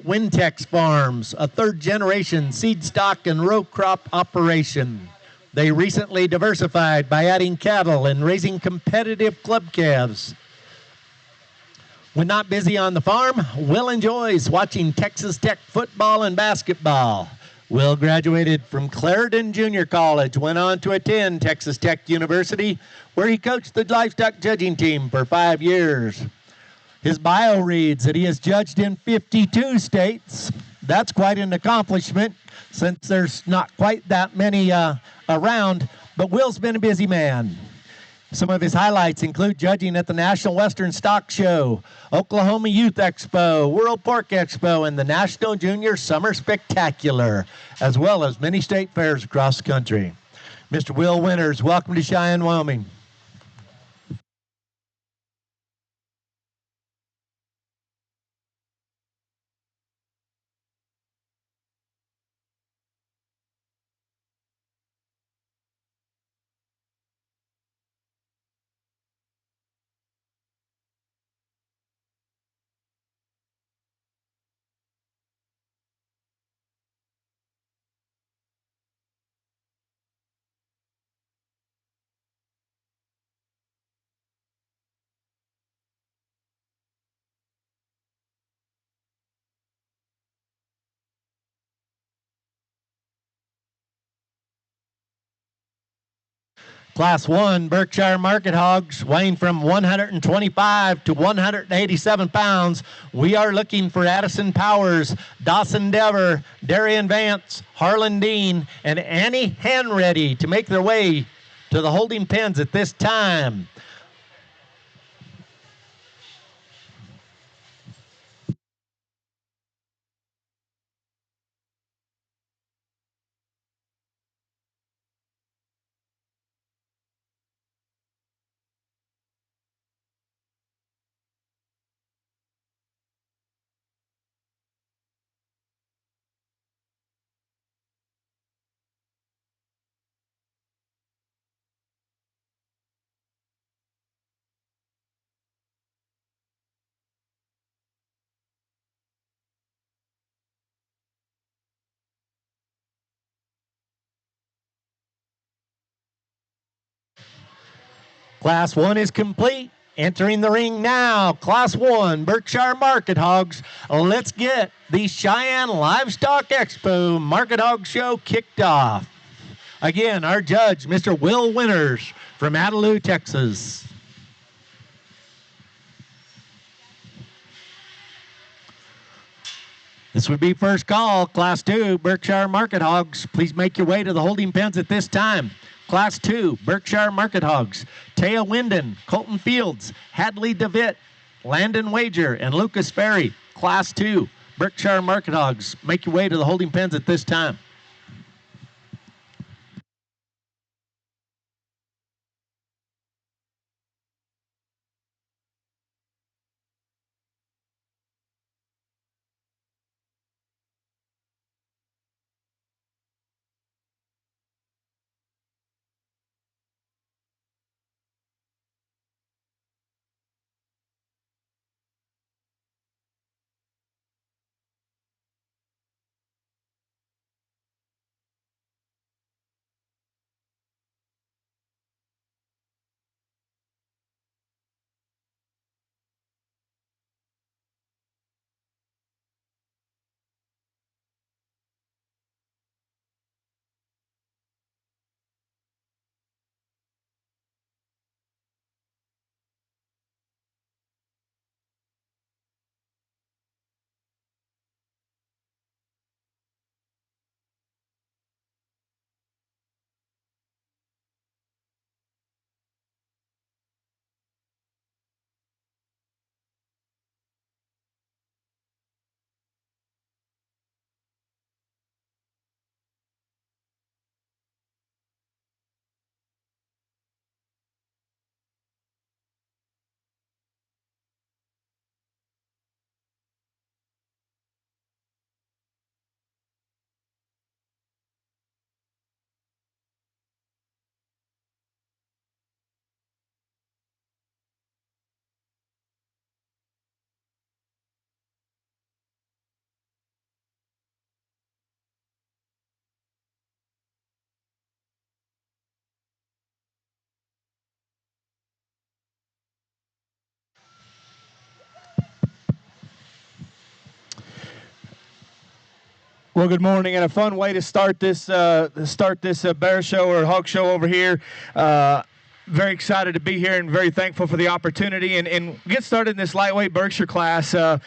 Wintex Farms, a third-generation seed stock and row crop operation. They recently diversified by adding cattle and raising competitive club calves. When not busy on the farm, Will enjoys watching Texas Tech football and basketball. Will graduated from Clarendon Junior College, went on to attend Texas Tech University, where he coached the livestock judging team for 5 years. His bio reads that he has judged in 52 states. That's quite an accomplishment since there's not quite that many around, but Will's been a busy man. Some of his highlights include judging at the National Western Stock Show, Oklahoma Youth Expo, World Pork Expo, and the National Junior Summer Spectacular, as well as many state fairs across the country. Mr. Will Winters, welcome to Cheyenne, Wyoming. Class 1 Berkshire Market Hogs weighing from 125 to 187 pounds. We are looking for Addison Powers, Dawson Dever, Darian Vance, Harlan Dean, and Annie Hanready to make their way to the holding pens at this time. Class 1 is complete. Entering the ring now, Class 1 Berkshire Market Hogs. Let's get the Cheyenne Livestock Expo Market Hog Show kicked off. Again, our judge, Mr. Will Winters from Adelou, Texas. This would be first call, Class 2 Berkshire Market Hogs. Please make your way to the holding pens at this time. Class 2 Berkshire Market Hogs. Taya Winden, Colton Fields, Hadley DeVitt, Landon Wager, and Lucas Ferry. Class 2 Berkshire Market Hogs. Make your way to the holding pens at this time. Well, good morning, and a fun way to start this bear show or hog show over here. Very excited to be here and very thankful for the opportunity and get started in this lightweight Berkshire class. A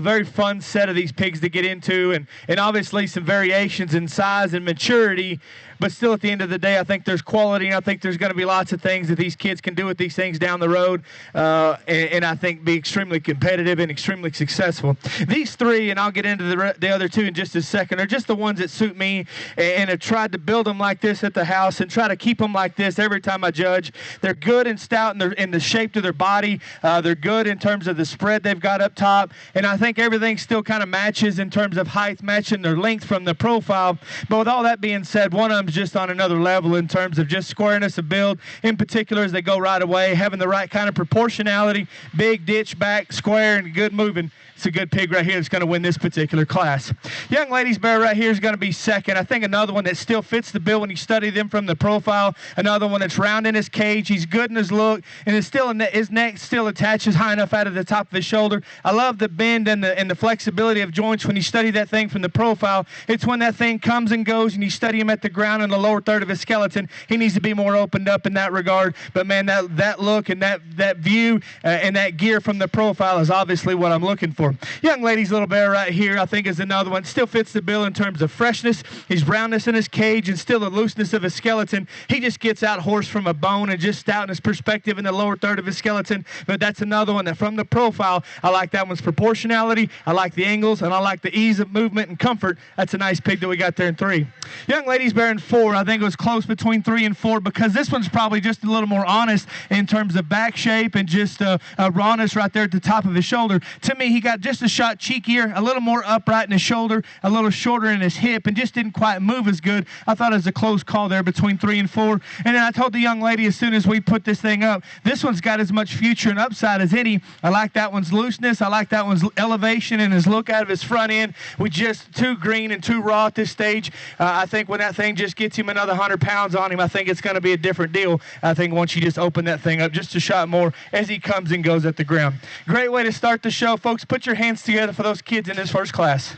very fun set of these pigs to get into, and obviously some variations in size and maturity. But still, at the end of the day, I think there's quality, and I think there's going to be lots of things that these kids can do with these things down the road, and I think be extremely competitive and extremely successful. These three, and I'll get into the other two in just a second, are just the ones that suit me, and have tried to build them like this at the house and try to keep them like this every time I judge. They're good and stout in the shape of their body. They're good in terms of the spread they've got up top, and I think everything still kind of matches in terms of height, matching their length from the profile. But with all that being said, one of them just on another level in terms of just squareness of build, in particular as they go right away, having the right kind of proportionality, big ditch back, square, and good moving. It's a good pig right here that's going to win this particular class. Young ladies bear right here is going to be second. I think another one that still fits the bill when you study them from the profile. Another one that's round in his cage. He's good in his look, and his neck still attaches high enough out of the top of his shoulder. I love the bend and the flexibility of joints when you study that thing from the profile. It's when that thing comes and goes and you study him at the ground in the lower third of his skeleton. He needs to be more opened up in that regard. But man, that look and that view and that gear from the profile is obviously what I'm looking for. Young lady's little bear right here, I think, is another one. Still fits the bill in terms of freshness, his roundness in his cage, and still the looseness of his skeleton. He just gets out horse from a bone and just stout in his perspective in the lower third of his skeleton. But that's another one that from the profile, I like that one's proportionality, I like the angles, and I like the ease of movement and comfort. That's a nice pig that we got there in 3. Young lady's bear in 4. I think it was close between 3 and 4 because this one's probably just a little more honest in terms of back shape and just a rawness right there at the top of his shoulder. To me, he got just a shot cheekier, a little more upright in his shoulder, a little shorter in his hip, and just didn't quite move as good. I thought it was a close call there between 3 and 4. And then I told the young lady as soon as we put this thing up, this one's got as much future and upside as any. I like that one's looseness. I like that one's elevation and his look out of his front end. We just too green and too raw at this stage. I think when that thing just gets him another 100 pounds on him, I think it's going to be a different deal. I think once you just open that thing up just a shot more as he comes and goes at the ground. Great way to start the show, folks. Put your hands together for those kids in this first class.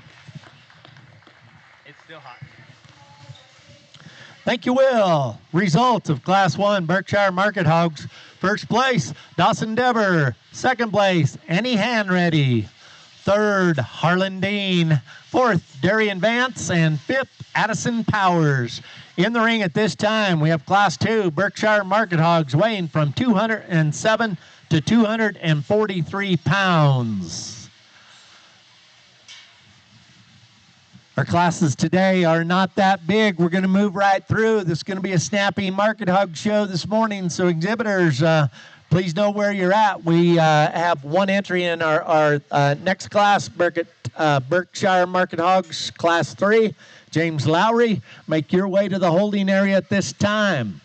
It's still hot. Thank you, Will. Results of Class 1 Berkshire Market Hogs. First place, Dawson Dever. Second place, Annie Hanready. Third, Harlan Dean. Fourth, Darian Vance. And fifth, Addison Powers. In the ring at this time, we have Class 2 Berkshire Market Hogs weighing from 207 to 243 pounds. Our classes today are not that big. We're going to move right through. This is going to be a snappy market hog show this morning. So exhibitors, please know where you're at. We have one entry in our next class, Berkshire Market Hogs, Class 3. James Lowry, make your way to the holding area at this time.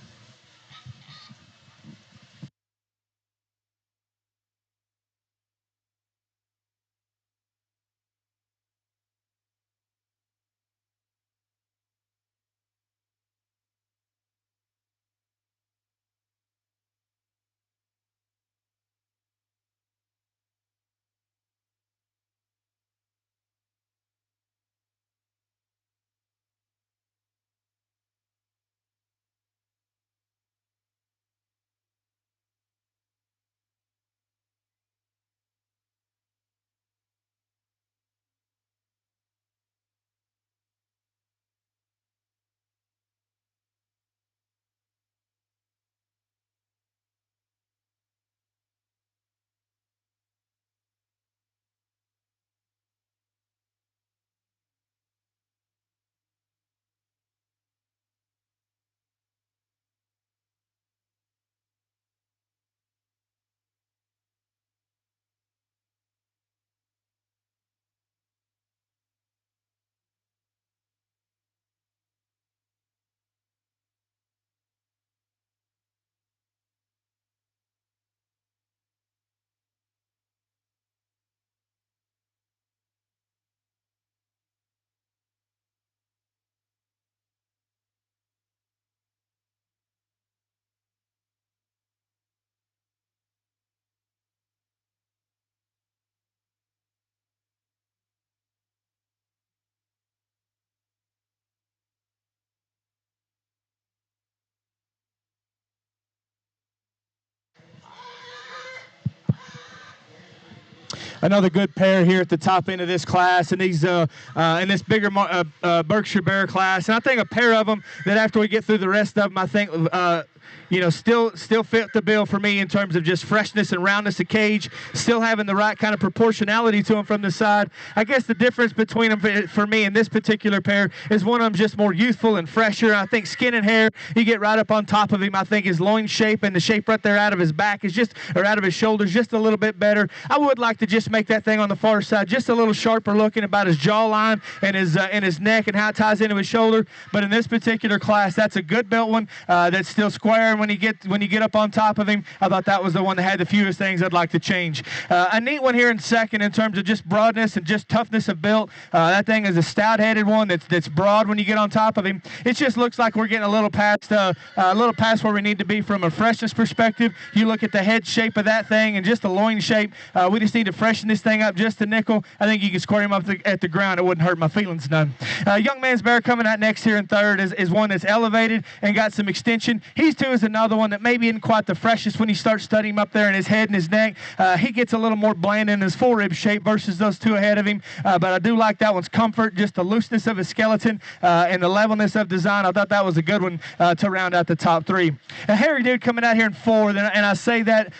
another good pair here at the top end of this class, and these in this bigger Berkshire Bear class. And I think a pair of them that after we get through the rest of them, I think still fit the bill for me in terms of just freshness and roundness of cage, still having the right kind of proportionality to them from the side. I guess the difference between them for me and this particular pair is one of them just more youthful and fresher. I think skin and hair, you get right up on top of him. I think his loin shape and the shape right there out of his back is just, or out of his shoulders, just a little bit better. I would like to just make that thing on the far side just a little sharper looking about his jawline and his neck and how it ties into his shoulder. But in this particular class, that's a good built one that's still square. And when you get up on top of him, I thought that was the one that had the fewest things I'd like to change. A neat one here in second in terms of just broadness and just toughness of built. That thing is a stout-headed one that's broad when you get on top of him. It just looks like we're getting a little past where we need to be from a freshness perspective. You look at the head shape of that thing and just the loin shape. We just need to freshen this thing up just a nickel. I think you can square him up at the ground. It wouldn't hurt my feelings none. Young man's bear coming out next here in third is one that's elevated and got some extension. He's too is another one that maybe isn't quite the freshest when you start studying him up there in his head and his neck. He gets a little more bland in his full rib shape versus those two ahead of him. But I do like that one's comfort, just the looseness of his skeleton and the levelness of design. I thought that was a good one to round out the top three. A hairy dude coming out here in fourth, and I say that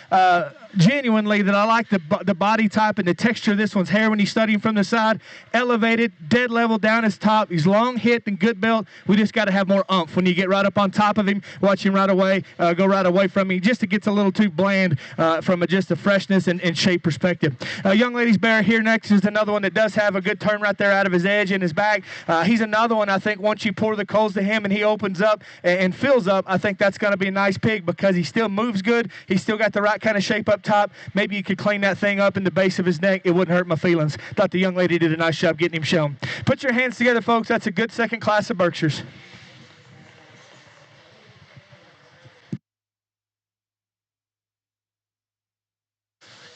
genuinely that I like the body type and the texture of this one's hair when you study him from the side. Elevated, dead level down his top. He's long hipped and good built. We just got to have more oomph when you get right up on top of him. Watch him right away, go right away from him. Just it gets a little too bland from just a freshness and shape perspective. Young lady's bear here next is another one that does have a good turn right there out of his edge and his back. He's another one I think once you pour the coals to him and he opens up and fills up, I think that's going to be a nice pig because he still moves good. He's still got the right kind of shape up top. Maybe you could clean that thing up in the base of his neck. It wouldn't hurt my feelings. Thought the young lady did a nice job getting him shown. Put your hands together, folks. That's a good second class of Berkshires.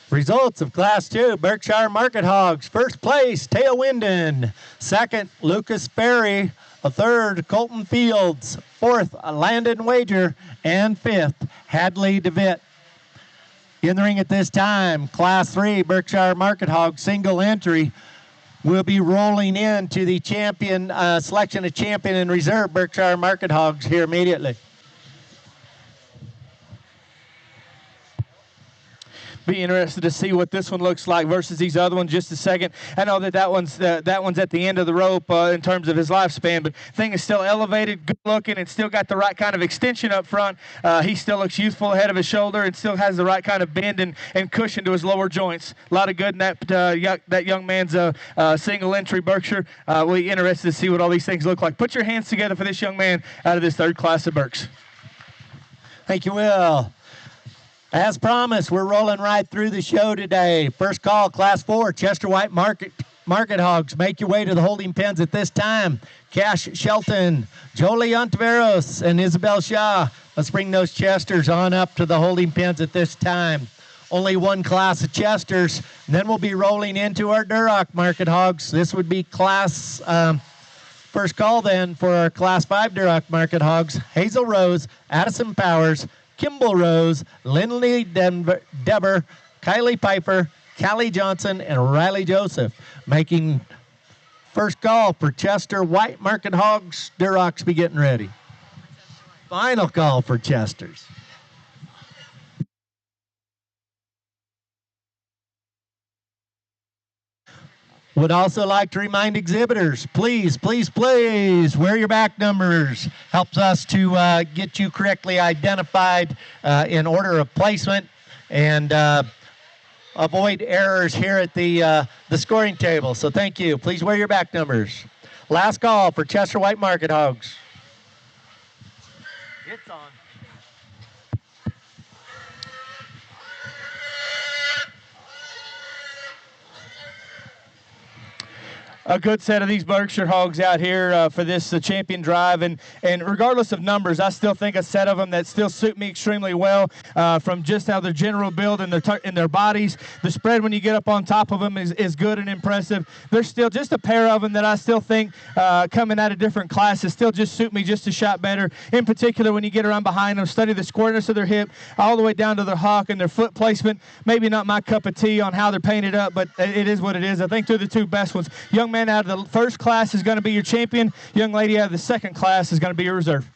Results of Class 2, Berkshire Market Hogs. First place, Tailwindin. Second, Lucas Ferry. A third, Colton Fields. Fourth, Landon Wager. And fifth, Hadley DeVitt. In the ring at this time, Class 3, Berkshire Market Hog, single entry. We'll be rolling into the champion selection of champion and reserve Berkshire Market Hogs here immediately. Be interested to see what this one looks like versus these other ones. Just a second. I know that one's at the end of the rope in terms of his lifespan, but thing is still elevated, good looking, and still got the right kind of extension up front. He still looks youthful ahead of his shoulder and still has the right kind of bend and cushion to his lower joints. A lot of good in that young man's single entry Berkshire. We'll be interested to see what all these things look like. Put your hands together for this young man out of this third class of Berks. Thank you, Will. As promised, we're rolling right through the show today. First call, Class 4, Chester White Market Hogs. Make your way to the holding pens at this time. Cash Shelton, Jolie Ontiveros, and Isabel Shaw. Let's bring those Chesters on up to the holding pens at this time. Only one class of Chesters. And then we'll be rolling into our Duroc Market Hogs. This would be class... first call then for our Class 5 Duroc Market Hogs. Hazel Rose, Addison Powers, Kimball Rose, Lindley Deber, Kylie Piper, Callie Johnson, and Riley Joseph. Making first call for Chester White Market Hogs. Durocs be getting ready. Final call for Chesters. Would also like to remind exhibitors, please wear your back numbers. Helps us to get you correctly identified in order of placement and avoid errors here at the scoring table. So thank you. Please wear your back numbers. Last call for Chester White Market Hogs. It's on. a good set of these Berkshire hogs out here for this champion drive. And regardless of numbers, I still think a set of them that still suit me extremely well from just how their general build and their bodies. The spread when you get up on top of them is good and impressive. There's still just a pair of them that I still think coming out of different classes still just suit me just a shot better. In particular, when you get around behind them, study the squareness of their hip all the way down to their hock and their foot placement. Maybe not my cup of tea on how they're painted up, but it is what it is. I think they're the two best ones. Young man out of the first class is going to be your champion. Young lady out of the second class is going to be your reserve.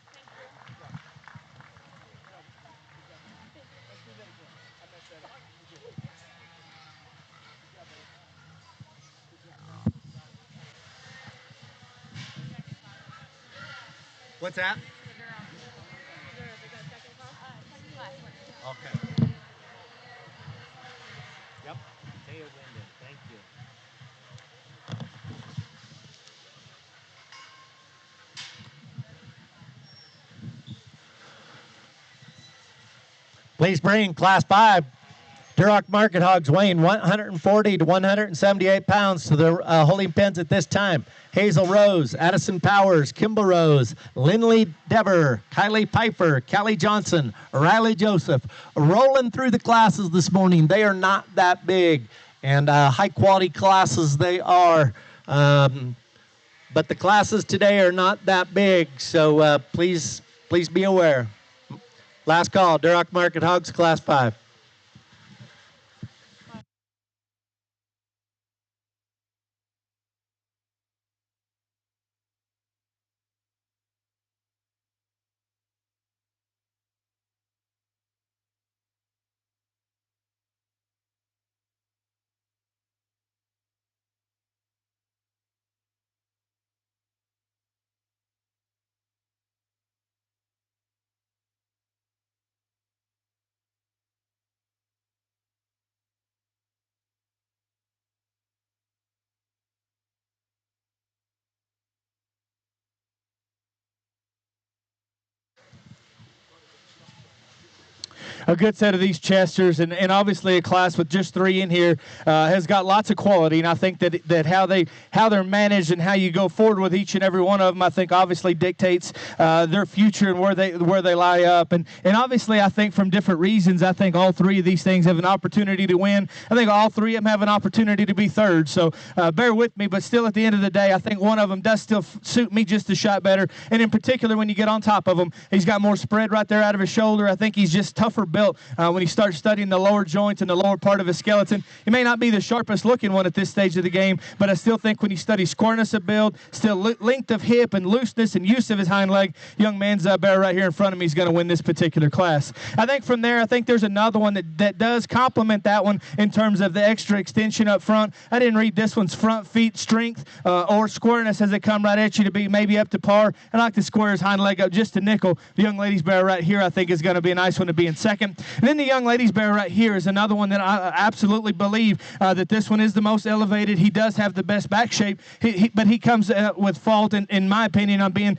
What's that? Okay. Yep. Thank you. Please bring Class 5 Duroc Market Hogs weighing 140 to 178 pounds to the holding pens at this time. Hazel Rose, Addison Powers, Kimball Rose, Lindley Dever, Kylie Piper, Callie Johnson, Riley Joseph. Rolling through the classes this morning. They are not that big, and high-quality classes they are. But the classes today are not that big, so please be aware. Last call, Duroc Market Hogs, Class 5. A good set of these Chesters, and obviously a class with just 3 in here has got lots of quality. And I think that how they're managed and how you go forward with each and every one of them, I think obviously dictates their future and where they lie up. And obviously, I think from different reasons, I think all 3 of these things have an opportunity to win. I think all 3 of them have an opportunity to be third. So bear with me, but still at the end of the day, I think one of them does still suit me just a shot better. And in particular, when you get on top of him, he's got more spread right there out of his shoulder. I think he's just tougher built when you start studying the lower joints and the lower part of his skeleton. He may not be the sharpest looking one at this stage of the game, but I still think when you study squareness of build, still length of hip and looseness and use of his hind leg, young man's bear right here in front of me is going to win this particular class. I think from there, I think there's another one that does complement that one in terms of the extra extension up front. I didn't read this one's front feet strength or squareness as they come right at you to be maybe up to par. I like to square his hind leg up just a nickel. The young lady's bear right here I think is going to be a nice one to be in second. And then the young lady's bear right here is another one that I absolutely believe that this one is the most elevated. He does have the best back shape, but he comes with fault, in my opinion, on being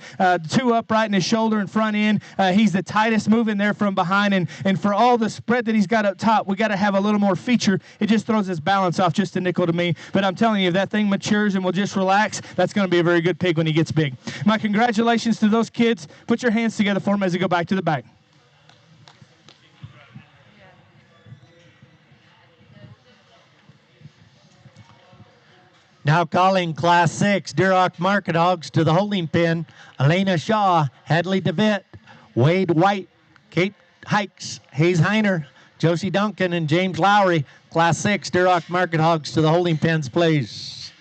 too upright in his shoulder and front end. He's the tightest moving there from behind, and for all the spread that he's got up top, we got to have a little more feature. It just throws his balance off just a nickel to me. But I'm telling you, if that thing matures and will just relax, that's going to be a very good pig when he gets big. My congratulations to those kids. Put your hands together for them as they go back to the back. Now calling Class 6 Duroc Market Hogs to the holding pen, Elena Shaw, Hadley DeVitt, Wade White, Kate Hikes, Hayes Heiner, Josie Duncan, and James Lowry. Class 6 Duroc Market Hogs to the holding pens, please.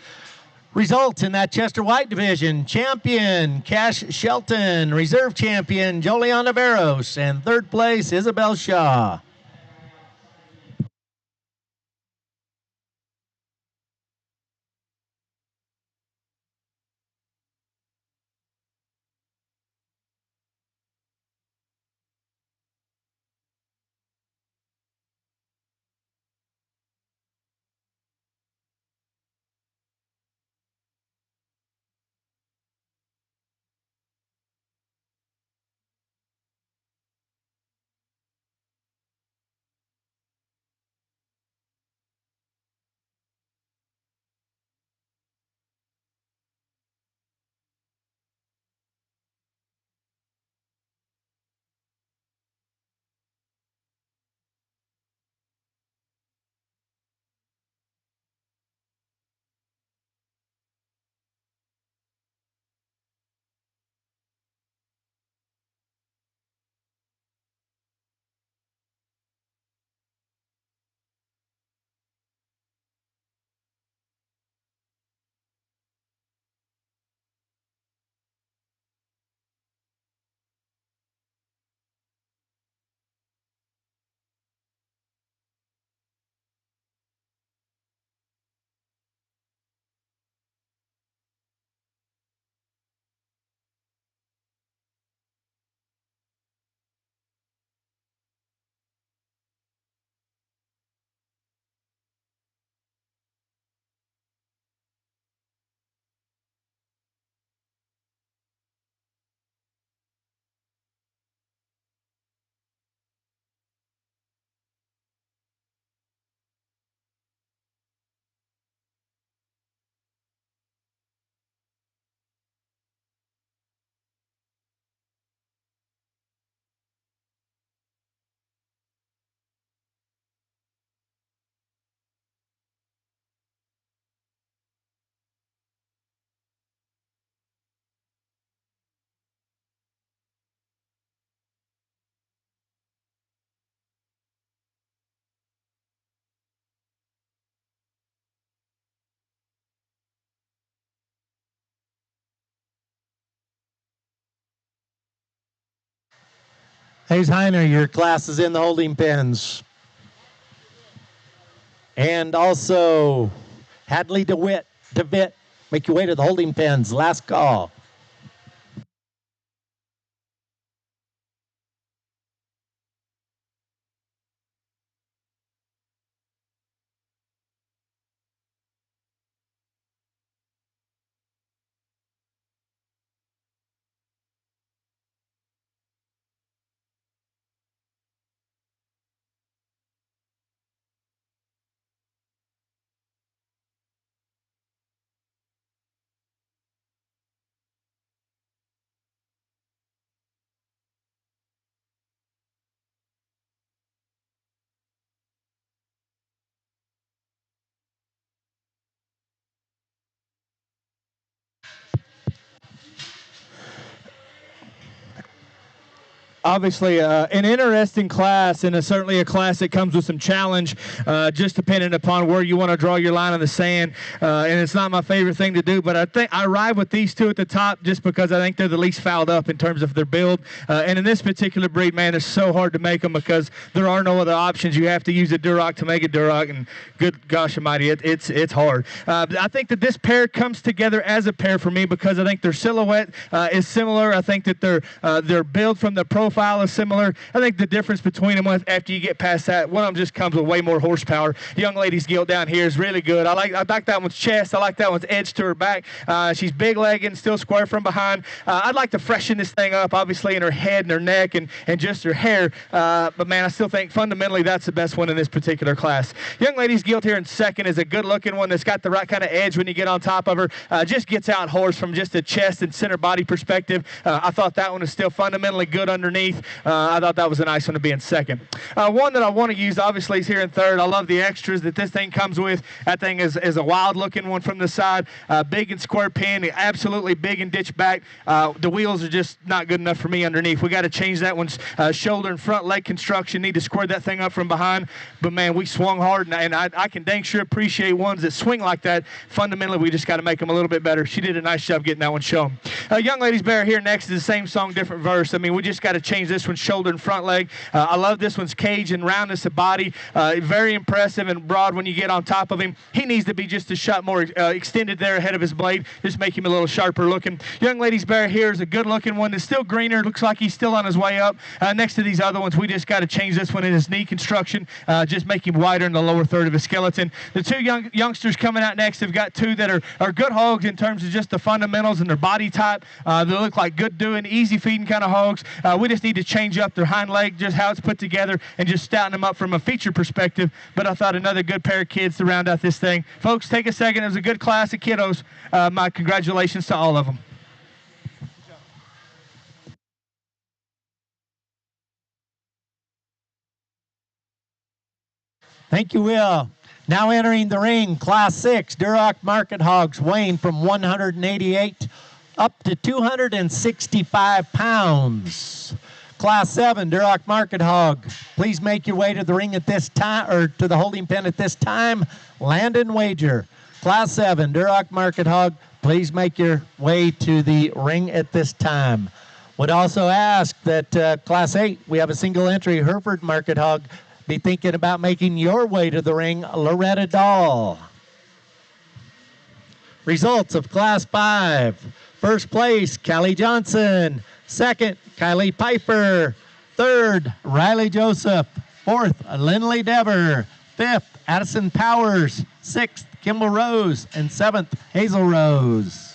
Results in that Chester White division: champion Cash Shelton, reserve champion Jolian Navarros, and third place Isabel Shaw. Hayes Heiner, your class is in the holding pens. And also, Hadley DeWitt, make your way to the holding pens. Last call. Obviously, an interesting class, and certainly a class that comes with some challenge, just depending upon where you want to draw your line in the sand. And it's not my favorite thing to do, but I think I ride with these two at the top just because I think they're the least fouled up in terms of their build. And in this particular breed, man, it's so hard to make them because there are no other options. You have to use a Duroc to make a Duroc, and good gosh almighty, it's hard. I think that this pair comes together as a pair for me because I think their silhouette is similar. I think that their build from the profile is similar. I think the difference between them after you get past that, one of them just comes with way more horsepower. Young lady's gilt down here is really good. I like that one's chest. I like that one's edge to her back. She's big legged, still square from behind. I'd like to freshen this thing up, obviously, in her head and her neck and just her hair. But man, I still think fundamentally that's the best one in this particular class. Young lady's gilt here in second is a good looking one that's got the right kind of edge when you get on top of her. Just gets out horse from just a chest and center body perspective. I thought that one was still fundamentally good underneath. I thought that was a nice one to be in second. One that I want to use, obviously, is here in third. I love the extras that this thing comes with. That thing is a wild-looking one from the side. Big and square pin, absolutely big and ditch back. The wheels are just not good enough for me underneath. We got to change that one's shoulder and front leg construction. Need to square that thing up from behind. But, man, we swung hard, and I can dang sure appreciate ones that swing like that. Fundamentally, we just got to make them a little bit better. She did a nice job getting that one shown. Young lady's bear here next is the same song, different verse. I mean, we just got to change this one's shoulder and front leg. I love this one's cage and roundness of body. Very impressive and broad when you get on top of him. He needs to be just a shot more extended there ahead of his blade. Just make him a little sharper looking. Young lady's bear here is a good looking one. It's still greener. Looks like he's still on his way up. Next to these other ones, we just got to change this one in his knee construction. Just make him wider in the lower third of his skeleton. The two youngsters coming out next have got two that are good hogs in terms of just the fundamentals and their body type. They look like good doing, easy feeding kind of hogs. We just need to change up their hind leg, just how it's put together, and just stouten them up from a feature perspective. But I thought another good pair of kids to round out this thing. Folks, take a second. It was a good class of kiddos. My congratulations to all of them. Thank you, Will. Now entering the ring, Class 6, Duroc Market Hogs, weighing from 188 up to 265 pounds. Class 7, Duroc Market Hog. Please make your way to the ring at this time, or to the holding pen at this time. Landon Wager. Class 7, Duroc Market Hog. Please make your way to the ring at this time. Would also ask that Class 8, we have a single entry, Hereford Market Hog. Be thinking about making your way to the ring, Loretta Dahl. Results of Class 5. First place, Callie Johnson. Second, Kylie Piper. Third, Riley Joseph. Fourth, Lindley Dever. Fifth, Addison Powers. Sixth, Kimball Rose. And seventh, Hazel Rose.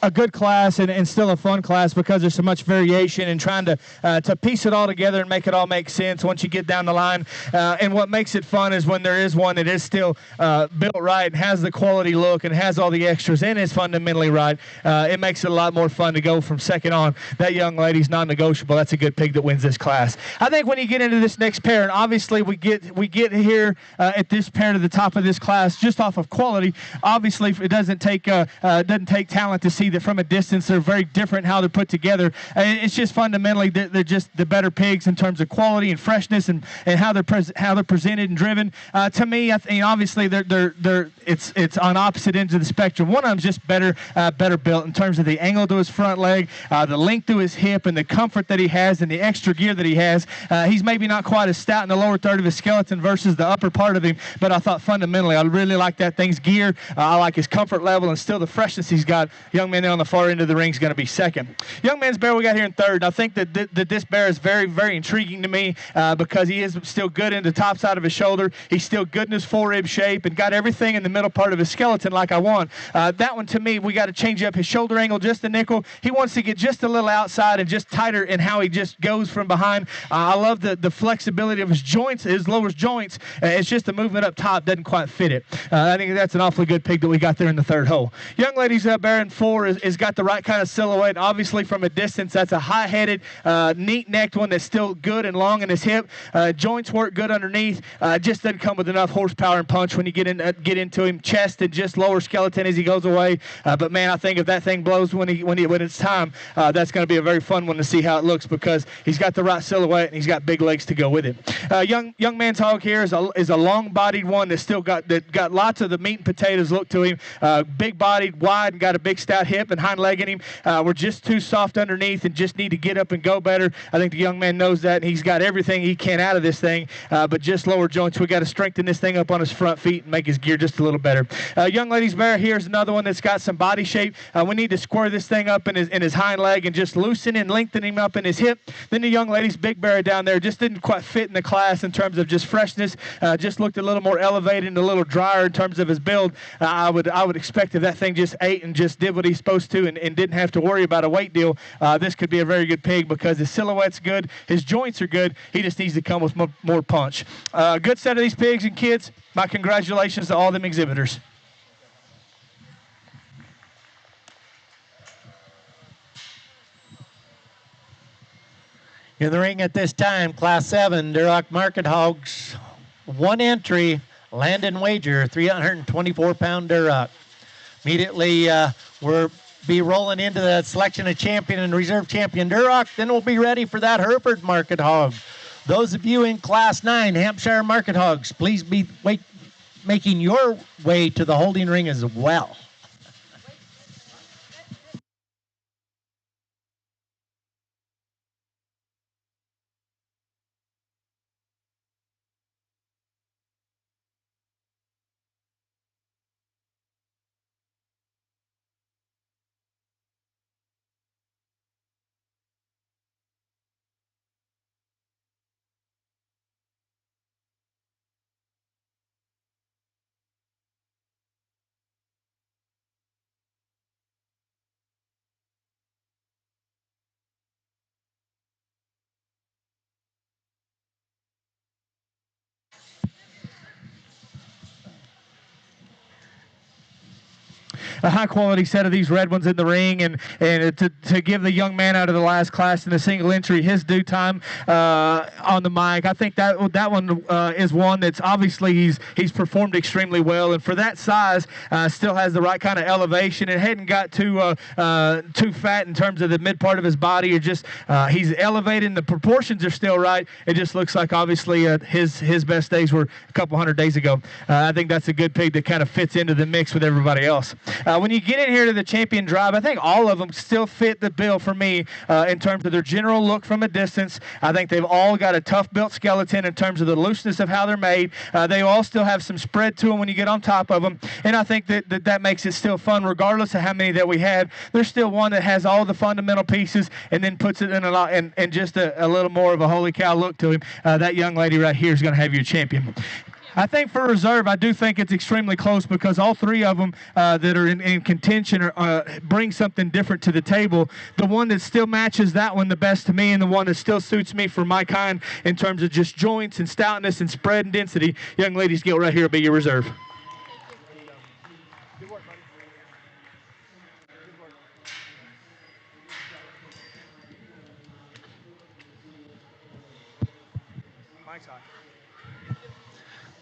a good class and still a fun class because there's so much variation and trying to piece it all together and make it all make sense once you get down the line. And what makes it fun is when there is one that is still built right and has the quality look and has all the extras and is fundamentally right. It makes it a lot more fun to go from second on. That young lady's non-negotiable. That's a good pig that wins this class. I think when you get into this next pair, and obviously we get here at this pair to the top of this class just off of quality. Obviously, it doesn't take talent to see that from a distance they're very different how they're put together. It's just fundamentally they're just the better pigs in terms of quality and freshness and how they're presented and driven. To me, I think obviously it's on opposite ends of the spectrum. One of them's just better built in terms of the angle to his front leg, the length to his hip, and the comfort that he has and the extra gear that he has. He's maybe not quite as stout in the lower third of his skeleton versus the upper part of him, but I thought fundamentally I really like that thing's gear. I like his comfort level and still the freshness he's got. Young man there on the far end of the ring is going to be second. Young man's bear we got here in third. I think that this bear is very, very intriguing to me because he is still good in the top side of his shoulder. He's still good in his forerib shape and got everything in the middle part of his skeleton like I want. That one, to me, we got to change up his shoulder angle just a nickel. He wants to get just a little outside and just tighter in how he just goes from behind. I love the flexibility of his joints, his lower joints. It's just the movement up top doesn't quite fit it. I think that's an awfully good pig that we got there in the third hole. Young lady's bear in four is got the right kind of silhouette. Obviously, from a distance, that's a high-headed, neat-necked one that's still good and long in his hip. Joints work good underneath. Just doesn't come with enough horsepower and punch when you get into him. Chest and just lower skeleton as he goes away. But man, I think if that thing blows when it's time, that's going to be a very fun one to see how it looks because he's got the right silhouette and he's got big legs to go with it. Young man's hog here is a long-bodied one that's still got lots of the meat and potatoes look to him. Big-bodied, wide, and got a big stout hip and hind leg in him. We're just too soft underneath and just need to get up and go better. I think the young man knows that, and he's got everything he can out of this thing, but just lower joints. We got to strengthen this thing up on his front feet and make his gear just a little better. Young lady's bear here is another one that's got some body shape. We need to square this thing up in his hind leg and just loosen and lengthen him up in his hip. Then the young lady's big bear down there just didn't quite fit in the class in terms of just freshness. Just looked a little more elevated and a little drier in terms of his build. I would expect if that thing just ate and just did what he's supposed to and didn't have to worry about a weight deal, this could be a very good pig because his silhouette's good, his joints are good. He just needs to come with more punch. Good set of these pigs and kids. My congratulations to all them exhibitors. In the ring at this time, Class 7, Duroc Market Hogs, one entry, land and wager, 324-pound Duroc. Immediately, we'll be rolling into the selection of champion and reserve champion Duroc. Then we'll be ready for that Hereford Market Hog. Those of you in Class 9, Hampshire Market Hogs, please be making your way to the holding ring as well. A high-quality set of these red ones in the ring, and to give the young man out of the last class in the single entry his due time on the mic. I think that one is one that's obviously he's performed extremely well, and for that size, still has the right kind of elevation. It hadn't got too fat in terms of the mid part of his body. Or just he's elevated, and the proportions are still right. It just looks like obviously his best days were a couple hundred days ago. I think that's a good pig that kind of fits into the mix with everybody else. When you get in here to the champion drive, I think all of them still fit the bill for me in terms of their general look from a distance. I think they've all got a tough-built skeleton in terms of the looseness of how they're made. They all still have some spread to them when you get on top of them, and I think that makes it still fun regardless of how many that we had. There's still one that has all the fundamental pieces and then puts it in a lot and just a little more of a holy cow look to him. That young lady right here is going to have your champion. I think for reserve, I do think it's extremely close because all three of them that are in contention bring something different to the table. The one that still matches that one the best to me and the one that still suits me for my kind in terms of just joints and stoutness and spread and density, young ladies, get right here, be your reserve.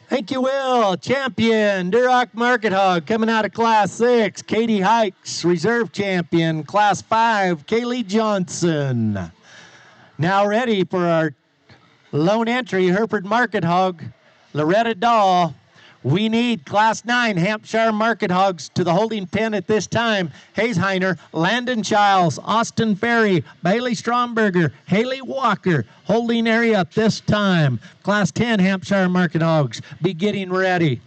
Thank you, Will. Champion, Duroc Market Hog, coming out of Class 6. Katie Hikes, Reserve Champion, Class 5. Kaylee Johnson. Now ready for our lone entry, Hereford Market Hog, Loretta Dahl. We need Class 9 Hampshire Market Hogs to the holding pen at this time. Hayes Heiner, Landon Childs, Austin Ferry, Bailey Stromberger, Haley Walker. Holding area at this time. Class 10 Hampshire Market Hogs, be getting ready.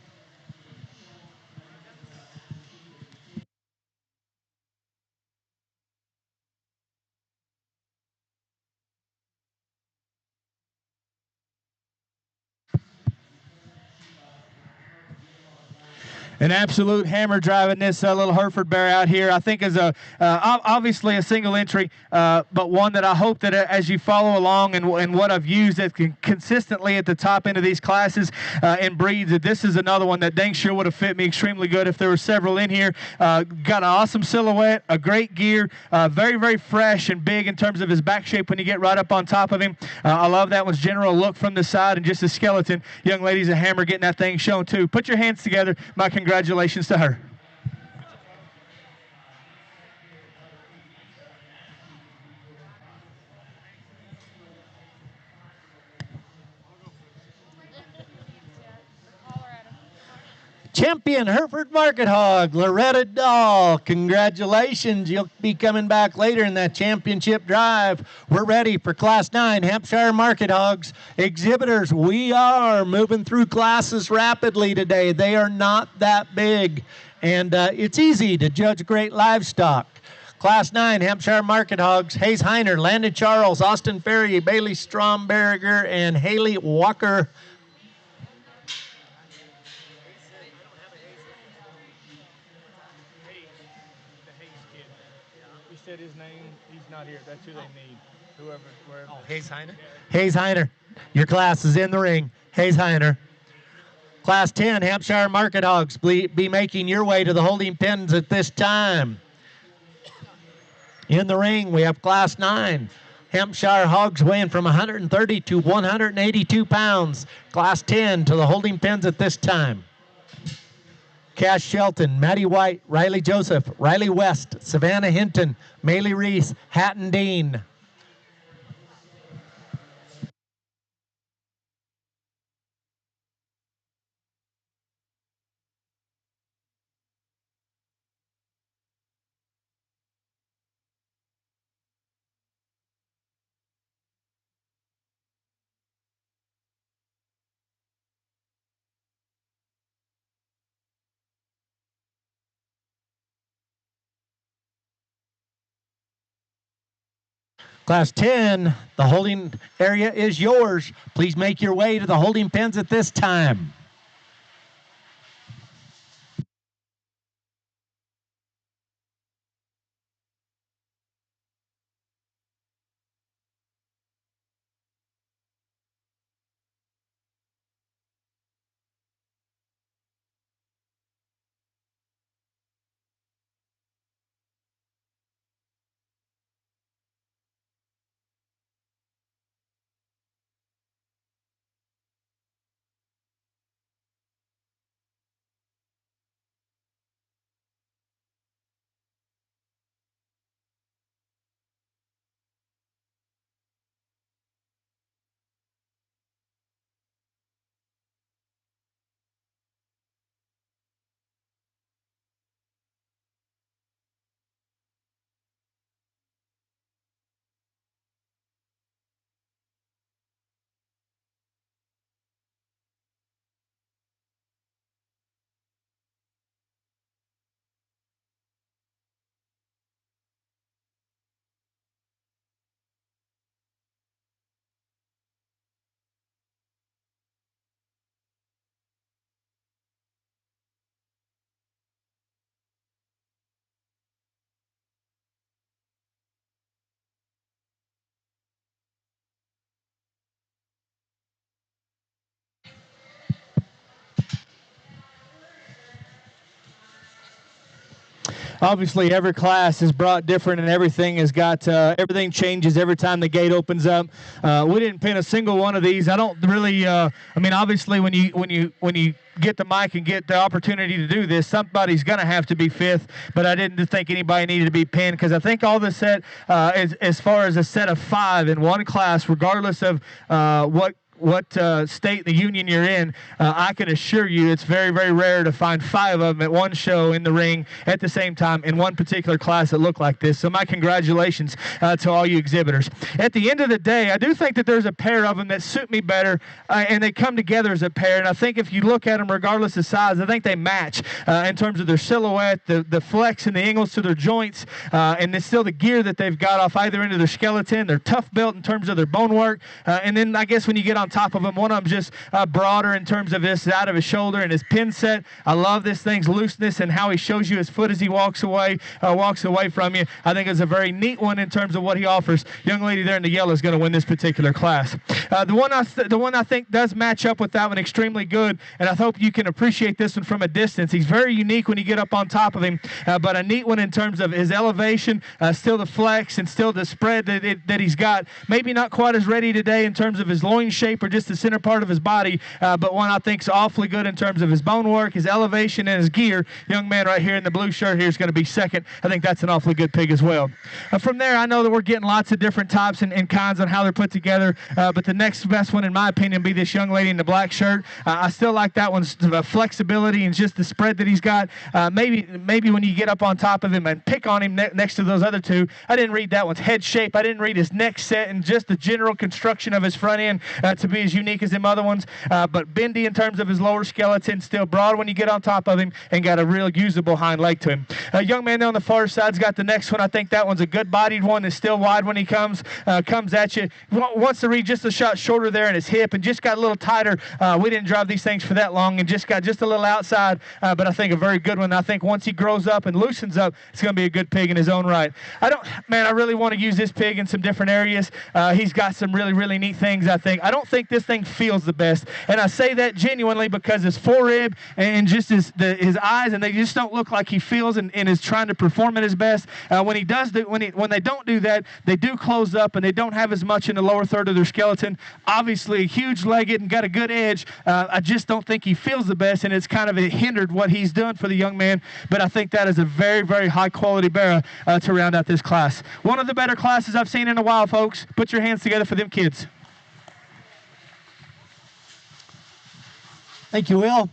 An absolute hammer driving this little Hereford bear out here. I think is obviously a single entry, but one that I hope that as you follow along and what I've used it consistently at the top end of these classes and breeds, that this is another one that dang sure would have fit me extremely good if there were several in here. Got an awesome silhouette, a great gear, very, very fresh and big in terms of his back shape when you get right up on top of him. I love that one's general look from the side and just a skeleton. Young ladies, a hammer getting that thing shown too. Put your hands together. My congratulations to her. Champion Hereford Market Hog, Loretta Dahl. Congratulations. You'll be coming back later in that championship drive. We're ready for Class 9 Hampshire Market Hogs. Exhibitors, we are moving through classes rapidly today. They are not that big. And it's easy to judge great livestock. Class 9 Hampshire Market Hogs, Hayes Heiner, Landon Charles, Austin Ferry, Bailey Stromberger, and Haley Walker. Said his name, he's not here. That's who they need. Wherever. Oh, Hayes Heiner? Hayes Heiner. Your class is in the ring. Hayes Heiner. Class 10 Hampshire Market Hogs, be making your way to the holding pens at this time. In the ring, we have Class 9 Hampshire Hogs weighing from 130 to 182 pounds. Class 10 to the holding pens at this time. Cash Shelton, Maddie White, Riley Joseph, Riley West, Savannah Hinton, Maylee Reese, Hatton Dean. Class 10, the holding area is yours. Please make your way to the holding pens at this time. Obviously, every class is brought different, and everything has got everything changes every time the gate opens up. We didn't pin a single one of these. I don't really. I mean, obviously, when you get the mic and get the opportunity to do this, somebody's going to have to be fifth, but I didn't think anybody needed to be pinned, because I think all the set, as far as a set of 5 in one class, regardless of what state the union you're in, I can assure you it's very, very rare to find 5 of them at one show in the ring at the same time in one particular class that look like this. So my congratulations to all you exhibitors. At the end of the day, I do think that there's a pair of them that suit me better, and they come together as a pair. And I think if you look at them, regardless of size, I think they match in terms of their silhouette, the flex and the angles to their joints, and it's still the gear that they've got off either end of their skeleton. They're tough built in terms of their bone work, and then I guess when you get on top of him, one of them just broader in terms of this out of his shoulder and his pin set. I love this thing's looseness and how he shows you his foot as he walks away from you. I think it's a very neat one in terms of what he offers. Young lady there in the yellow is going to win this particular class. The one I think does match up with that one extremely good, and I hope you can appreciate this one from a distance. He's very unique when you get up on top of him, but a neat one in terms of his elevation, still the flex and still the spread that he's got. Maybe not quite as ready today in terms of his loin shape or just the center part of his body, but one I think is awfully good in terms of his bone work, his elevation, and his gear. Young man right here in the blue shirt here is going to be second. I think that's an awfully good pig as well. From there, I know that we're getting lots of different types and kinds on how they're put together, but the next best one, in my opinion, be this young lady in the black shirt. I still like that one's flexibility and just the spread that he's got. Maybe when you get up on top of him and pick on him next to those other two, I didn't read that one's head shape. I didn't read his neck set and just the general construction of his front end to be as unique as them other ones, but bendy in terms of his lower skeleton, still broad when you get on top of him, and got a real usable hind leg to him. Young man there on the far side's got the next one. I think that one's a good bodied one. It's still wide when he comes at you. Wants to read just a shot shorter there in his hip and just got a little tighter. We didn't drive these things for that long and just got just a little outside, but I think a very good one. I think once he grows up and loosens up, it's going to be a good pig in his own right. I really want to use this pig in some different areas. He's got some really, really neat things, I think. I don't think this thing feels the best, and I say that genuinely because his forerib and just his eyes, and they just don't look like he feels and is trying to perform at his best. When they don't do that, they do close up and they don't have as much in the lower third of their skeleton. Obviously, huge-legged and got a good edge. I just don't think he feels the best, and it's kind of hindered what he's done for the young man. But I think that is a very, very high-quality bearer to round out this class. One of the better classes I've seen in a while, folks. Put your hands together for them kids. Thank you, Will.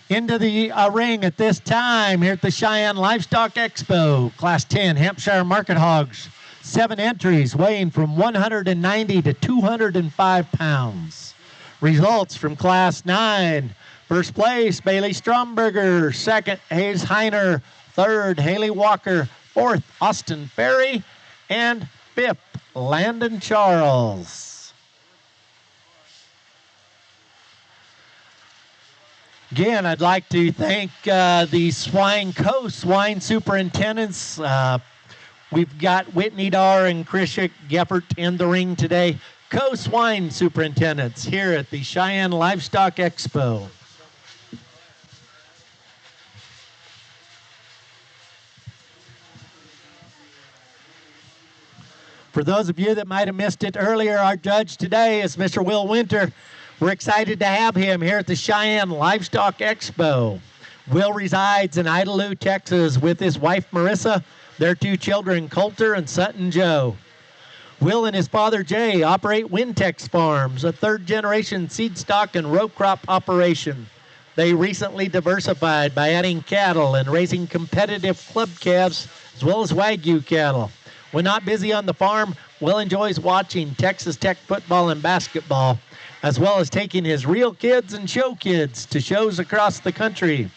Into the ring at this time here at the Cheyenne Livestock Expo, Class 10 Hampshire Market Hogs. 7 entries weighing from 190 to 205 pounds. Results from Class 9. First place, Bailey Stromberger. Second, Hayes Heiner. Third, Haley Walker. Fourth, Austin Ferry. And fifth, Landon Charles. Again, I'd like to thank the Swine Coast Swine Superintendents. We've got Whitney Darr and Krisha Geffert in the ring today. Co-Swine Superintendents here at the Cheyenne Livestock Expo. For those of you that might have missed it earlier, our judge today is Mr. Will Winter. We're excited to have him here at the Cheyenne Livestock Expo. Will resides in Idalou, Texas with his wife Marissa, their 2 children Coulter and Sutton Joe. Will and his father Jay operate Wintex Farms, a 3rd-generation seed stock and row crop operation. They recently diversified by adding cattle and raising competitive club calves as well as Wagyu cattle. When not busy on the farm, Will enjoys watching Texas Tech football and basketball, as well as taking his real kids and show kids to shows across the country.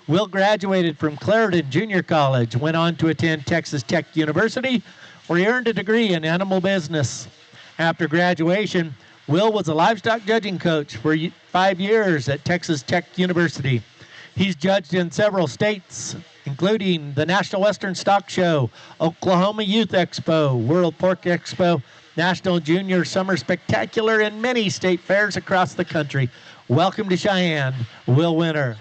Will graduated from Clarendon Junior College, went on to attend Texas Tech University, where he earned a degree in animal business. After graduation, Will was a livestock judging coach for 5 years at Texas Tech University. He's judged in several states, including the National Western Stock Show, Oklahoma Youth Expo, World Pork Expo, National Junior Summer Spectacular, and many state fairs across the country. Welcome to Cheyenne, Will Winter.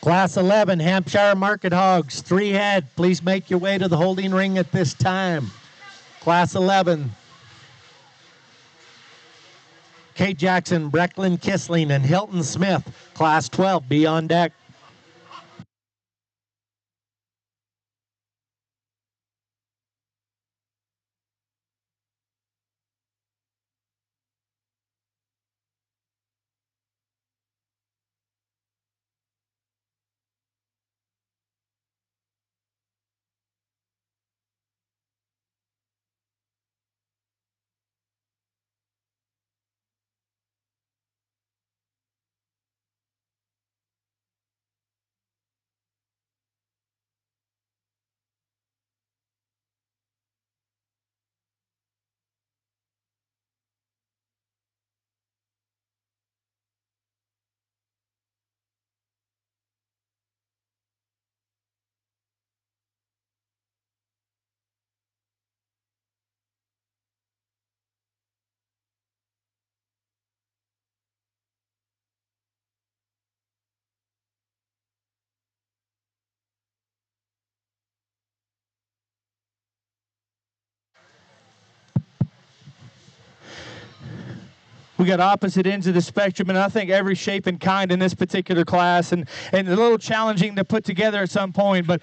Class 11, Hampshire Market Hogs, 3 head. Please make your way to the holding ring at this time. Class 11. Kate Jackson, Brecklin Kissling, and Hilton Smith. Class 12, be on deck. We got opposite ends of the spectrum, and I think every shape and kind in this particular class, and a little challenging to put together at some point, but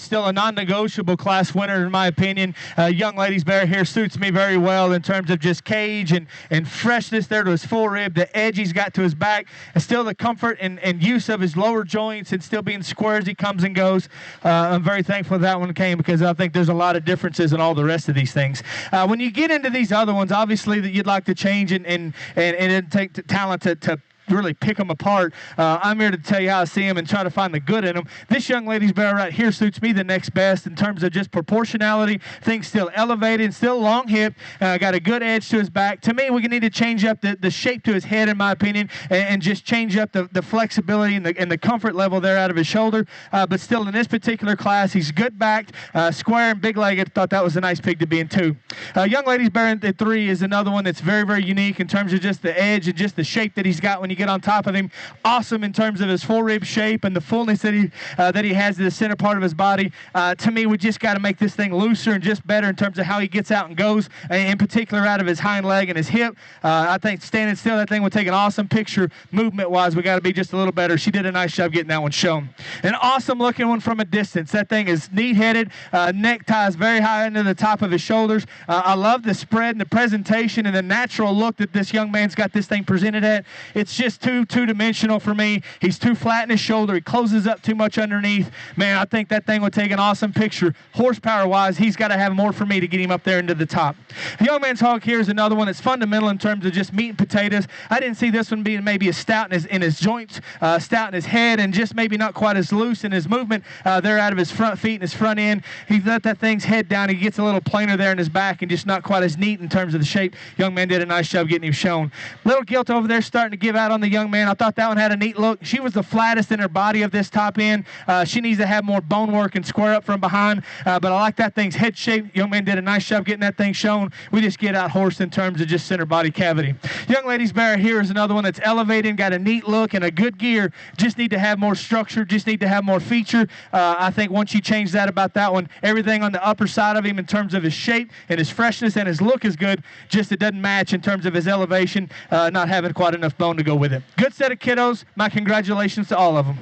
still a non-negotiable class winner in my opinion. Young Ladies Bear here suits me very well in terms of just cage and freshness there to his full rib, the edge he's got to his back, and still the comfort and use of his lower joints and still being square as he comes and goes. I'm very thankful that one came because I think there's a lot of differences in all the rest of these things. When you get into these other ones, obviously that you'd like to change and it takes talent to really pick them apart. I'm here to tell you how I see them and try to find the good in them. This young lady's bear right here suits me the next best in terms of just proportionality. Things still elevated, still long hip, got a good edge to his back. To me, we need to change up the shape to his head, in my opinion, and just change up the flexibility and the comfort level there out of his shoulder. But still, in this particular class, he's good backed, square and big-legged. Thought that was a nice pig to be in, too. Young lady's bear at 3 is another one that's very, very unique in terms of just the edge and just the shape that he's got when you get on top of him. Awesome in terms of his full rib shape and the fullness that he has in the center part of his body. To me, we just got to make this thing looser and just better in terms of how he gets out and goes, in particular out of his hind leg and his hip. I think standing still, that thing would take an awesome picture. Movement-wise, we got to be just a little better. She did a nice job getting that one shown. An awesome-looking one from a distance. That thing is neat-headed. Neck ties very high into the top of his shoulders. I love the spread and the presentation and the natural look that this young man's got this thing presented at. It's just two-dimensional for me. He's too flat in his shoulder. He closes up too much underneath. Man, I think that thing would take an awesome picture. Horsepower-wise, he's got to have more for me to get him up there into the top. The young man's hog here is another one that's fundamental in terms of just meat and potatoes. I didn't see this one being maybe as stout in his joints, stout in his head, and just maybe not quite as loose in his movement there out of his front feet and his front end. He let that thing's head down. He gets a little plainer there in his back and just not quite as neat in terms of the shape. Young man did a nice job getting him shown. Little gilt over there starting to give out on the young man. I thought that one had a neat look. She was the flattest in her body of this top end. She needs to have more bone work and square up from behind, but I like that thing's head shape. Young man did a nice job getting that thing shown. We just get out horsed in terms of just center body cavity. Young lady's bear here is another one that's elevated, got a neat look and a good gear. Just need to have more structure, just need to have more feature. I think once you change that about that one, everything on the upper side of him in terms of his shape and his freshness and his look is good, just it doesn't match in terms of his elevation, not having quite enough bone to go with it. Good set of kiddos. My congratulations to all of them.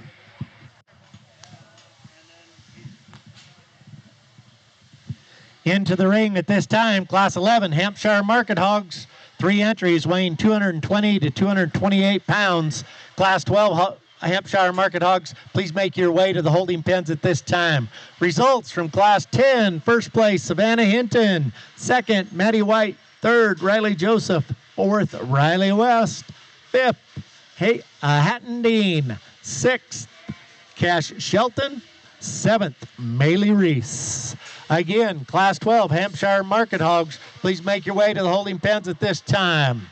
Into the ring at this time, Class 11, Hampshire Market Hogs. 3 entries weighing 220 to 228 pounds. Class 12, Hampshire Market Hogs, please make your way to the holding pens at this time. Results from Class 10, first place, Savannah Hinton. Second, Maddie White. Third, Riley Joseph. Fourth, Riley West. Fifth, Hatton Dean. Sixth, Cash Shelton. Seventh, Maylee Reese. Again, Class 12, Hampshire Market Hogs, please make your way to the holding pens at this time.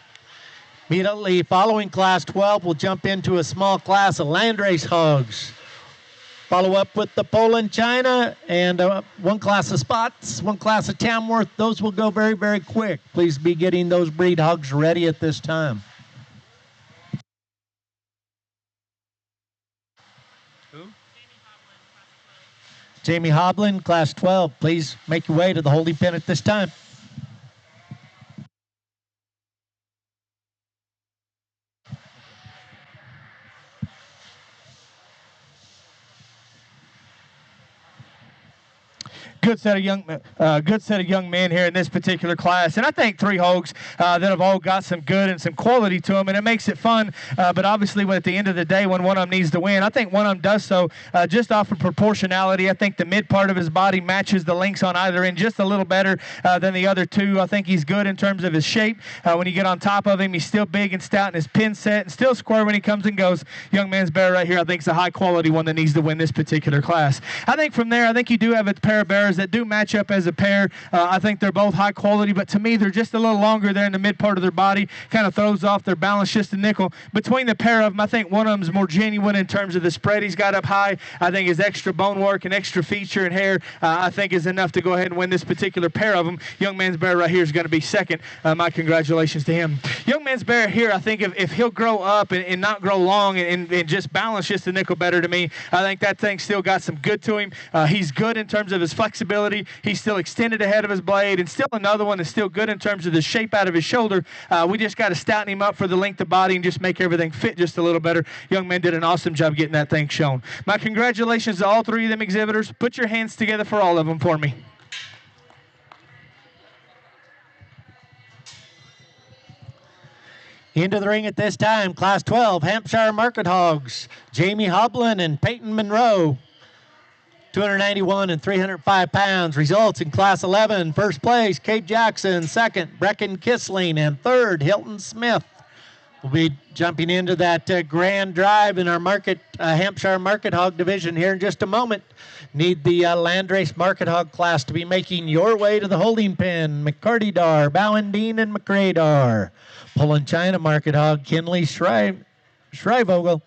Immediately following Class 12, we'll jump into a small class of landrace hogs. Follow up with the Poland China and one class of spots, one class of Tamworth. Those will go very, very quick. Please be getting those breed hogs ready at this time. Who? Jamie Hoblin, Class 12, please make your way to the holding pen at this time. Good set of young men here in this particular class, and I think three hogs that have all got some good and some quality to them, and it makes it fun. But obviously, at the end of the day, when one of them needs to win, I think one of them does so just off of proportionality. I think the mid part of his body matches the links on either end just a little better than the other two. I think he's good in terms of his shape. When you get on top of him, he's still big and stout in his pin set, and still square when he comes and goes. Young man's bear right here, I think, is a high quality one that needs to win this particular class. I think from there, I think you do have a pair of bears that do match up as a pair. I think they're both high quality, but to me, they're just a little longer there in the mid part of their body. Kind of throws off their balance just a nickel. Between the pair of them, I think one of them is more genuine in terms of the spread he's got up high. I think his extra bone work and extra feature and hair, I think, is enough to go ahead and win this particular pair of them. Young man's bear right here is going to be second. My congratulations to him. Young man's bear here, I think if he'll grow up and not grow long and just balance just a nickel better to me, I think that thing still got some good to him. He's good in terms of his flexibility. He's still extended ahead of his blade, and still another one that's still good in terms of the shape out of his shoulder. We just got to stouten him up for the length of body and just make everything fit just a little better. Young man did an awesome job getting that thing shown. My congratulations to all three of them exhibitors. Put your hands together for all of them for me. Into the ring at this time, Class 12, Hampshire Market Hogs, Jamie Hoblin and Peyton Monroe. 291 and 305 pounds. Results in Class 11. First place, Kate Jackson. Second, Brecken Kissling. And third, Hilton Smith. We'll be jumping into that grand drive in our Hampshire Market Hog division here in just a moment. Need the Landrace Market Hog class to be making your way to the holding pen. McCarty Dar, Bowendine, and McRae Dar. Pulling China Market Hog, Kinley Shrivogel.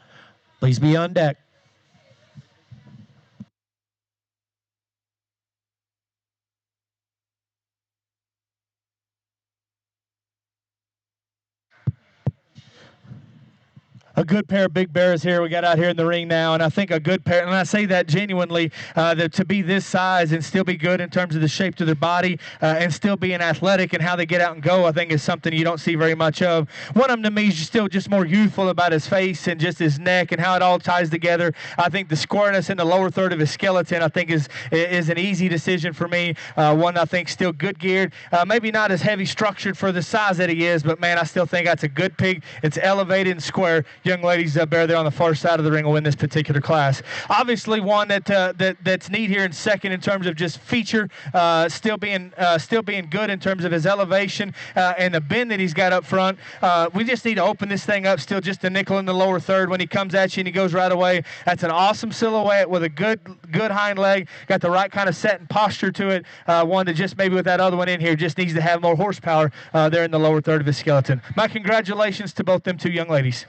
Please be on deck. A good pair of big bears here we got out here in the ring now, and I think a good pair, and I say that genuinely, that to be this size and still be good in terms of the shape to their body and still being athletic and how they get out and go, I think is something you don't see very much of. One of them to me is still just more youthful about his face and just his neck and how it all ties together. I think the squareness in the lower third of his skeleton, I think, is an easy decision for me. One I think still good geared, maybe not as heavy structured for the size that he is, but man, I still think that's a good pig. It's elevated and square. Young ladies bear there on the far side of the ring will win this particular class. Obviously, one that's neat here in second in terms of just feature, still being good in terms of his elevation and the bend that he's got up front. We just need to open this thing up. Still just a nickel in the lower third when he comes at you and he goes right away. That's an awesome silhouette with a good hind leg. Got the right kind of set and posture to it. One that just maybe with that other one in here just needs to have more horsepower there in the lower third of his skeleton. My congratulations to both them two young ladies.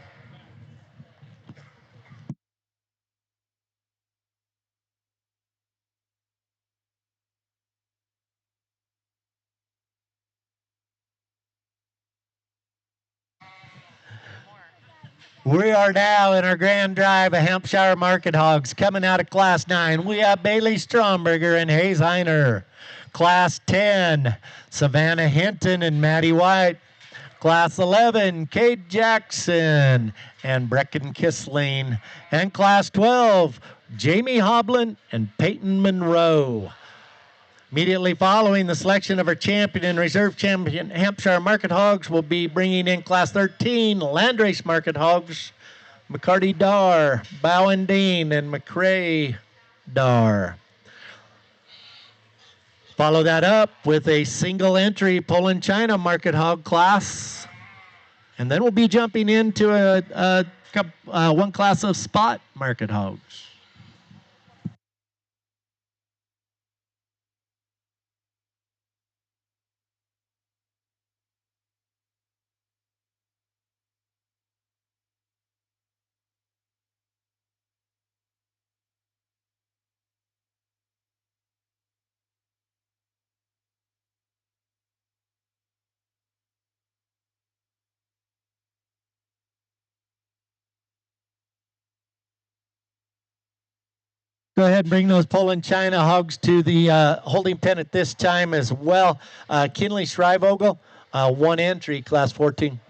We are now in our grand drive of Hampshire Market Hogs. Coming out of Class 9, we have Bailey Stromberger and Hayes Heiner. Class 10, Savannah Hinton and Maddie White. Class 11, Kate Jackson and Brecken Kissling. And Class 12, Jamie Hoblin and Peyton Monroe. Immediately following the selection of our champion and reserve champion, Hampshire Market Hogs, will be bringing in Class 13, Landrace Market Hogs, McCarty Dar, Bowendine, and McRae Dar. Follow that up with a single entry Poland China Market Hog class. And then we'll be jumping into one class of spot Market Hogs. Go ahead and bring those Poland China hogs to the holding pen at this time as well. Kinley Schreivogel, one entry, class 14.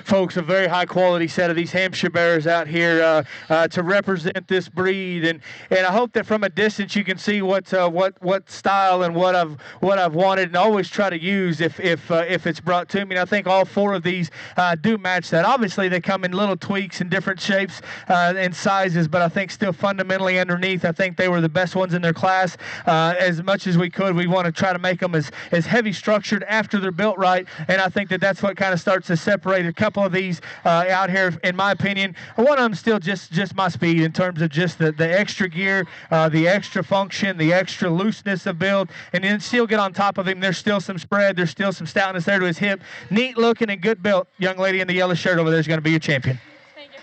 Folks, a very high quality set of these Hampshire Bears out here to represent this breed, and I hope that from a distance you can see what style and what I've wanted and always try to use if it's brought to me. And I think all four of these do match that. Obviously, they come in little tweaks and different shapes and sizes, but I think still fundamentally underneath, I think they were the best ones in their class. As much as we could, we want to try to make them as heavy structured after they're built right, and I think that's what kind of starts to separate a couple of these out here, in my opinion. One of them still just my speed in terms of just the extra gear, the extra function, the extra looseness of build, and then still get on top of him. There's still some spread. There's still some stoutness there to his hip. Neat looking and good built. Young lady in the yellow shirt over there is going to be your champion. Thank you.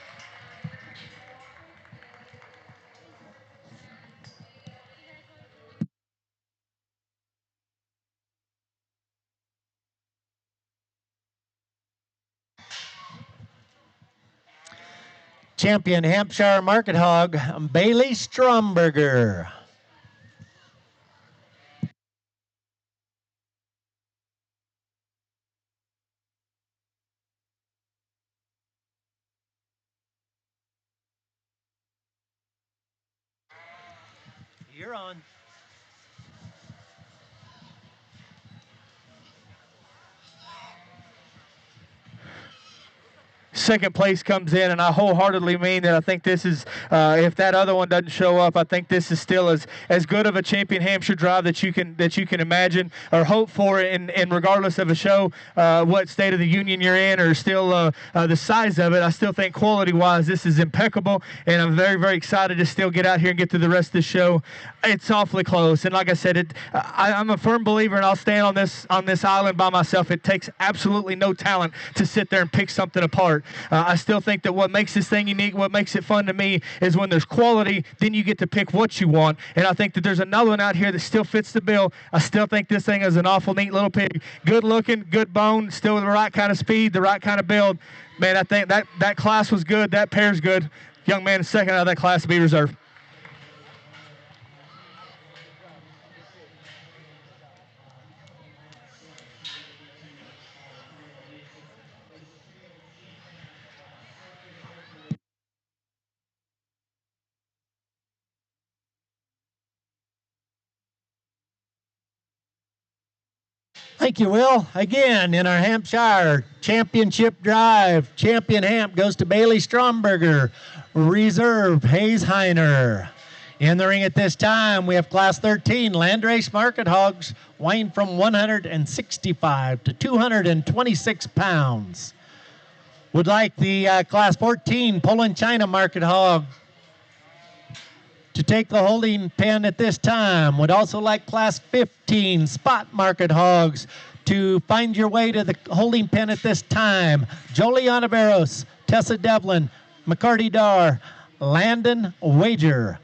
Champion Hampshire Market Hog, Bailey Stromberger. You're on. Second place comes in, and I wholeheartedly mean that I think this is, if that other one doesn't show up, I think this is still as good of a champion Hampshire drive that you can imagine or hope for, and regardless of a show, what state of the union you're in, or still the size of it, I still think quality-wise this is impeccable, and I'm very, very excited to still get out here and get through the rest of the show. It's awfully close, and like I said, I'm a firm believer, and I'll stand on this island by myself. It takes absolutely no talent to sit there and pick something apart. I still think that what makes this thing unique, what makes it fun to me, is when there's quality, then you get to pick what you want. And I think that there's another one out here that still fits the bill. I still think this thing is an awful neat little pig. Good looking, good bone, still the right kind of speed, the right kind of build. Man, I think that class was good. That pair's good. Young man, second out of that class to be reserved. Thank you, Will. Again, in our Hampshire Championship Drive, Champion Hamp goes to Bailey Stromberger, Reserve Hayes Heiner. In the ring at this time, we have Class 13 Landrace Market Hogs, weighing from 165 to 226 pounds. Would like the Class 14 Poland China Market Hog to take the holding pen at this time. Would also like Class 15 Spot Market Hogs to find your way to the holding pen at this time. Jolie Onaveros, Tessa Devlin, McCarty Dar, Landon Wager.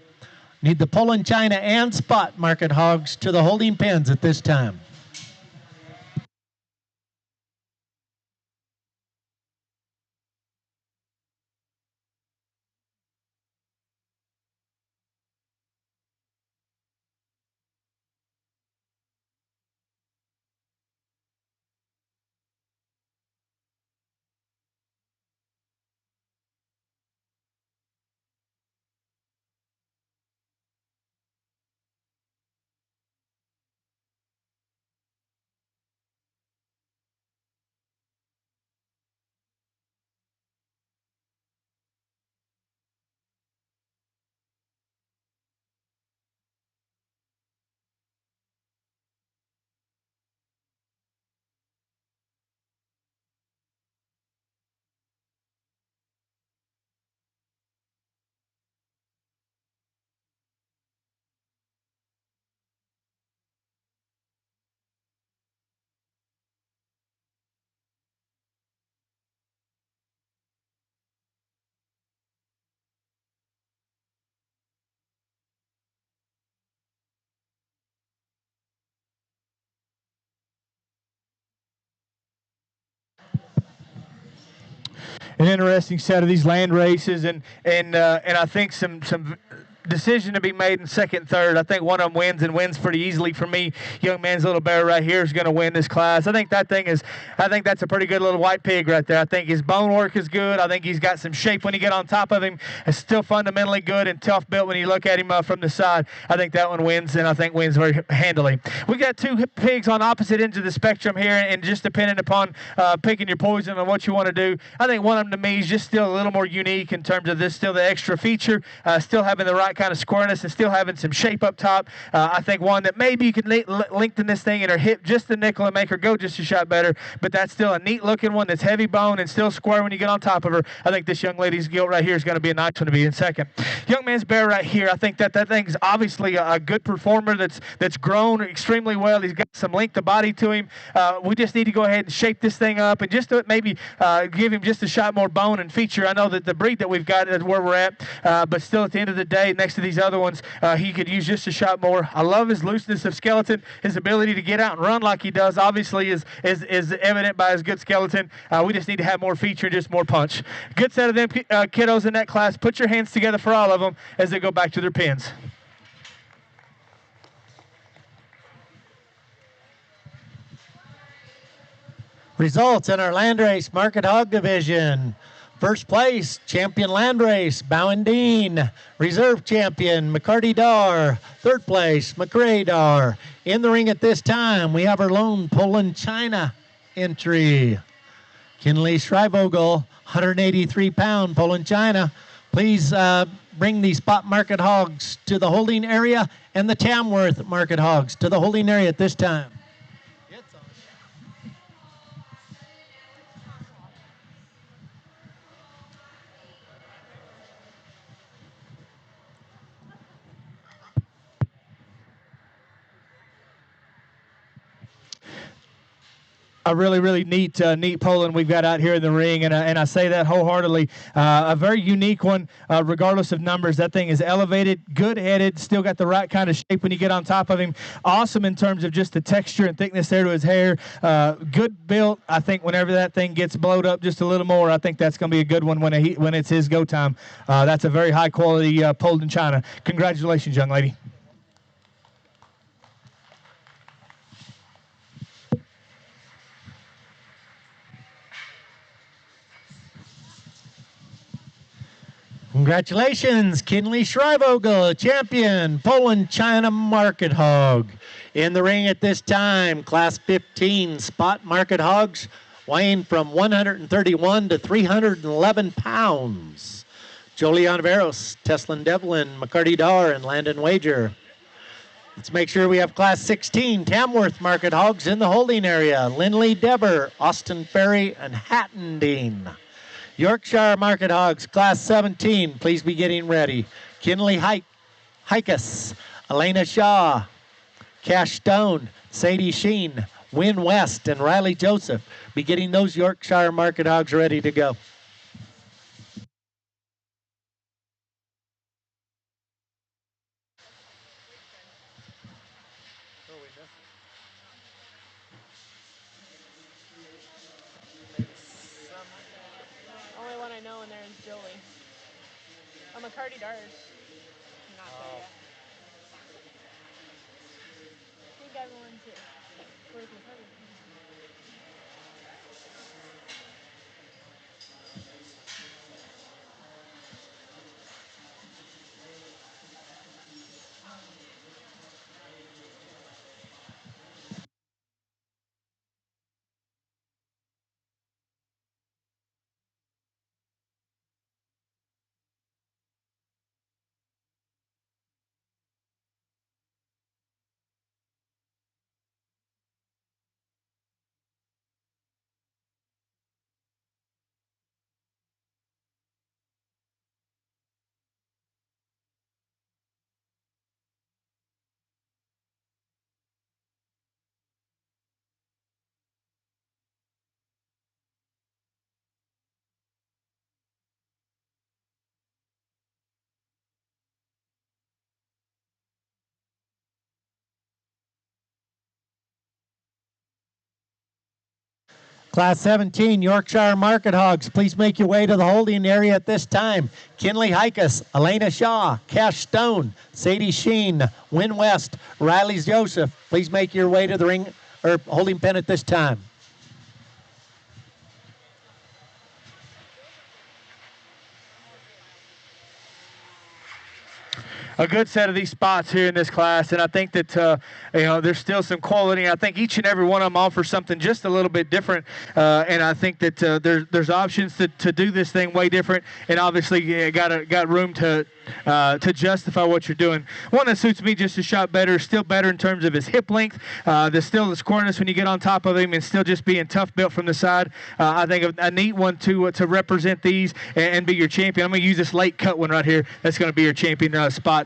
Need the Poland China and Spot Market Hogs to the holding pens at this time. an interesting set of these land races, and I think some decision to be made in second, third. I think one of them wins and wins pretty easily for me. Young man's little bear right here is going to win this class. I think that's a pretty good little white pig right there. I think his bone work is good. I think he's got some shape when you get on top of him. It's still fundamentally good and tough built when you look at him from the side. I think that one wins, and I think wins very handily. We got two pigs on opposite ends of the spectrum here, and just depending upon picking your poison and what you want to do, I think one of them to me is just still a little more unique in terms of this, still the extra feature, still having the right kind of squareness and still having some shape up top. I think one that maybe you could lengthen this thing in her hip just a nickel and make her go just a shot better, but that's still a neat looking one that's heavy bone and still square when you get on top of her. I think this young lady's gilt right here is going to be a nice one to be in second. Young man's bear right here, I think that thing's obviously a good performer that's grown extremely well. He's got some length of body to him. We just need to go ahead and shape this thing up and just maybe give him just a shot more bone and feature. I know that the breed that we've got is where we're at, but still at the end of the day, next to these other ones, he could use just a shot more. I love his looseness of skeleton. His ability to get out and run like he does obviously is evident by his good skeleton. We just need to have more feature and just more punch. Good set of them kiddos in that class. Put your hands together for all of them as they go back to their pens. Results in our landrace market hog division. First place, champion landrace, Bowendine. Reserve champion, McCarty Dar. Third place, McRae Dar. In the ring at this time, we have our lone Poland China entry. Kinley Schreibvogel, 183-pound Poland China. Please bring the spot market hogs to the holding area and the Tamworth market hogs to the holding area at this time. A really neat Poland we've got out here in the ring, and I say that wholeheartedly. A very unique one, regardless of numbers. That thing is elevated, good-headed, still got the right kind of shape when you get on top of him. Awesome in terms of just the texture and thickness there to his hair. Good built. I think whenever that thing gets blowed up just a little more, I think that's going to be a good one when it's his go time. That's a very high-quality Poland China. Congratulations, young lady. Congratulations, Kinley Schreibvogel, champion, Poland China Market Hog. In the ring at this time, Class 15 spot market hogs weighing from 131 to 311 pounds. Jolie Ontiveros, Teslin Devlin, McCarty Dar, and Landon Wager. Let's make sure we have Class 16 Tamworth market hogs in the holding area. Lindley Deber, Austin Ferry, and Hattendine. Yorkshire Market Hogs, Class 17, please be getting ready. Kinley Hikus, Elena Shaw, Cash Stone, Sadie Sheen, Wynn West, and Riley Joseph. Be getting those Yorkshire Market Hogs ready to go. Only one I know in there is Jolie. Oh, McCarty Dar's not there yet. I think everyone too. Where's McCarty? Class 17 Yorkshire Market Hogs, please make your way to the holding area at this time. Kinley Hikus, Elena Shaw, Cash Stone, Sadie Sheen, Win West, Riley Joseph, please make your way to the ring or holding pen at this time. A good set of these spots here in this class, and I think that there's still some quality. I think each and every one of them offer something just a little bit different, and I think that there's options to do this thing way different, and obviously got room to justify what you're doing. One that suits me just a shot better, still better in terms of his hip length, the squareness when you get on top of him, and still just being tough built from the side. I think a neat one to represent these and be your champion. I'm going to use this late cut one right here. That's going to be your champion spot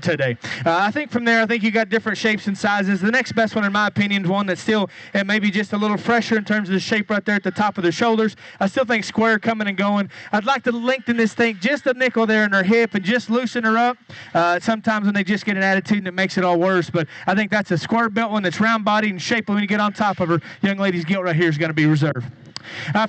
today. I think from there, I think you got different shapes and sizes. The next best one, in my opinion, is one that's still maybe just a little fresher in terms of the shape right there at the top of the shoulders. I still think square coming and going. I'd like to lengthen this thing just a nickel there in her hip and just loosen her up. Sometimes when they just get an attitude and it makes it all worse, but I think that's a square built one that's round bodied and shapely when you get on top of her. Young lady's gilt right here is going to be reserved.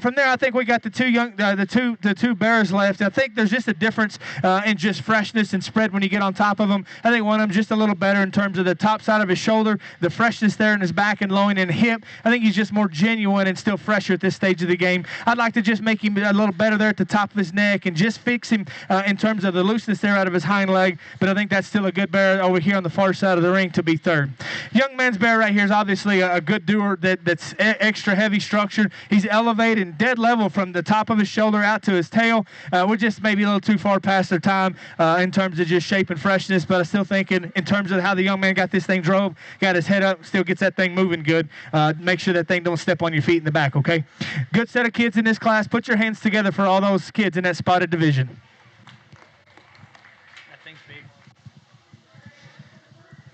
From there, I think we got the two bears left. I think there's just a difference in just freshness and spread when you get on top of them. I think one of them just a little better in terms of the top side of his shoulder, the freshness there in his back and loin and hip. I think he's just more genuine and still fresher at this stage of the game. I'd like to just make him a little better there at the top of his neck and just fix him in terms of the looseness there out of his hind leg. But I think that's still a good bear over here on the far side of the ring to be third. Young man's bear right here is obviously a good doer that's extra heavy structured. He's elevated and dead level from the top of his shoulder out to his tail. We're just maybe a little too far past their time in terms of just shape and freshness, but I still think in terms of how the young man got this thing drove, got his head up, still gets that thing moving good. Make sure that thing don't step on your feet in the back, okay? Good set of kids in this class. Put your hands together for all those kids in that spotted division.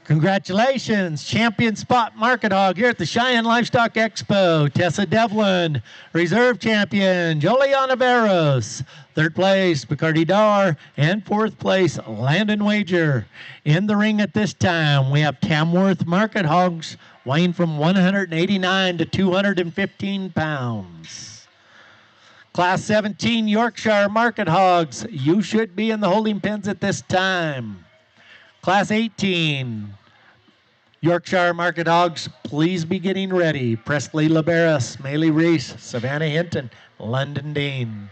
Congratulations, champion spot market hog here at the Cheyenne Livestock Expo. Tessa Devlin, reserve champion, Jolie Oliveros. Third place, Bacardi Dar. And fourth place, Landon Wager. In the ring at this time, we have Tamworth market hogs weighing from 189 to 215 pounds. Class 17 Yorkshire market hogs, you should be in the holding pens at this time. Class 18 Yorkshire Market Hogs, please be getting ready. Presley Liberis, Maylee Reese, Savannah Hinton, London Dean.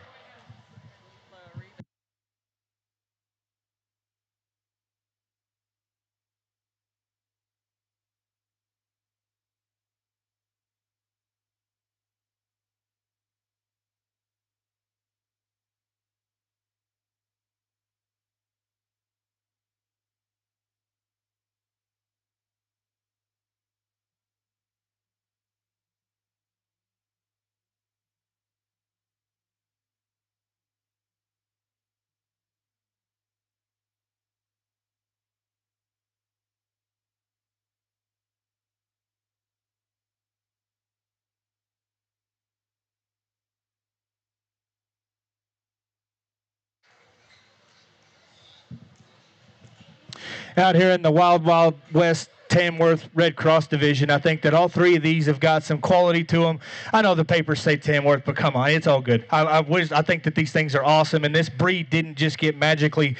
Out here in the Wild West Tamworth Red Cross division, I think that all three of these have got some quality to them. I know the papers say Tamworth, but come on, it's all good. I think that these things are awesome, and this breed didn't just get magically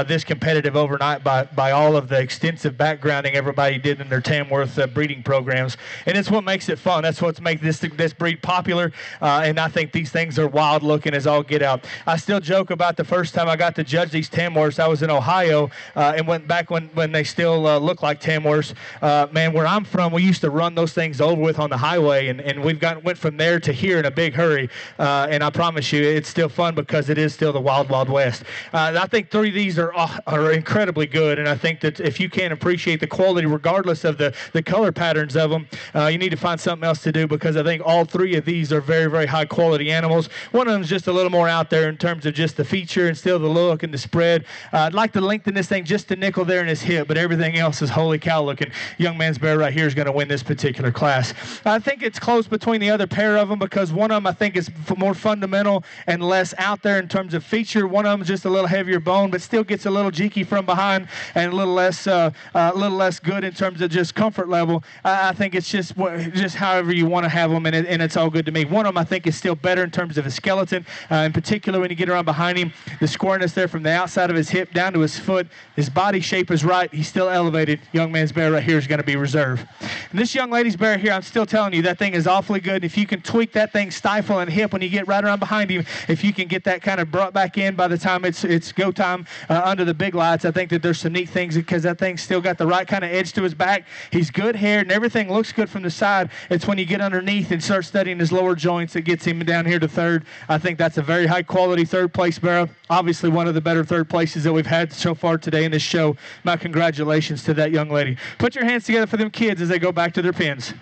this competitive overnight by all of the extensive backgrounding everybody did in their Tamworth breeding programs, and it's what makes it fun. That's what's made this breed popular, and I think these things are wild looking as all get out. I still joke about the first time I got to judge these Tamworths. I was in Ohio and went back when they still looked like Tamworths. Man, where I'm from, we used to run those things over with on the highway, and went from there to here in a big hurry. And I promise you, it's still fun because it is still the Wild West. I think three of these are incredibly good, and I think that if you can't appreciate the quality, regardless of the color patterns of them, you need to find something else to do, because I think all three of these are very, very high quality animals. One of them is just a little more out there in terms of just the feature and still the look and the spread. I'd like to lengthen this thing just a nickel there in his hip, but everything else is holy cow looking and young man's bear right here is going to win this particular class. I think it's close between the other pair of them because one of them I think is more fundamental and less out there in terms of feature. One of them is just a little heavier bone, but still gets a little cheeky from behind and a little less good in terms of just comfort level. I think it's just however you want to have them, and it's all good to me. One of them I think is still better in terms of his skeleton, in particular when you get around behind him, the squareness there from the outside of his hip down to his foot. His body shape is right. He's still elevated. Young man's bear right here is going to be reserve. And this young lady's bear here, I'm still telling you, that thing is awfully good. If you can tweak that thing stifle and hip when you get right around behind him, if you can get that kind of brought back in by the time it's go time under the big lights, I think that there's some neat things because that thing's still got the right kind of edge to his back. He's good haired and everything looks good from the side. It's when you get underneath and start studying his lower joints that gets him down here to third. I think that's a very high quality third place bear. Obviously one of the better third places that we've had so far today in this show. My congratulations to that young lady. Put your hands together for them kids as they go back to their pens.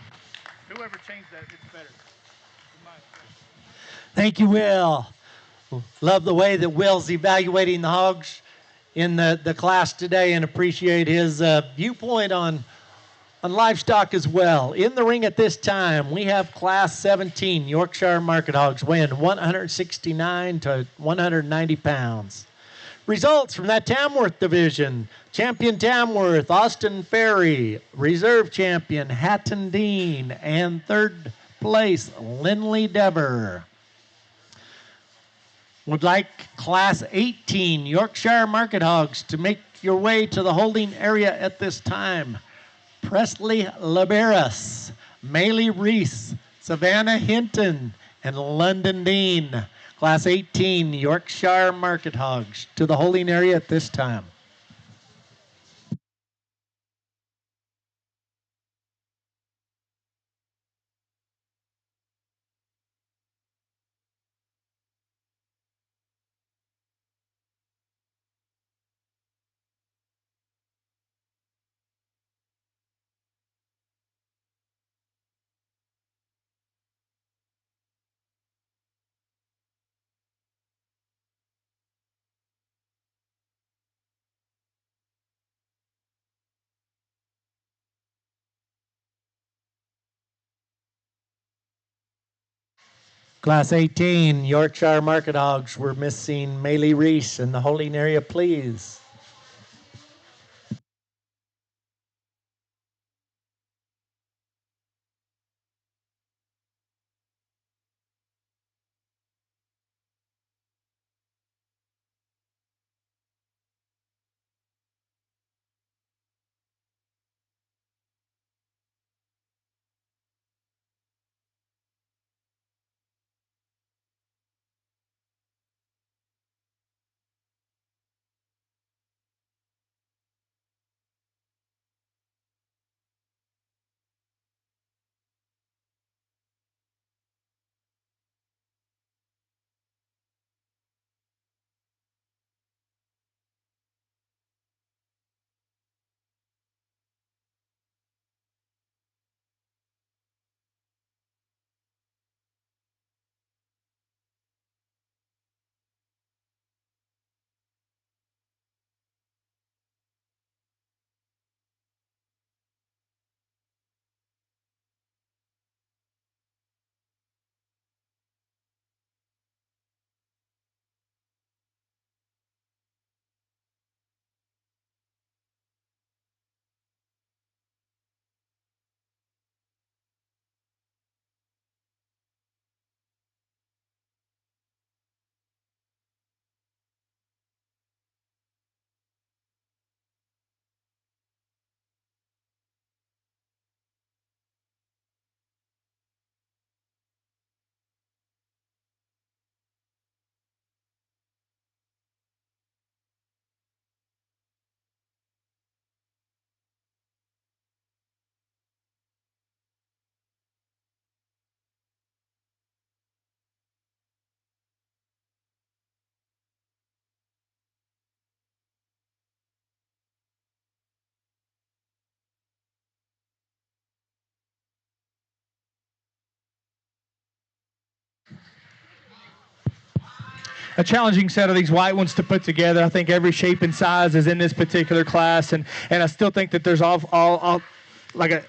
Whoever changed that, it's better. Thank you, Will. Love the way that Will's evaluating the hogs in the class today and appreciate his viewpoint on livestock as well. In the ring at this time, we have Class 17 Yorkshire Market Hogs weighing 169 to 190 pounds. Results from that Tamworth division: champion Tamworth, Austin Ferry; reserve champion Hatton Dean; and third place Lindley Dever. Would like Class 18 Yorkshire Market Hogs to make your way to the holding area at this time: Presley Liberis, Maylee Reese, Savannah Hinton, and London Dean. Class 18 Yorkshire Market Hogs to the holding area at this time. Class 18 Yorkshire Market Hogs, we're missing Maylee Reese in the holding area, please. a challenging set of these white ones to put together. I think every shape and size is in this particular class, and I still think that there's all like a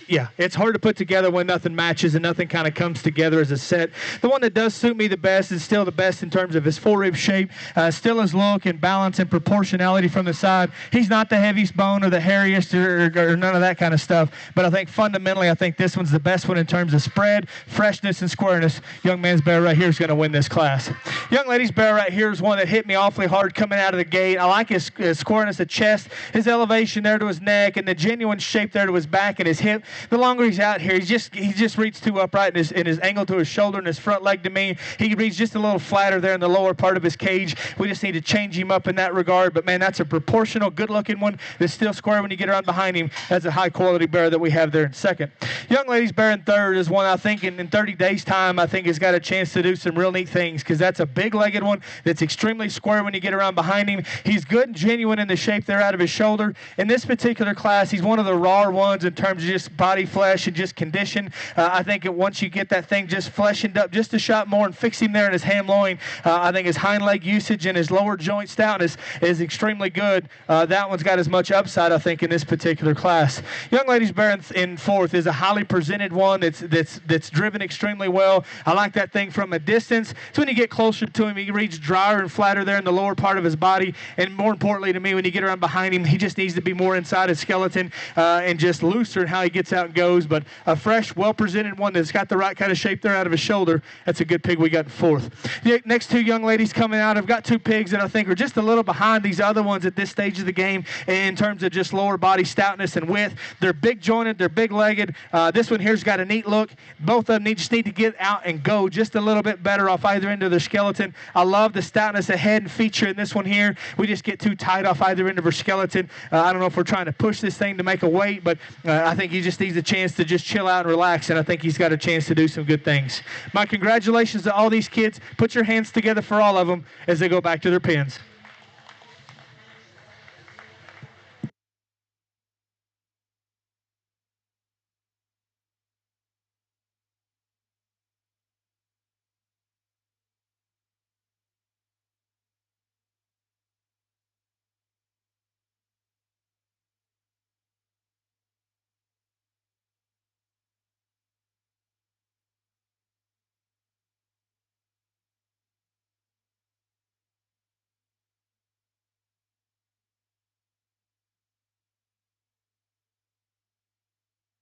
yeah, it's hard to put together when nothing matches and nothing kind of comes together as a set. The one that does suit me the best is still the best in terms of his forerib shape, still his look and balance and proportionality from the side. He's not the heaviest bone or the hairiest or none of that kind of stuff, but I think fundamentally, I think this one's the best one in terms of spread, freshness, and squareness. Young man's bear right here is going to win this class. Young lady's bear right here is one that hit me awfully hard coming out of the gate. I like his squareness of chest, his elevation there to his neck, and the genuine shape there to his back and his hip. The longer he's out here, he just reads too upright in his angle to his shoulder and his front leg to me. He reads just a little flatter there in the lower part of his cage. We just need to change him up in that regard. But, man, that's a proportional, good-looking one that's still square when you get around behind him. That's a high-quality bear that we have there in second. Young lady's bear in third is one I think in 30 days' time I think has got a chance to do some real neat things because that's a big-legged one that's extremely square when you get around behind him. He's good and genuine in the shape there out of his shoulder. In this particular class, he's one of the raw ones in terms of just body flesh and just condition. I think once you get that thing just fleshened up just a shot more and fix him there in his ham loin, I think his hind leg usage and his lower joint stoutness is extremely good. That one's got as much upside, I think, in this particular class. Young lady's bear in fourth is a highly presented one that's driven extremely well. I like that thing from a distance. So when you get closer to him, he reads drier and flatter there in the lower part of his body. And more importantly to me, when you get around behind him, he just needs to be more inside his skeleton and just looser in how he gets out and goes. But a fresh, well-presented one that's got the right kind of shape there out of his shoulder. That's a good pig we got in fourth. The next two young ladies coming out, I've got two pigs that I think are just a little behind these other ones at this stage of the game in terms of just lower body stoutness and width. They're big-jointed. They're big-legged. This one here's got a neat look. Both of them just need to get out and go just a little bit better off either end of their skeleton. I love the stoutness of head and feature in this one here. We just get too tight off either end of her skeleton. I don't know if we're trying to push this thing to make a weight, but I think he just needs a chance to just chill out and relax, and I think he's got a chance to do some good things. My congratulations to all these kids. Put your hands together for all of them as they go back to their pens.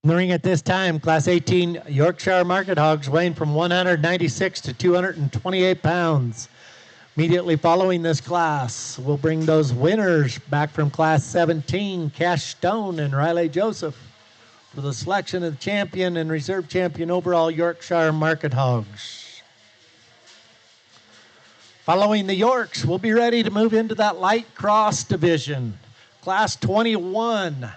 In the ring at this time, Class 18 Yorkshire Market Hogs weighing from 196 to 228 pounds. Immediately following this class, we'll bring those winners back from Class 17, Cash Stone and Riley Joseph, for the selection of the champion and reserve champion overall Yorkshire Market Hogs. Following the Yorks, we'll be ready to move into that light cross division. Class 21.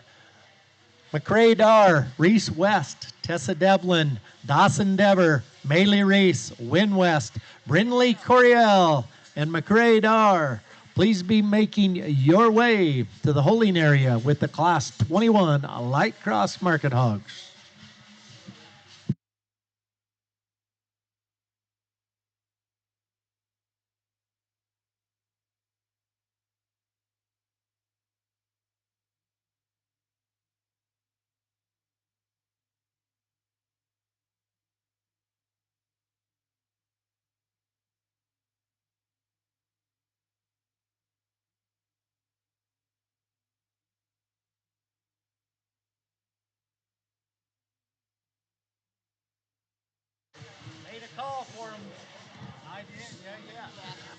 McCrae Dar, Reese West, Tessa Devlin, Dawson Dever, Maylee Reese, Win West, Brindley Coriel, and McCrae Dar. Please be making your way to the holding area with the Class 21 Light Cross Market Hogs.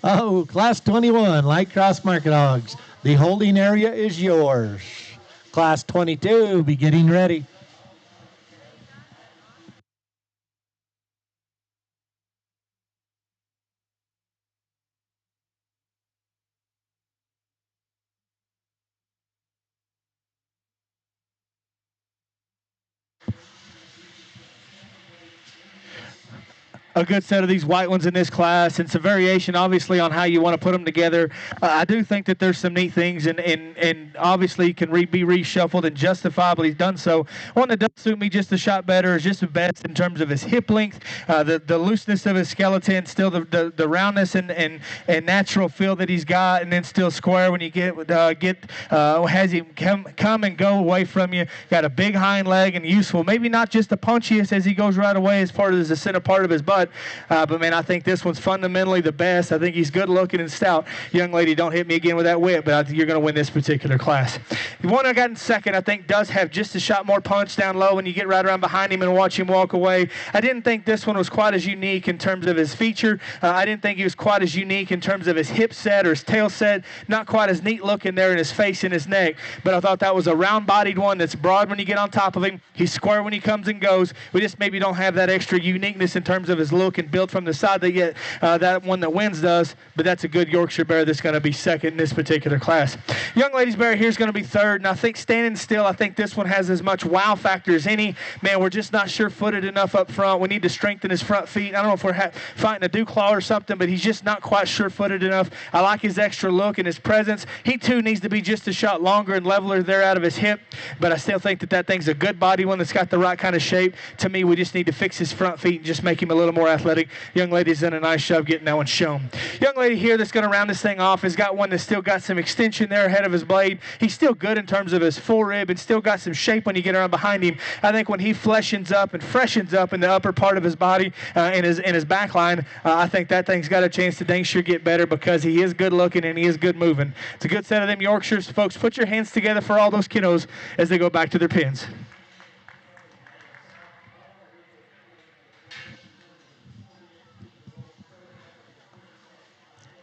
Oh, Class 21, Light Cross Market Hogs. The holding area is yours. Class 22, be getting ready. a good set of these white ones in this class, and some variation obviously on how you want to put them together. I do think that there's some neat things, and obviously can be reshuffled and justifiably done so. One that does suit me just a shot better is just the best in terms of his hip length, the looseness of his skeleton, still the roundness and natural feel that he's got, and then still square when you has him come and go away from you. Got a big hind leg and useful. Maybe not just the punchiest as he goes right away as far as the center part of his butt, but man, I think this one's fundamentally the best. I think he's good looking and stout. Young lady, don't hit me again with that whip, but I think you're going to win this particular class. The one I got in second, I think, does have just a shot more punch down low when you get right around behind him and watch him walk away. I didn't think this one was quite as unique in terms of his feature. I didn't think he was quite as unique in terms of his hip set or his tail set. Not quite as neat looking there in his face and his neck, but I thought that was a round-bodied one that's broad when you get on top of him. He's square when he comes and goes. We just maybe don't have that extra uniqueness in terms of his look and build from the side that yet that one that wins does, but that's a good Yorkshire bear that's going to be second in this particular class. Young lady's bear here is going to be third, and I think standing still, I think this one has as much wow factor as any. Man, we're just not sure-footed enough up front. We need to strengthen his front feet. I don't know if we're fighting a dew claw or something, but he's just not quite sure-footed enough. I like his extra look and his presence. He, too, needs to be just a shot longer and leveler there out of his hip, but I still think that thing's a good body one that's got the right kind of shape. To me, we just need to fix his front feet and just make him a little more athletic. Young lady's done a nice job getting that one shown. Young lady here that's going to round this thing off has got one that's still got some extension there ahead of his blade. He's still good in terms of his full rib and still got some shape when you get around behind him. I think when he fleshens up and freshens up in the upper part of his body and his back line, I think that thing's got a chance to dang sure get better because he is good looking and he is good moving. It's a good set of them Yorkshires. Folks, put your hands together for all those kiddos as they go back to their pens.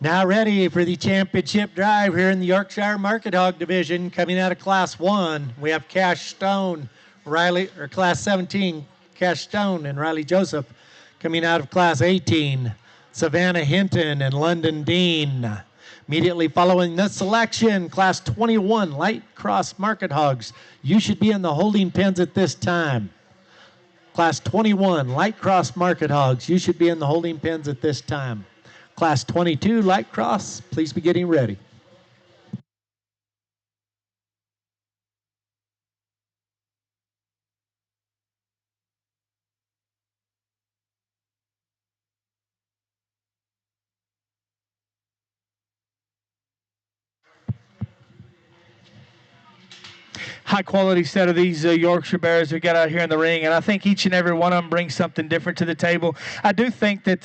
Now ready for the championship drive here in the Yorkshire Market Hog Division. Coming out of Class 1, we have Cash Stone, Class 17, Cash Stone and Riley Joseph. Coming out of Class 18, Savannah Hinton and London Dean. Immediately following this selection, Class 21, Light Cross Market Hogs. You should be in the holding pens at this time. Class 21, Light Cross Market Hogs. You should be in the holding pens at this time. Class 22, Light Cross, please be getting ready. High quality set of these Yorkshire Bears we got out here in the ring, and I think each and every one of them brings something different to the table. I do think that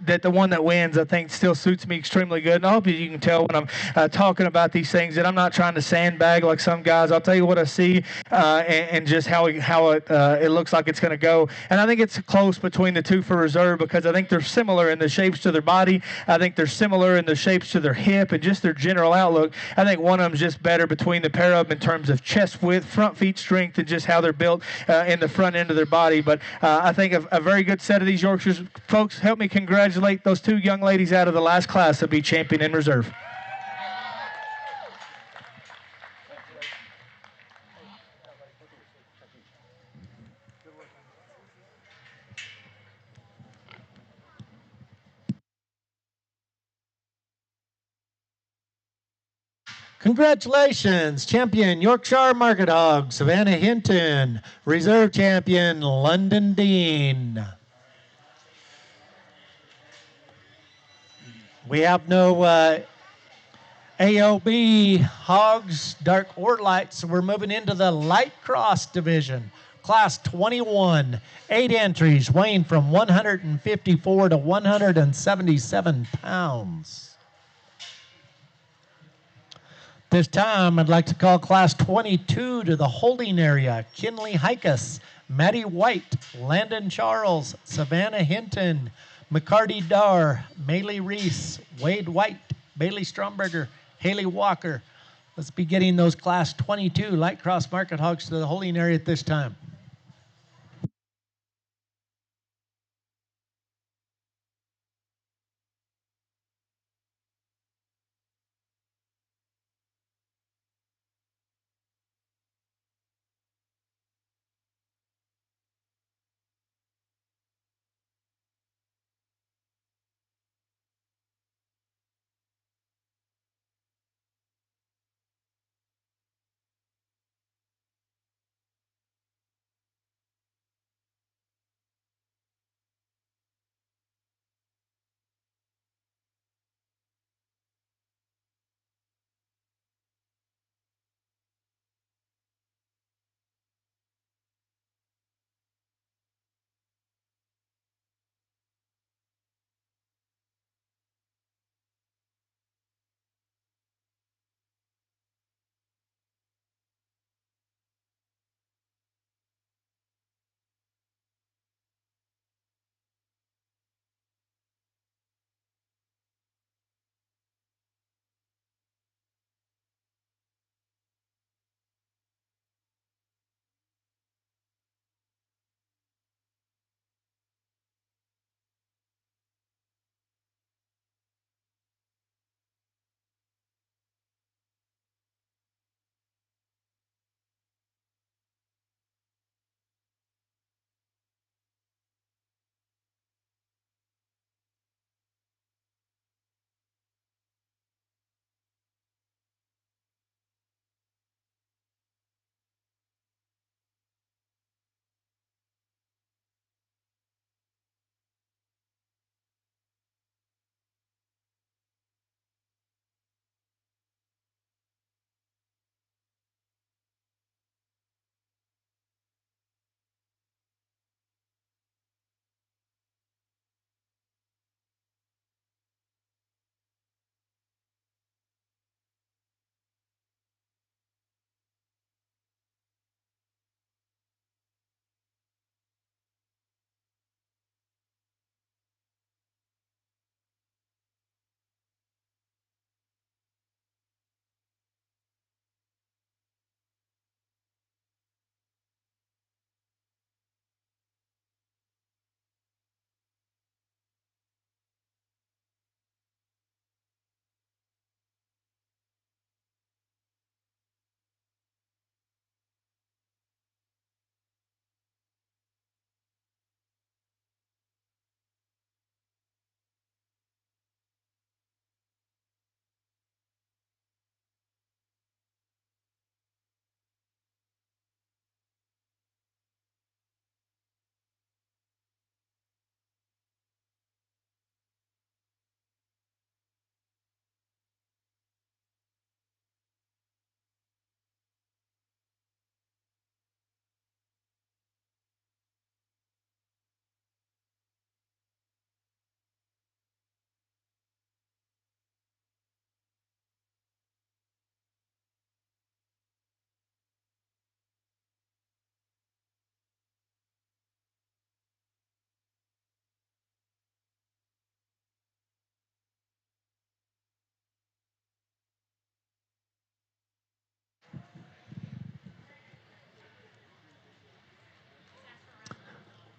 that the one that wins, I think, still suits me extremely good, and I hope you can tell when I'm talking about these things that I'm not trying to sandbag like some guys. I'll tell you what I see and just how it looks like it's going to go, and I think it's close between the two for reserve because I think they're similar in the shapes to their body. I think they're similar in the shapes to their hip and just their general outlook. I think one of them's just better between the pair of them in terms of chest width, front feet strength, and just how they're built in the front end of their body. But I think a very good set of these Yorkshires. Folks, help me congratulate those two young ladies out of the last class to be champion in reserve. Congratulations, champion Yorkshire Market Hog, Savannah Hinton, reserve champion London Dean. We have no AOB hogs, dark or light, so we're moving into the light cross division. Class 21, 8 entries weighing from 154 to 177 pounds. This time, I'd like to call Class 22 to the holding area. Kinley Hikus, Maddie White, Landon Charles, Savannah Hinton, McCarty Dar, Maylee Reese, Wade White, Bailey Stromberger, Haley Walker. Let's be getting those Class 22 Light Cross Market Hogs to the holding area at this time.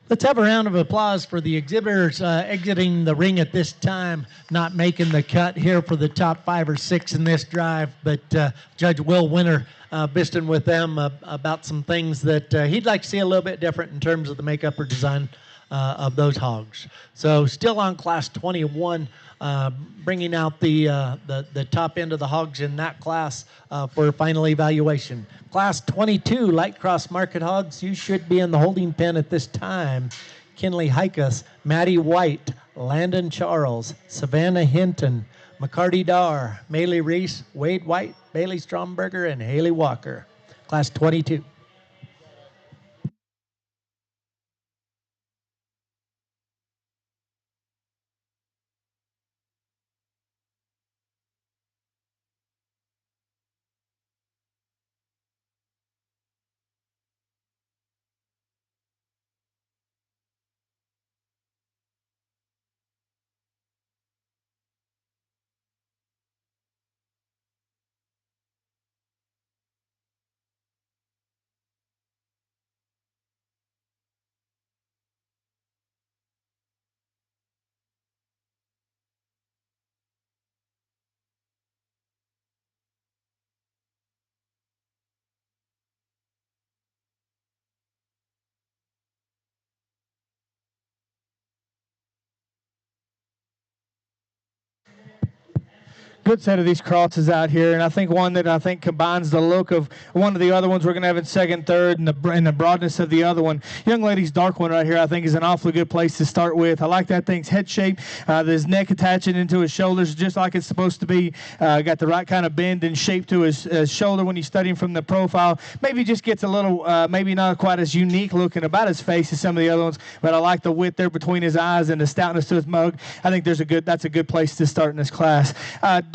Let's have a round of applause for the exhibitors exiting the ring at this time, not making the cut here for the top 5 or 6 in this drive. But Judge Will Winter bisting with them about some things that he'd like to see a little bit different in terms of the makeup or design of those hogs. So still on Class 21, bringing out the top end of the hogs in that class for final evaluation. Class 22, light cross market hogs, you should be in the holding pen at this time. Kinley Hikas, Maddie White, Landon Charles, Savannah Hinton, McCarty Dar, Maylee Reese, Wade White, Bailey Stromberger, and Haley Walker. Class 22. Good set of these crosses out here, and I think one that I think combines the look of one of the other ones we're going to have in second, third, and the broadness of the other one. Young lady's dark one right here I think is an awfully good place to start with. I like that thing's head shape. His neck attaching into his shoulders just like it's supposed to be. Got the right kind of bend and shape to his shoulder when he's studying from the profile. Maybe just gets a little, maybe not quite as unique looking about his face as some of the other ones, but I like the width there between his eyes and the stoutness to his mug. I think that's a good place to start in this class.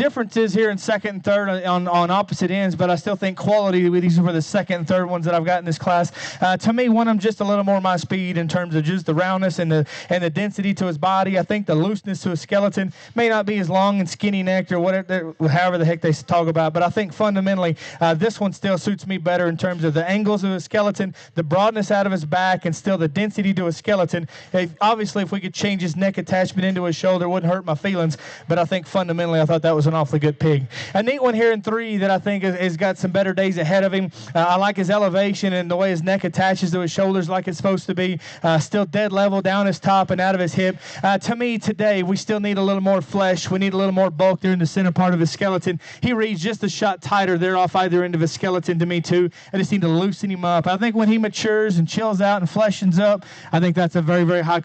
Differences here in second and third on opposite ends, but I still think quality. These are for the second and third ones that I've got in this class. To me, one of them just a little more my speed in terms of just the roundness and the density to his body. I think the looseness to his skeleton may not be as long and skinny necked or whatever, however the heck they talk about, but I think fundamentally this one still suits me better in terms of the angles of his skeleton, the broadness out of his back, and still the density to his skeleton. Obviously, if we could change his neck attachment into his shoulder, it wouldn't hurt my feelings, but I think fundamentally I thought that was an awfully good pig. A neat one here in 3 that I think has got some better days ahead of him. I like his elevation and the way his neck attaches to his shoulders like it's supposed to be. Still dead level down his top and out of his hip. To me today, we still need a little more flesh. We need a little more bulk there in the center part of his skeleton. He reads just a shot tighter there off either end of his skeleton to me too. I just need to loosen him up. I think when he matures and chills out and fleshens up, I think that's a very, very high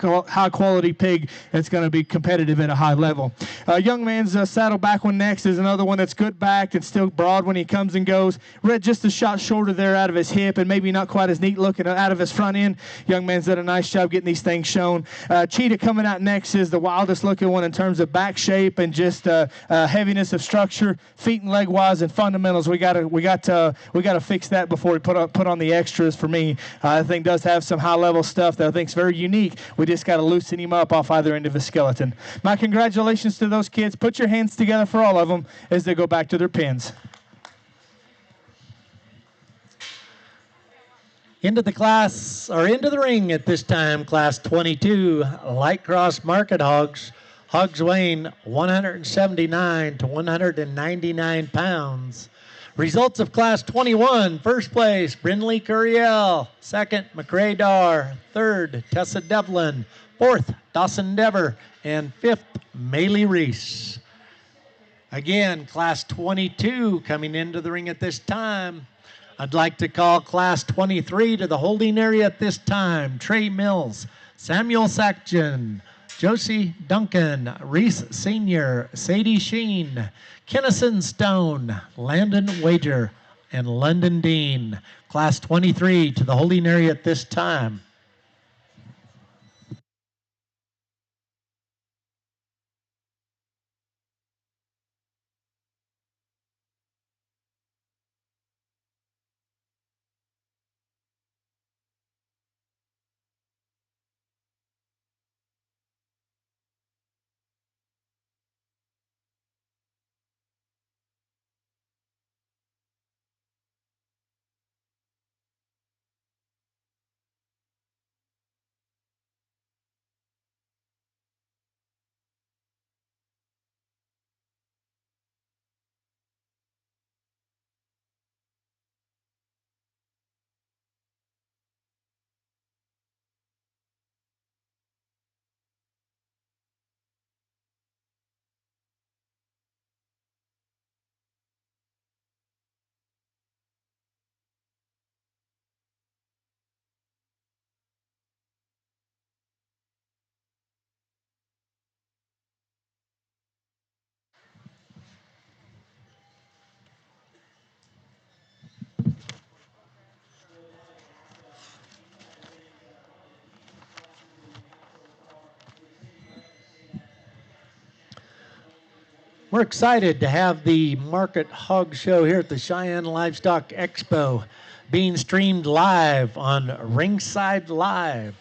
quality pig that's going to be competitive at a high level. Young man's saddle back one next is another one that's good backed and still broad when he comes and goes. Read just a shot shorter there out of his hip and maybe not quite as neat looking out of his front end. Young man's done a nice job getting these things shown. Cheetah coming out next is the wildest looking one in terms of back shape and just heaviness of structure, feet and leg wise and fundamentals. We got to fix that before we put on the extras. For me, I think does have some high level stuff that I think is very unique. We just got to loosen him up off either end of his skeleton. My congratulations to those kids. Put your hands together for all of them as they go back to their pens. Into the class, or into the ring at this time, Class 22, light cross market hogs. Hogs weighing 179 to 199 pounds. Results of Class 21, first place, Brindley Curiel. Second, McCrae Dar. Third, Tessa Devlin. Fourth, Dawson Dever. And fifth, Maylee Reese. Again, Class 22 coming into the ring at this time. I'd like to call Class 23 to the holding area at this time. Trey Mills, Samuel Sackton, Josie Duncan, Reese Sr., Sadie Sheen, Kennison Stone, Landon Wager, and London Dean. Class 23 to the holding area at this time. We're excited to have the Market Hog Show here at the Cheyenne Livestock Expo being streamed live on Ringside Live,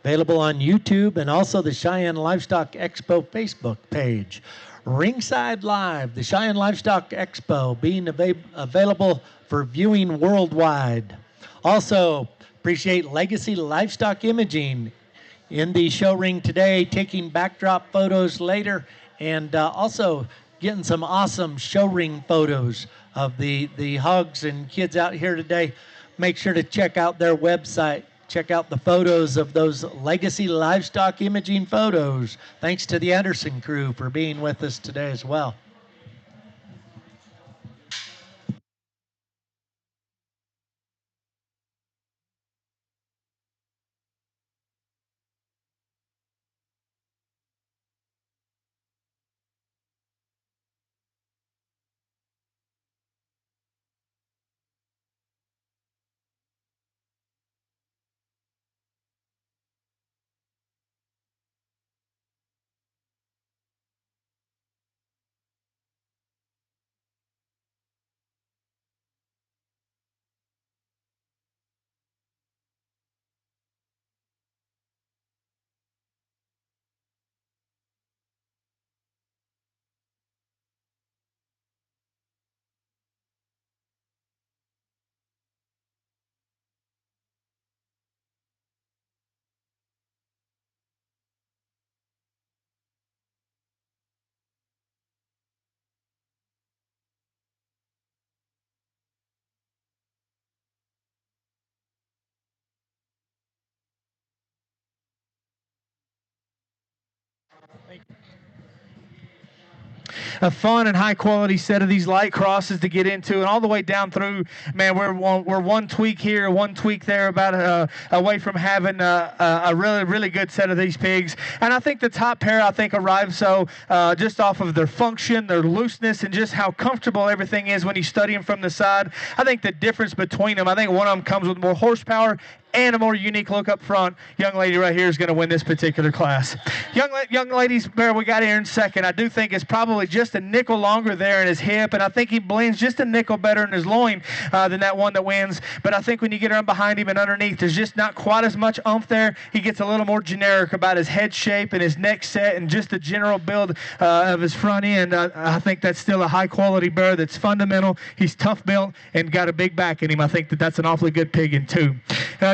available on YouTube and also the Cheyenne Livestock Expo Facebook page. Ringside Live, the Cheyenne Livestock Expo being available for viewing worldwide. Also, appreciate Legacy Livestock Imaging in the show ring today, taking backdrop photos later, and also getting some awesome show ring photos of the hogs and kids out here today. Make sure to check out their website. Check out the photos of those Legacy Livestock Imaging photos. Thanks to the Anderson crew for being with us today as well. A fun and high quality set of these light crosses to get into, and all the way down through, man, we're one tweak here, one tweak there, about away from having a really good set of these pigs. And I think the top pair, arrived so just off of their function, their looseness, and just how comfortable everything is when you study them from the side. I think the difference between them, I think one of them comes with more horsepower and a more unique look up front. Young lady right here is going to win this particular class. Young lady's bear we got here in second, I do think is probably just a nickel longer there in his hip, and I think he blends just a nickel better in his loin than that one that wins. But I think when you get around behind him and underneath, there's just not quite as much oomph there. He gets a little more generic about his head shape and his neck set and just the general build of his front end. I think that's still a high quality bear that's fundamental. He's tough built and got a big back in him. I think that's an awfully good pig in two.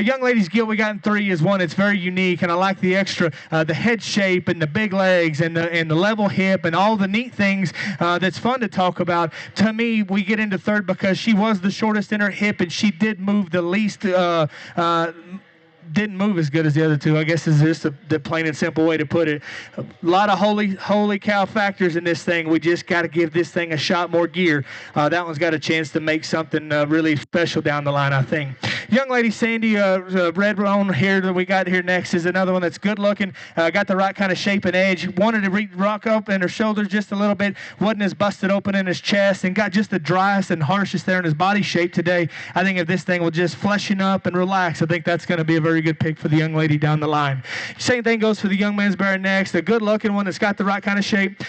Young lady's gilt we got in three is one that's very unique, and I like the extra, the head shape and the big legs and the level hip and all the neat things that's fun to talk about. To me, we get into third because she was the shortest in her hip, and she did move the least didn't move as good as the other two, I guess is just the plain and simple way to put it. A lot of holy cow factors in this thing. We just got to give this thing a shot more gear. That one's got a chance to make something really special down the line, I think. Young lady Sandy, red one here that we got here next is another one that's good looking, got the right kind of shape and edge, wanted to rock up in her shoulders just a little bit, wasn't as busted open in his chest, and got just the driest and harshest there in his body shape today. I think if this thing will just fleshen up and relax, I think that's going to be a very good pick for the young lady down the line. Same thing goes for the young man's bear next. A good looking one that's got the right kind of shape.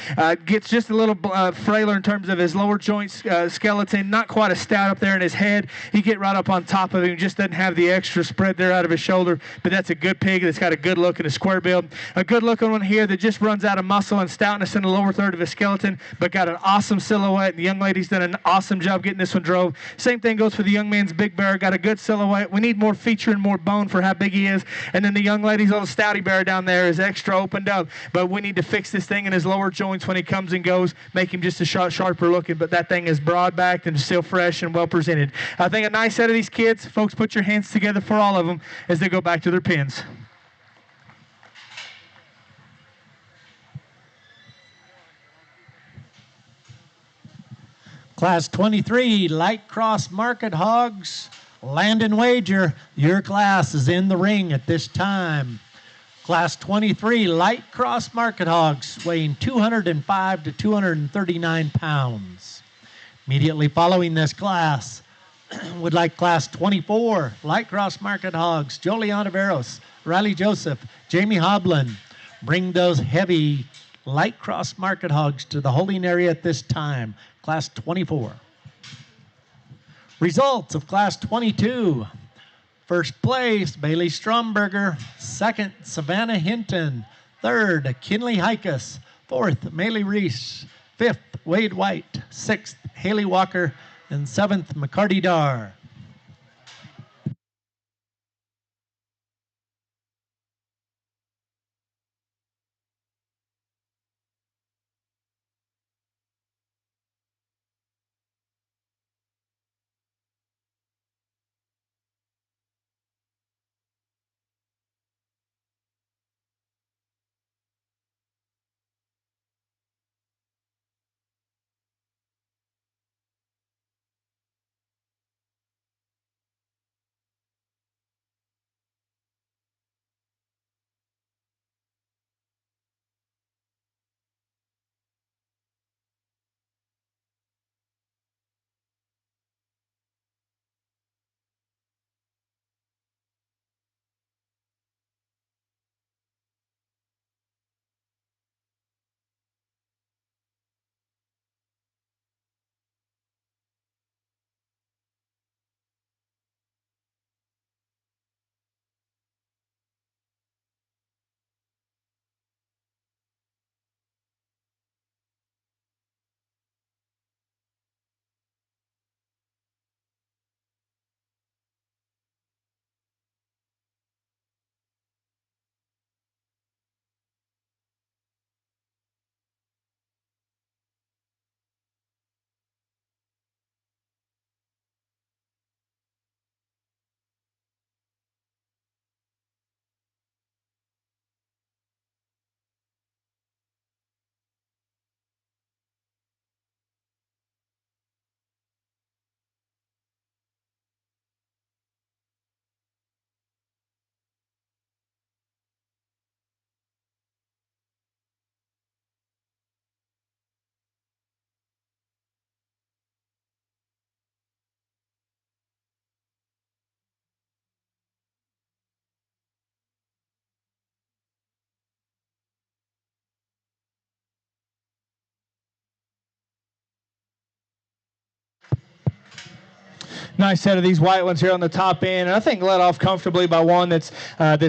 Gets just a little frailer in terms of his lower joints, skeleton, not quite as stout up there in his head. He get right up on top of him, just doesn't have the extra spread there out of his shoulder, but that's a good pig that's got a good look and a square build. A good looking one here that just runs out of muscle and stoutness in the lower third of his skeleton, but got an awesome silhouette. The young lady's done an awesome job getting this one drove. Same thing goes for the young man's big bear, got a good silhouette. We need more feature and more bone for how big he is. And then the young lady's little stouty bear down there is extra opened up, but we need to fix this thing in his lower joints when he comes and goes, make him just a sharper looking, but that thing is broad backed and still fresh and well presented. I think a nice set of these kids. Folks, put your hands together for all of them as they go back to their pens. Class 23, Light Cross Market Hogs, Land and Wager. Your class is in the ring at this time. Class 23, Light Cross Market Hogs, weighing 205 to 239 pounds. Immediately following this class, would like Class 24, Light Cross Market Hogs, Jolie Ontiveros, Riley Joseph, Jamie Hoblin. Bring those heavy light cross market hogs to the holding area at this time. Class 24. Results of Class 22. First place, Bailey Stromberger. Second, Savannah Hinton. Third, Kinley Hikus. Fourth, Maylee Reese. Fifth, Wade White. Sixth, Haley Walker. And seventh, McCarty Dar. Nice set of these white ones here on the top end, and I think led off comfortably by one that's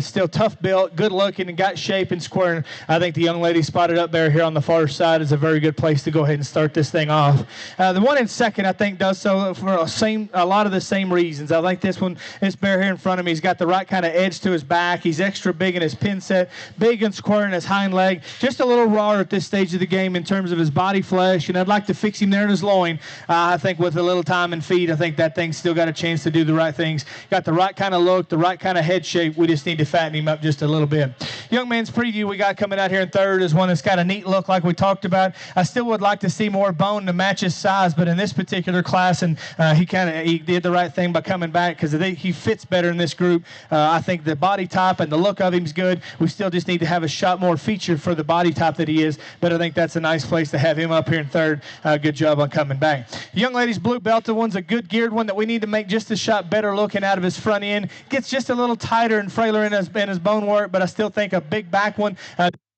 still tough built, good looking, and got shape and square. And I think the young lady spotted up there here on the far side is a very good place to go ahead and start this thing off. The one in second, I think, does so for a lot of the same reasons. I like this one, this bear here in front of me. He's got the right kind of edge to his back. He's extra big in his pin set, big and square in his hind leg. Just a little raw at this stage of the game in terms of his body flesh, and I'd like to fix him there in his loin. I think with a little time and feed, I think that thing's still got a chance to do the right things. Got the right kind of look, the right kind of head shape. We just need to fatten him up just a little bit. Young man's preview we got coming out here in third is one that's got a neat look like we talked about. I still would like to see more bone to match his size, but in this particular class, and he did the right thing by coming back because he fits better in this group. I think the body type and the look of him's good. We still just need to have a shot more featured for the body type that he is, but I think that's a nice place to have him up here in third. Good job on coming back. Young lady's blue belted one's a good geared one that we need to make just a shot better looking out of his front end. Gets just a little tighter and frailer in his bone work, but I still think a big back one.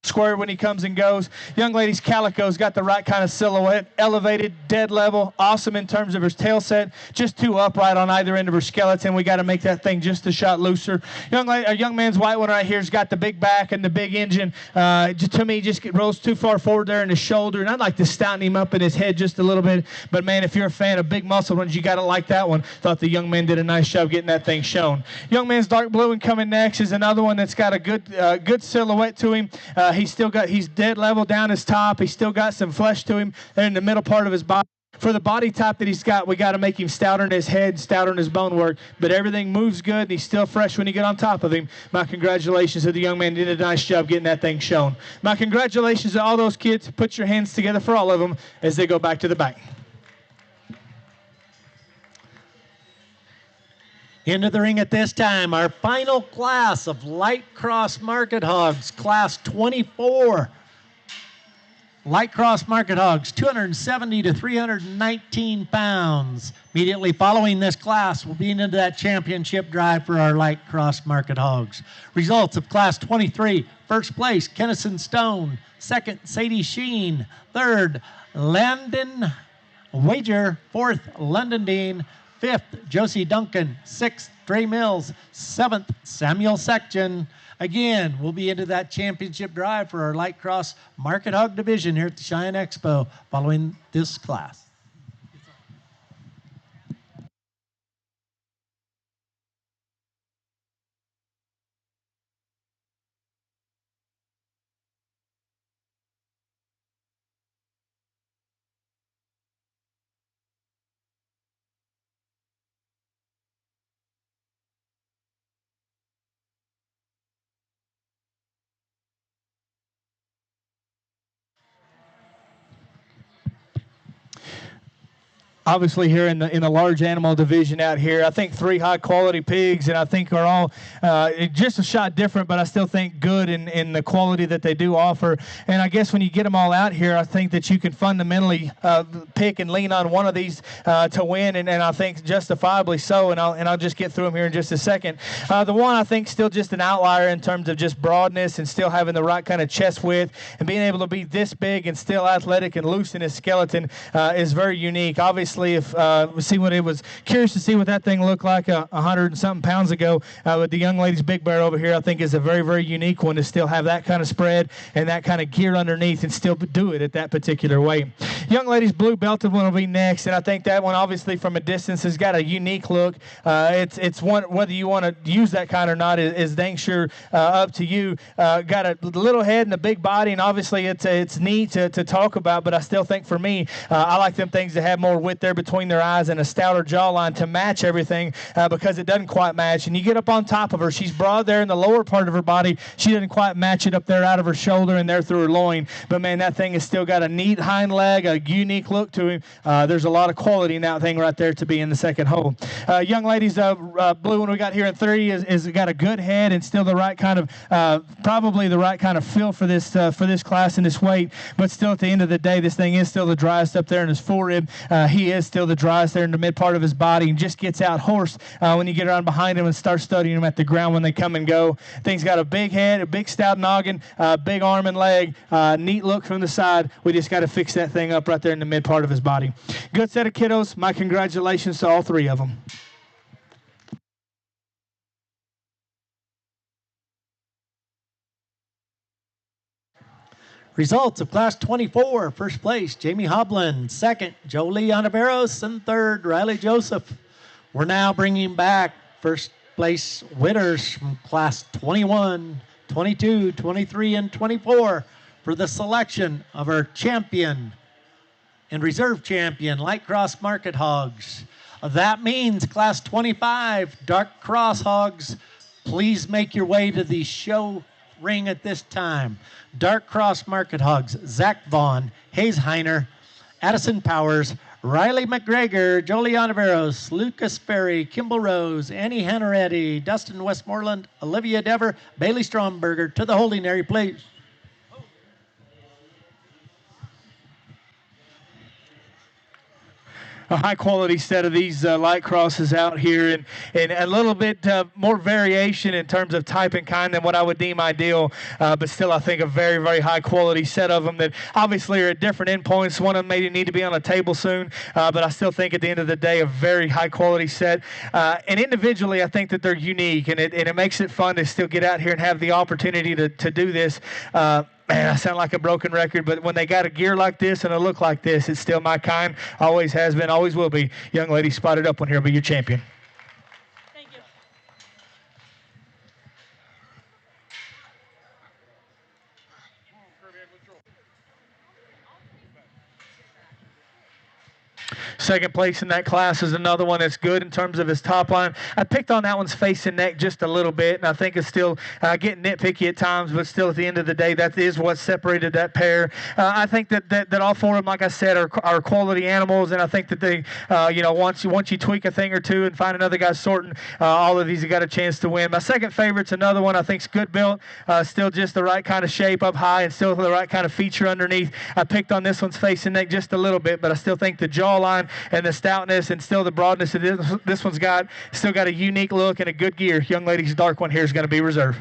Square when he comes and goes. Young lady's calico's got the right kind of silhouette, elevated, dead level, awesome in terms of her tail set, just too upright on either end of her skeleton. We got to make that thing just a shot looser. Young man's white one right here's got the big back and the big engine. To me, just rolls too far forward there in his shoulder, and I'd like to stouten him up in his head just a little bit. But man, if you're a fan of big muscle ones, you got to like that one. Thought the young man did a nice job getting that thing shown. Young man's dark blue and coming next is another one that's got a good silhouette to him. He's dead level down his top. He's still got some flesh to him there in the middle part of his body. For the body type that he's got, we got to make him stouter in his head, stouter in his bone work. But everything moves good, and he's still fresh when you get on top of him. My congratulations to the young man. Did a nice job getting that thing shown. My congratulations to all those kids. Put your hands together for all of them as they go back to the bank. Into the ring at this time, our final class of light cross market hogs, class 24. Light cross market hogs, 270 to 319 pounds. Immediately following this class, we'll be into that championship drive for our light cross market hogs. Results of class 23. first place, Kennison Stone. Second, Sadie Sheen. Third, Landon Wager. Fourth, London Dean. Fifth, Josie Duncan. Sixth, Trey Mills. Seventh, Samuel Section. Again, we'll be into that championship drive for our light cross market hog division here at the Cheyenne Expo following this class. Obviously here in the large animal division out here, I think 3 high quality pigs, and I think are all just a shot different, but I still think good in the quality that they do offer. And I guess when you get them all out here, I think that you can fundamentally pick and lean on one of these to win, and I think justifiably so. And I'll just get through them here in just a second. The one I think still just an outlier in terms of just broadness and still having the right kind of chest width and being able to be this big and still athletic and loose in his skeleton is very unique. Obviously, if we see what it was, curious to see what that thing looked like 100 and something pounds ago with the young lady's big bear over here. I think is a very, very unique one to still have that kind of spread and that kind of gear underneath and still do it at that particular weight. Young lady's blue belted one will be next, and I think that one obviously from a distance has got a unique look. It's one, whether you want to use that kind or not is dang sure up to you. Got a little head and a big body, and obviously it's neat to talk about, but I still think for me, I like them things that have more width there between their eyes and a stouter jawline to match everything because it doesn't quite match. And you get up on top of her, she's broad there in the lower part of her body. She doesn't quite match it up there out of her shoulder and there through her loin. But man, that thing has still got a neat hind leg, a unique look to him. There's a lot of quality in that thing right there to be in the second hole. Young lady's blue one we got here in 3 is got a good head and still the right kind of, probably the right kind of feel for this class and this weight. But still at the end of the day, this thing is still the driest up there in his forerib. He is still the driest there in the mid part of his body and just gets out horsed when you get around behind him and start studying him at the ground when they come and go. Thing's got a big head, a big stout noggin, big arm and leg, neat look from the side. We just got to fix that thing up right there in the mid part of his body. Good set of kiddos. My congratulations to all 3 of them. Results of Class 24, first place, Jamie Hoblin. Second, Jolie Onaveros. And third, Riley Joseph. We're now bringing back first place winners from Class 21, 22, 23, and 24 for the selection of our champion and reserve champion, Light Cross Market Hogs. That means Class 25, Dark Cross Hogs, please make your way to the show ring at this time. Dark Cross Market Hogs, Zach Vaughn, Hayes Heiner, Addison Powers, Riley McGregor, Jolie Onaveros, Lucas Ferry, Kimball Rose, Annie Hannaretti, Dustin Westmoreland, Olivia Dever, Bailey Stromberger. To the holding area, please. A high quality set of these light crosses out here and a little bit more variation in terms of type and kind than what I would deem ideal, but still I think a very, very high quality set of them that obviously are at different endpoints. One of them may need to be on a table soon, but I still think at the end of the day a very high quality set. And individually I think that they're unique, and it makes it fun to still get out here and have the opportunity to do this. Man, I sound like a broken record, but when they got a gear like this and a look like this, it's still my kind. Always has been, always will be. Young lady, spotted up one here, be your champion. Thank you. Second place in that class is another one that's good in terms of his top line. I picked on that one's face and neck just a little bit, and I think it's still getting nitpicky at times, but still at the end of the day, that is what separated that pair. I think that all 4 of them, like I said, are quality animals, and I think that they, once you tweak a thing or two and find another guy sorting, all of these have got a chance to win. My second favorite's another one I think's good built, still just the right kind of shape up high and still the right kind of feature underneath. I picked on this one's face and neck just a little bit, but I still think the jawline and the stoutness and still the broadness of this one's got still got a unique look and a good gear. Young lady's dark one here is going to be reserved.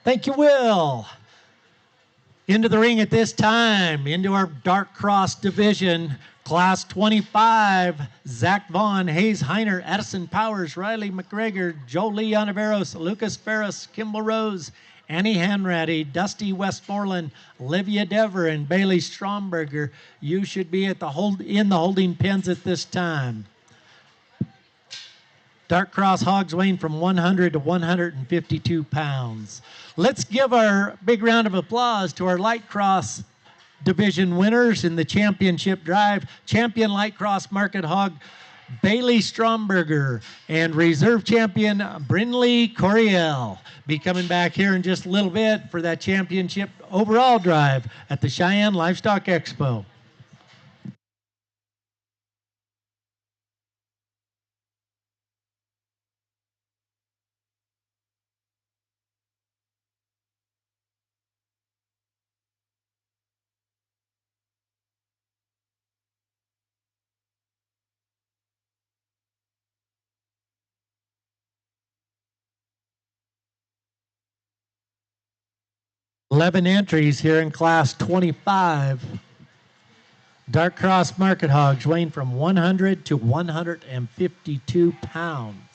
Thank you, Will. Into the ring at this time, into our dark cross division, class 25, Zach Vaughn, Hayes Heiner, Addison Powers, Riley McGregor, Jolie Onaveros, Lucas Ferris, Kimball Rose, Annie Hanratty, Dusty Westmoreland, Olivia Dever, and Bailey Stromberger. You should be at in the holding pens at this time. Dark cross hogs weighing from 100 to 152 pounds. Let's give our big round of applause to our light cross division winners in the championship drive. Champion light cross market hog Bailey Stromberger and reserve champion Brinley Coriel. Be coming back here in just a little bit for that championship overall drive at the Cheyenne Livestock Expo. Eleven entries here in class 25. Dark cross market hogs weighing from 100 to 152 pounds.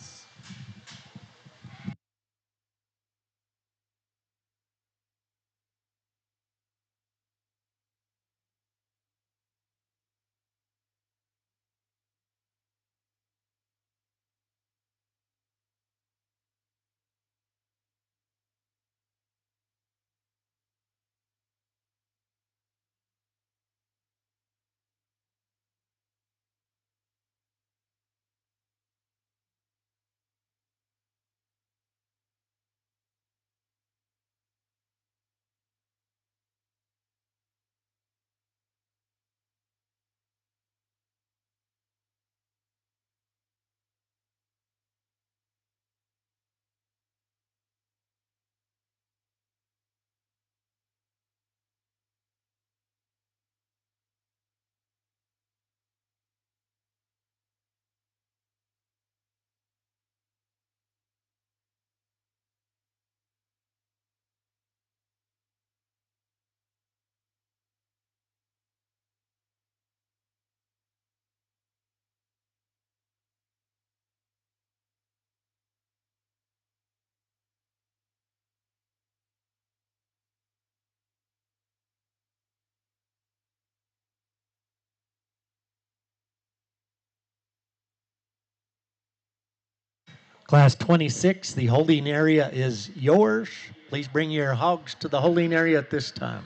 Class 26, the holding area is yours. Please bring your hogs to the holding area at this time.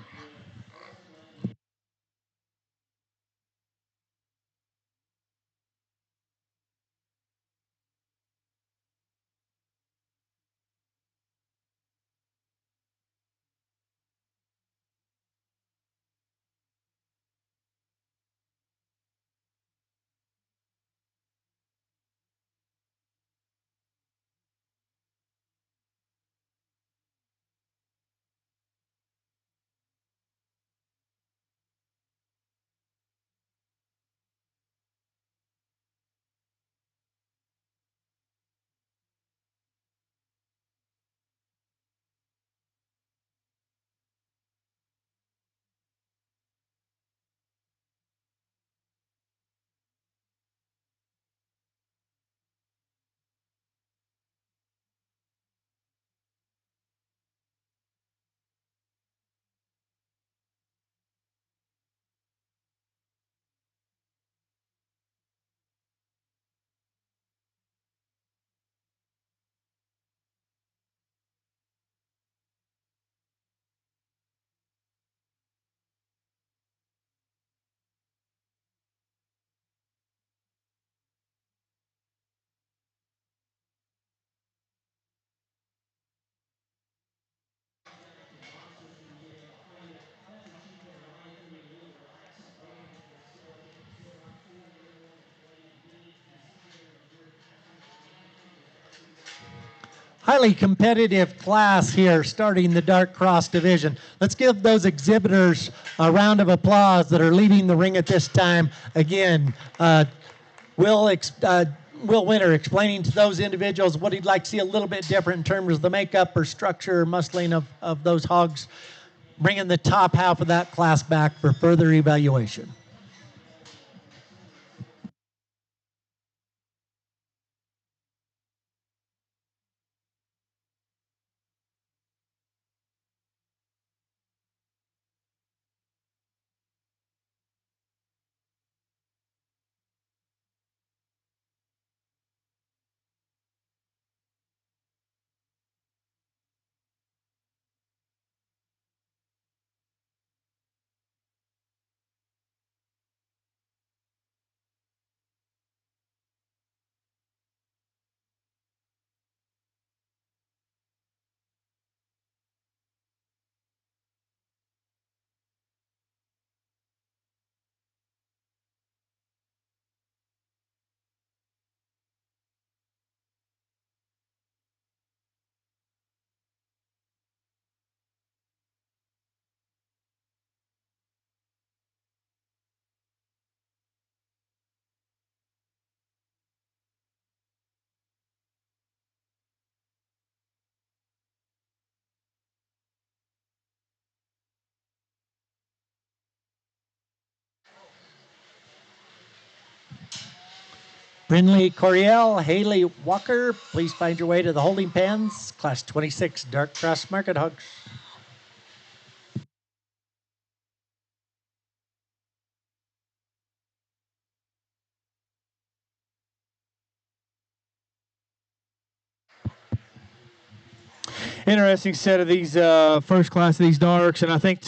Highly competitive class here starting the dark cross division. Let's give those exhibitors a round of applause that are leading the ring at this time. Again, Will Winter explaining to those individuals what he'd like to see a little bit different in terms of the makeup or structure or muscling of those hogs, bringing the top half of that class back for further evaluation. Brinley Coriel, Haley Walker, please find your way to the holding pens. Class 26, Dark Cross Market Hogs. Interesting set of these first class of these darks, and I think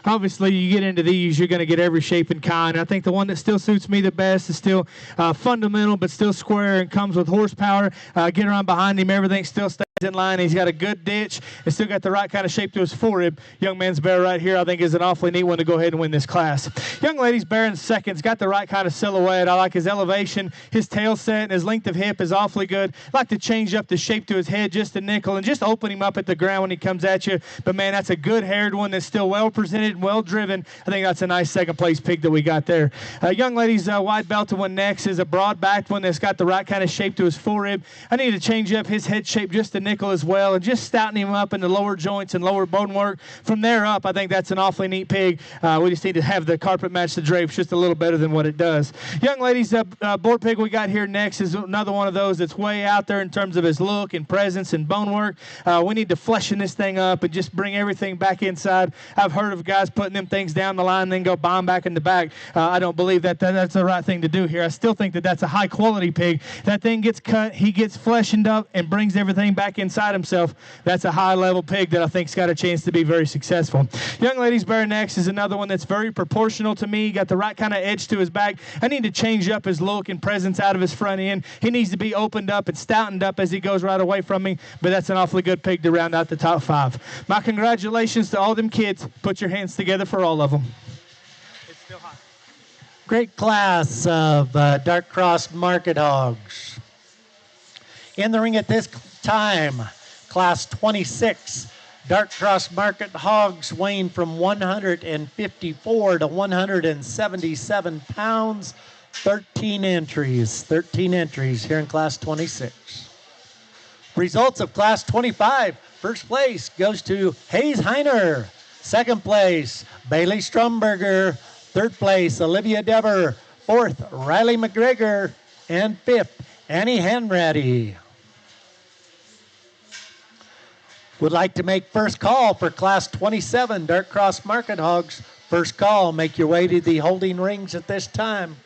obviously you get into these, you're going to get every shape and kind. I think the one that still suits me the best is still fundamental, but still square and comes with horsepower. Get around behind him, everything still stays in line. He's got a good ditch and still got the right kind of shape to his forerib. Young man's bear right here, I think, is an awfully neat one to go ahead and win this class. Young lady's bear in second's got the right kind of silhouette. I like his elevation, his tail set, and his length of hip is awfully good. I like to change up the shape to his head just a nickel and just open him up at the ground when he comes at you. But man, that's a good haired one that's still well presented and well driven. I think that's a nice second place pig that we got there. Young lady's wide belted one next is a broad backed one that's got the right kind of shape to his forerib. I need to change up his head shape just a nickel as well and just stouten him up in the lower joints and lower bone work. From there up, I think that's an awfully neat pig. We just need to have the carpet match the drapes just a little better than what it does. Young lady's board pig we got here next is another one of those that's way out there in terms of his look and presence and bone work. We need to flesh this thing up and just bring everything back inside. I've heard of guys putting them things down the line and then go bomb back in the back. I don't believe that's the right thing to do here. I still think that that's a high quality pig. That thing gets cut, he gets fleshened up and brings everything back inside himself. That's a high level pig that I think's got a chance to be very successful. Young lady's bear next is another one that's very proportional to me. Got the right kind of edge to his back. I need to change up his look and presence out of his front end. He needs to be opened up and stoutened up as he goes right away from me, but that's an awfully good pig to round out the top five. My congratulations to all them kids. Put your hands together for all of them. It's still hot. Great class of Dark Cross Market Hogs. In the ring at this time, class 26, Dark Cross Market Hogs weighing from 154 to 177 pounds, 13 entries here in class 26. Results of class 25. First place goes to Hayes Heiner. Second place, Bailey Stromberger. Third place, Olivia Dever. Fourth, Riley McGregor. And fifth, Annie Hanratty. Would like to make first call for class 27, Dark Cross Market Hogs. First call, make your way to the holding rings at this time.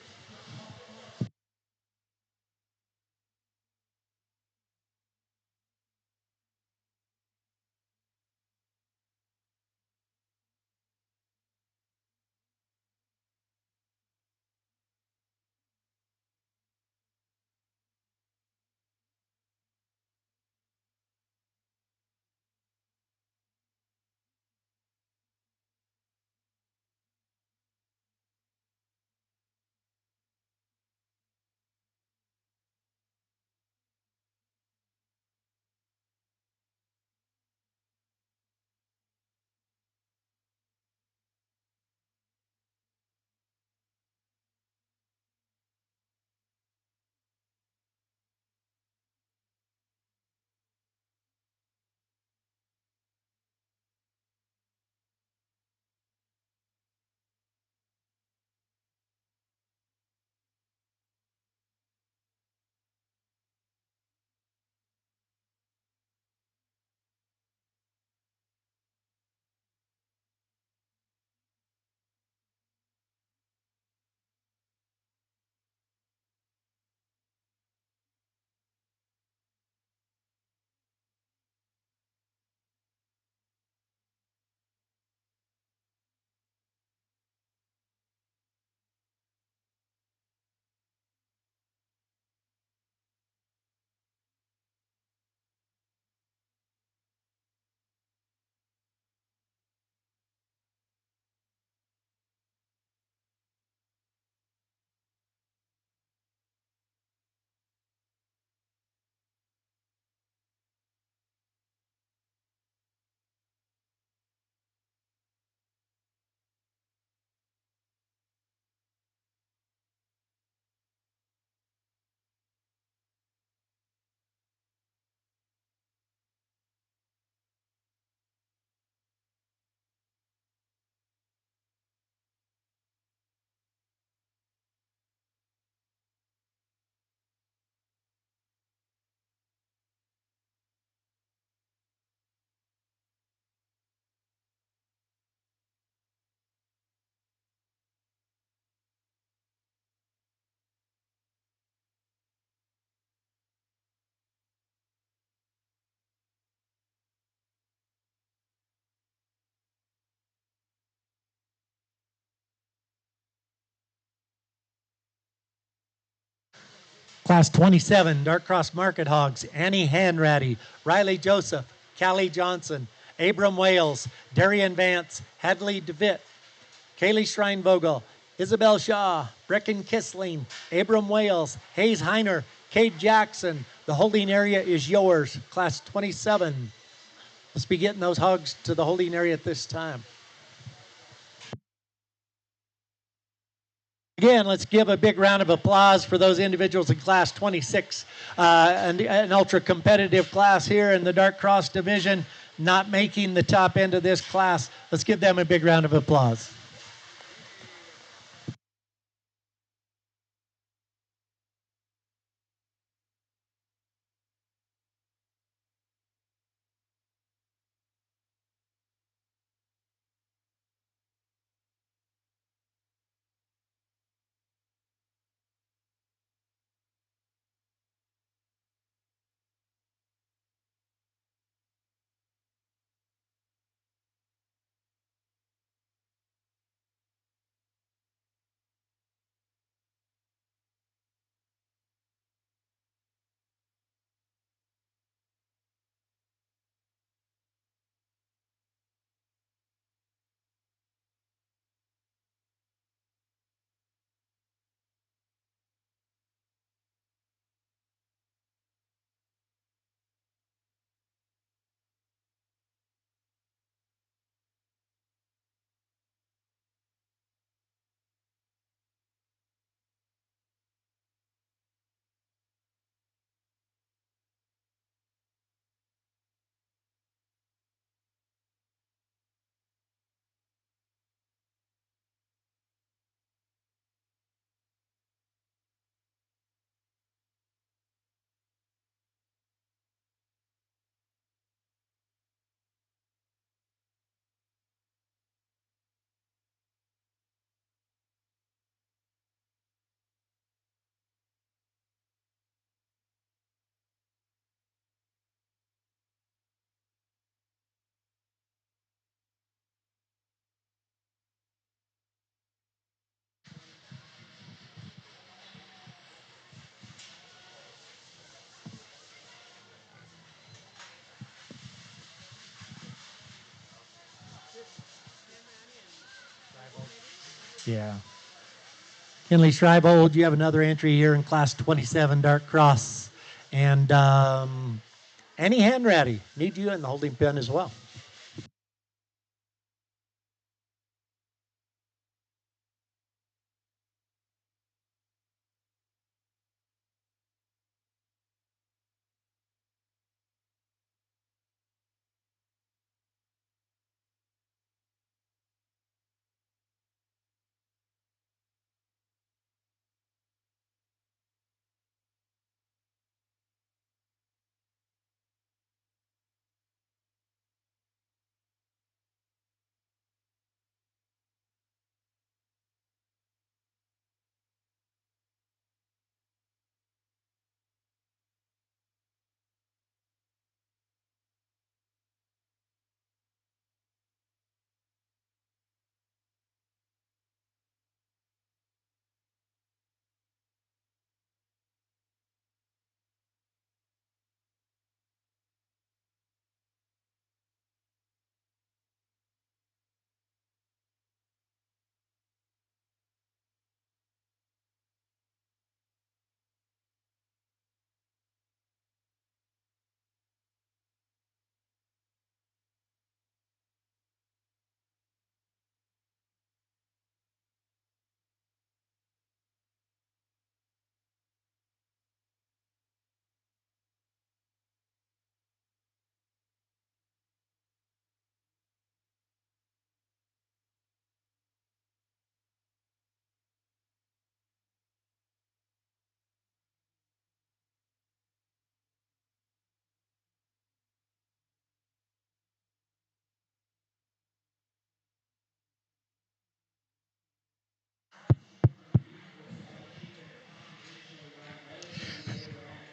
Class 27, Dark Cross Market Hogs, Annie Hanratty, Riley Joseph, Callie Johnson, Abram Wales, Darian Vance, Hadley DeVitt, Kaylee Schreinvogel, Isabel Shaw, Brecken Kissling, Abram Wales, Hayes Heiner, Cade Jackson. The holding area is yours, Class 27. Let's be getting those hogs to the holding area at this time. Again, let's give a big round of applause for those individuals in Class 26, an ultra-competitive class here in the Dark Cross division, not making the top end of this class. Let's give them a big round of applause. Yeah. Kinley Schreibold, you have another entry here in Class 27 Dark Cross. And Annie Hanratty, need you in the holding pen as well.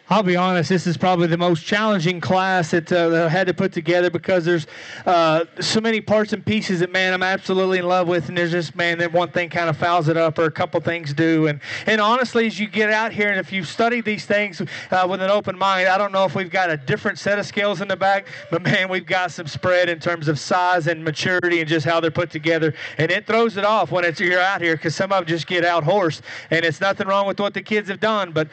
I'll be honest, this is probably the most challenging class that I had to put together because there's so many parts and pieces that, man, I'm absolutely in love with, and there's just, man, that one thing kind of fouls it up or a couple things do. And honestly, as you get out here, and if you've studied these things with an open mind, I don't know if we've got a different set of scales in the back, but, man, we've got some spread in terms of size and maturity and just how they're put together. And it throws it off when you're out here because some of them just get out horsed, and it's nothing wrong with what the kids have done, but,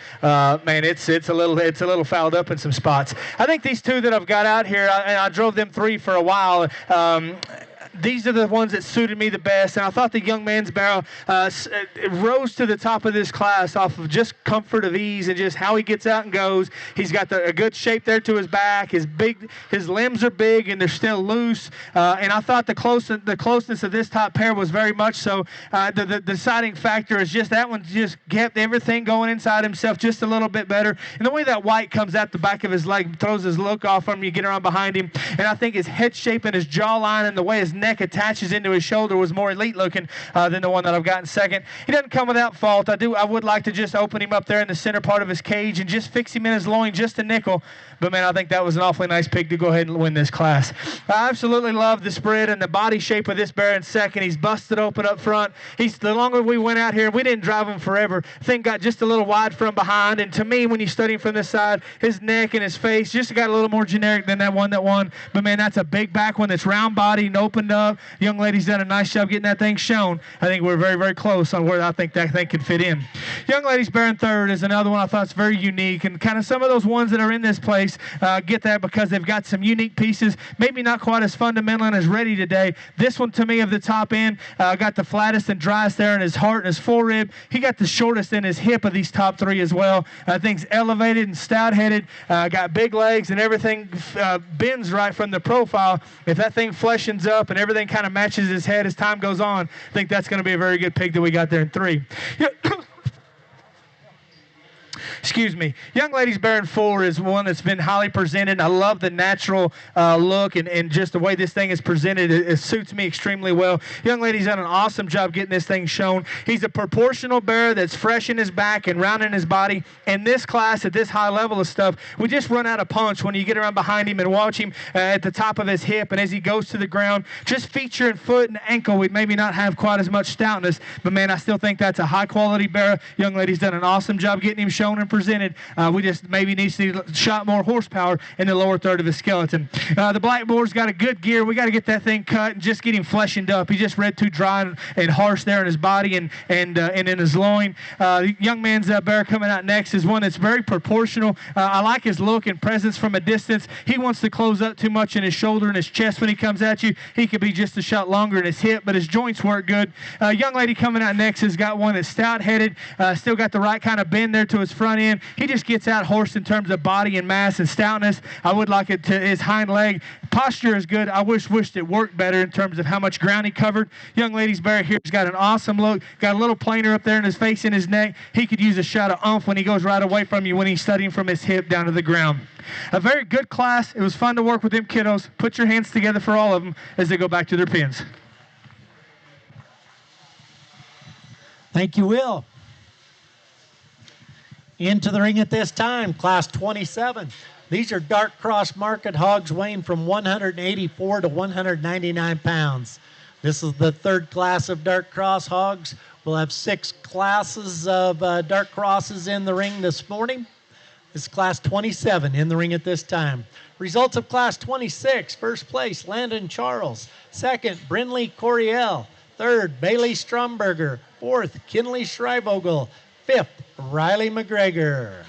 man, it's a little fouled up in some spots. I think these two that I've got out here, and I drove them 3 for a while. These are the ones that suited me the best, and I thought the young man's barrel rose to the top of this class off of just comfort of ease and just how he gets out and goes. He's got a good shape there to his back. His limbs are big and they're still loose. And I thought the closeness of this top pair was very much so. The deciding factor is just that one just kept everything going inside himself just a little bit better. And the way that white comes out the back of his leg throws his look off from him. You get around behind him, and I think his head shape and his jawline and the way his neck attaches into his shoulder was more elite looking than the one that I've got in second. He doesn't come without fault. I would like to just open him up there in the center part of his cage and just fix him in his loin just a nickel. But, man, I think that was an awfully nice pig to go ahead and win this class. I absolutely love the spread and the body shape of this bear in second. He's busted open up front. The longer we went out here, we didn't drive him forever. Thing got just a little wide from behind. And to me, when you study him from this side, his neck and his face just got a little more generic than that one that won. But, man, that's a big back one that's round bodied and opened up. Young lady's done a nice job getting that thing shown. I think we're very, very close on where I think that thing could fit in. Young lady's bear in third is another one I thought is very unique. And kind of some of those ones that are in this place get that because they've got some unique pieces, maybe not quite as fundamental and as ready today. This one, to me, of the top end, got the flattest and driest there in his heart and his forerib. He got the shortest in his hip of these top three as well. Thing's elevated and stout-headed, got big legs, and everything bends right from the profile. If that thing fleshens up and everything kind of matches his head as time goes on, I think that's going to be a very good pig that we got there in 3. Excuse me. Young lady's bear in 4 is one that's been highly presented. I love the natural look and just the way this thing is presented. It suits me extremely well. Young lady's done an awesome job getting this thing shown. He's a proportional bear that's fresh in his back and round in his body. In this class, at this high level of stuff, we just run out of punch when you get around behind him and watch him at the top of his hip. And as he goes to the ground, just feature and foot and ankle, we'd maybe not have quite as much stoutness. But, man, I still think that's a high-quality bear. Young lady's done an awesome job getting him shown and presented. We just maybe need to see a shot more horsepower in the lower third of his skeleton. The black boar's got a good gear. We got to get that thing cut and just get him fleshened up. He just read too dry and harsh there in his body and in his loin. The young man's bear coming out next is one that's very proportional. I like his look and presence from a distance. He wants to close up too much in his shoulder and his chest when he comes at you. He could be just a shot longer in his hip, but his joints work good. Young lady coming out next has got one that's stout-headed, still got the right kind of bend there to his front end. He just gets out horsed in terms of body and mass and stoutness. I would like it to his hind leg. Posture is good. I wished it worked better in terms of how much ground he covered. Young lady's bear here has got an awesome look. Got a little planer up there in his face and his neck. He could use a shot of oomph when he goes right away from you when he's studying from his hip down to the ground. A very good class. It was fun to work with them kiddos. Put your hands together for all of them as they go back to their pens. Thank you, Will. Into the ring at this time, class 27. These are dark cross market hogs weighing from 184 to 199 pounds. This is the third class of dark cross hogs. We'll have 6 classes of dark crosses in the ring this morning. This is class 27 in the ring at this time. Results of class 26, first place, Landon Charles. Second, Brinley Coriel. Third, Bailey Stromberger. Fourth, Kinley Schreibogel. Fifth, Riley McGregor.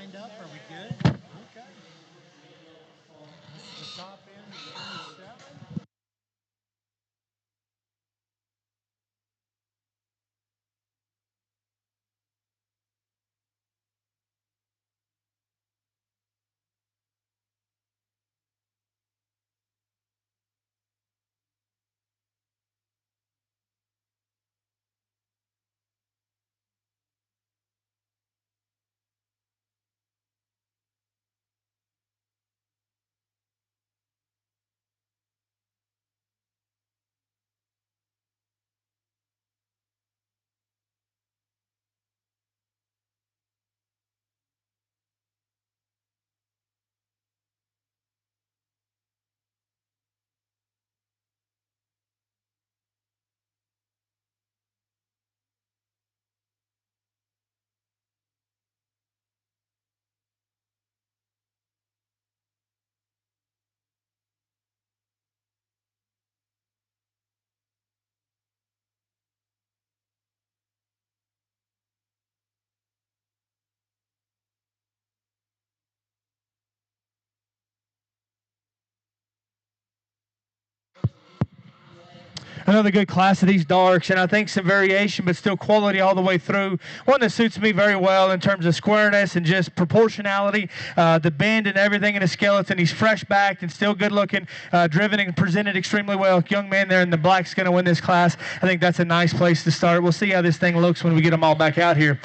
lined up. Are we good? Okay. The top end is 27. Another good class of these darks, and I think some variation, but still quality all the way through. One that suits me very well in terms of squareness and just proportionality, the bend and everything in his skeleton. He's fresh backed and still good looking, driven and presented extremely well. Young man there in the black's going to win this class. I think that's a nice place to start. We'll see how this thing looks when we get them all back out here.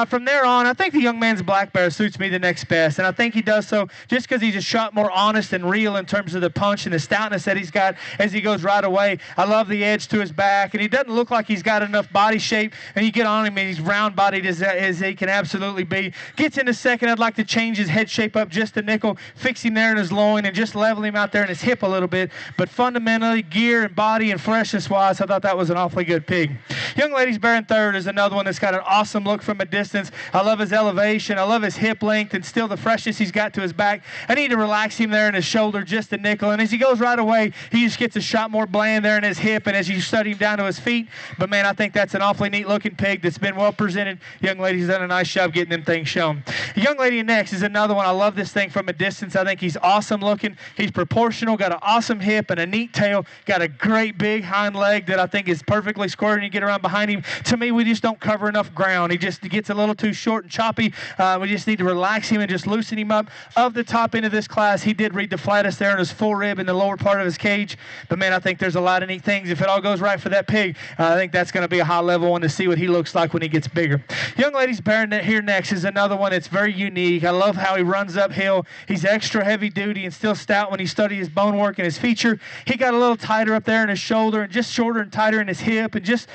From there on, I think the young man's black bear suits me the next best, and I think he does so just because he's a shot more honest and real in terms of the punch and the stoutness that he's got as he goes right away. I love the edge to his back, and he doesn't look like he's got enough body shape, and you get on him and he's round-bodied as he can absolutely be. Gets into second. I'd like to change his head shape up just a nickel, fix him there in his loin, and just level him out there in his hip a little bit. But fundamentally, gear and body and freshness-wise, I thought that was an awfully good pig. Young lady's bear in third is another one that's got an awesome look from a distance. I love his elevation. I love his hip length and still the freshness he's got to his back. I need to relax him there in his shoulder just a nickel, and as he goes right away, he just gets a shot more bland there in his hip, and as you study him down to his feet. But man, I think that's an awfully neat looking pig that's been well presented. Young lady's done a nice job getting them things shown. The young lady next is another one. I love this thing from a distance. I think he's awesome looking. He's proportional, got an awesome hip and a neat tail, got a great big hind leg that I think is perfectly square, and you get around behind him. To me, we just don't cover enough ground. He just gets a little too short and choppy. We just need to relax him and just loosen him up. Of the top end of this class, he did read the flattest there in his full rib in the lower part of his cage. But man, I think there's a lot of neat things. If it all goes right for that pig, I think that's going to be a high level one to see what he looks like when he gets bigger. Young lady's bear here next is another one that's very unique. I love how he runs uphill. He's extra heavy duty and still stout when you study his bone work and his feature. He got a little tighter up there in his shoulder and just shorter and tighter in his hip, and just,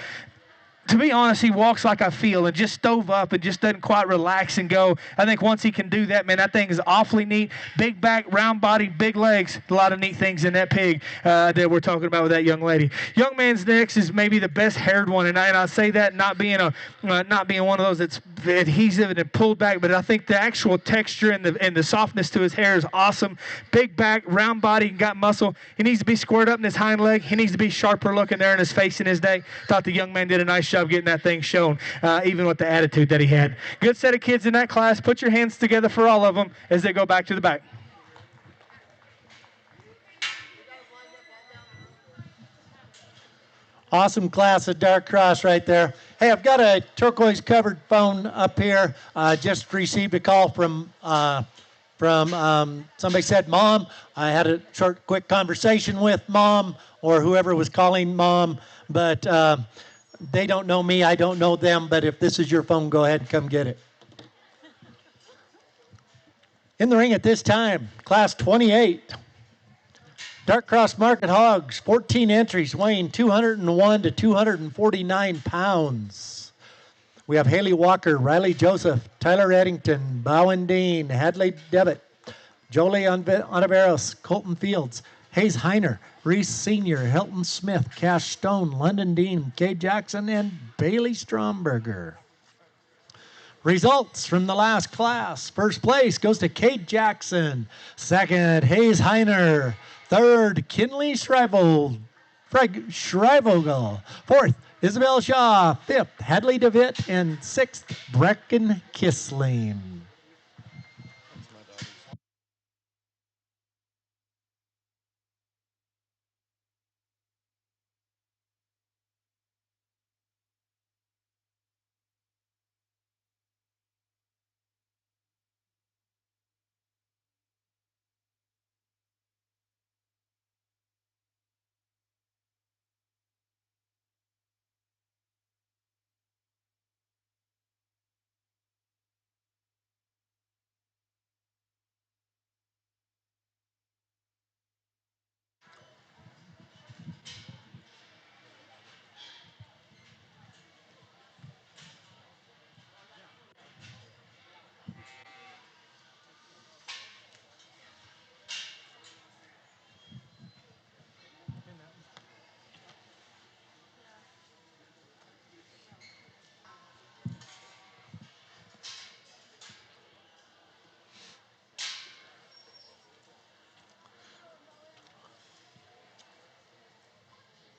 to be honest, he walks like I feel and just stove up and just doesn't quite relax and go. I think once he can do that, man, that thing is awfully neat. Big back, round body, big legs. A lot of neat things in that pig that we're talking about with that young lady. Young man's next is maybe the best haired one, and I say that not being one of those that's adhesive and pulled back, but I think the actual texture and the softness to his hair is awesome. Big back, round body, got muscle. He needs to be squared up in his hind leg. He needs to be sharper looking there in his face and his neck. Thought the young man did a nice job getting that thing shown, even with the attitude that he had. Good set of kids in that class. Put your hands together for all of them as they go back to the back. Awesome class of dark cross right there. Hey, I've got a turquoise covered phone up here. Just received a call from somebody said, Mom. I had a short, quick conversation with Mom, or whoever was calling Mom, but they don't know me. I don't know them. But if this is your phone, go ahead and come get it. In the ring at this time, class 28. Dark Cross Market Hogs, 14 entries, weighing 201 to 249 pounds. We have Haley Walker, Riley Joseph, Tyler Eddington, Bowen Dean, Hadley Devitt, Jolie Onaveros, Colton Fields, Hayes Heiner, Reese Sr., Hilton Smith, Cash Stone, London Dean, Kay Jackson, and Bailey Stromberger. Results from the last class. First place goes to Kate Jackson. Second, Hayes Heiner. Third, Kinley Schreivogel. Fourth, Isabel Shaw. Fifth, Hadley DeVitt. And sixth, Brecken Kissling.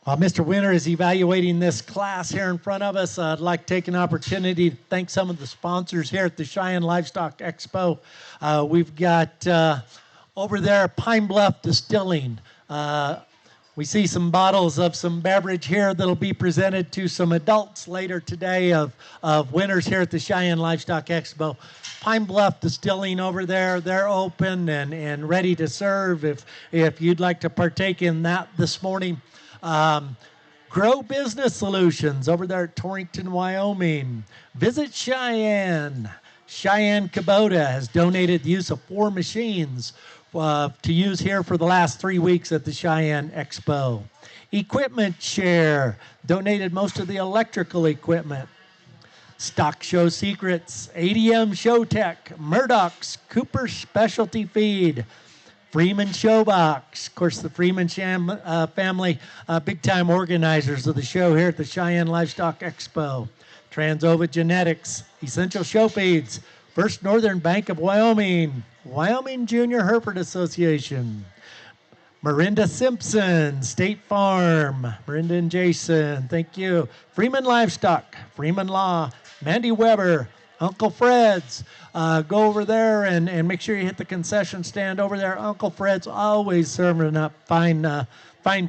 While Mr. Winter is evaluating this class here in front of us, I'd like to take an opportunity to thank some of the sponsors here at the Cheyenne Livestock Expo. We've got over there Pine Bluff Distilling. We see some bottles of some beverage here that'll be presented to some adults later today of winners here at the Cheyenne Livestock Expo. Pine Bluff Distilling over there, they're open and ready to serve if you'd like to partake in that this morning. Grow Business Solutions over there at Torrington, Wyoming. Visit Cheyenne. Cheyenne Kubota has donated the use of 4 machines to use here for the last 3 weeks at the Cheyenne Expo. Equipment Share donated most of the electrical equipment. Stock Show Secrets, ADM Showtech, Murdoch's Cooper Specialty Feed, Freeman Showbox. Of course, the Freeman family, big-time organizers of the show here at the Cheyenne Livestock Expo. Transova Genetics, Essential Show Feeds, First Northern Bank of Wyoming, Wyoming Junior Hereford Association, Miranda Simpson, State Farm, Miranda and Jason, thank you. Freeman Livestock, Freeman Law, Mandy Weber, Uncle Fred's. Go over there and make sure you hit the concession stand over there. Uncle Fred's always serving up fine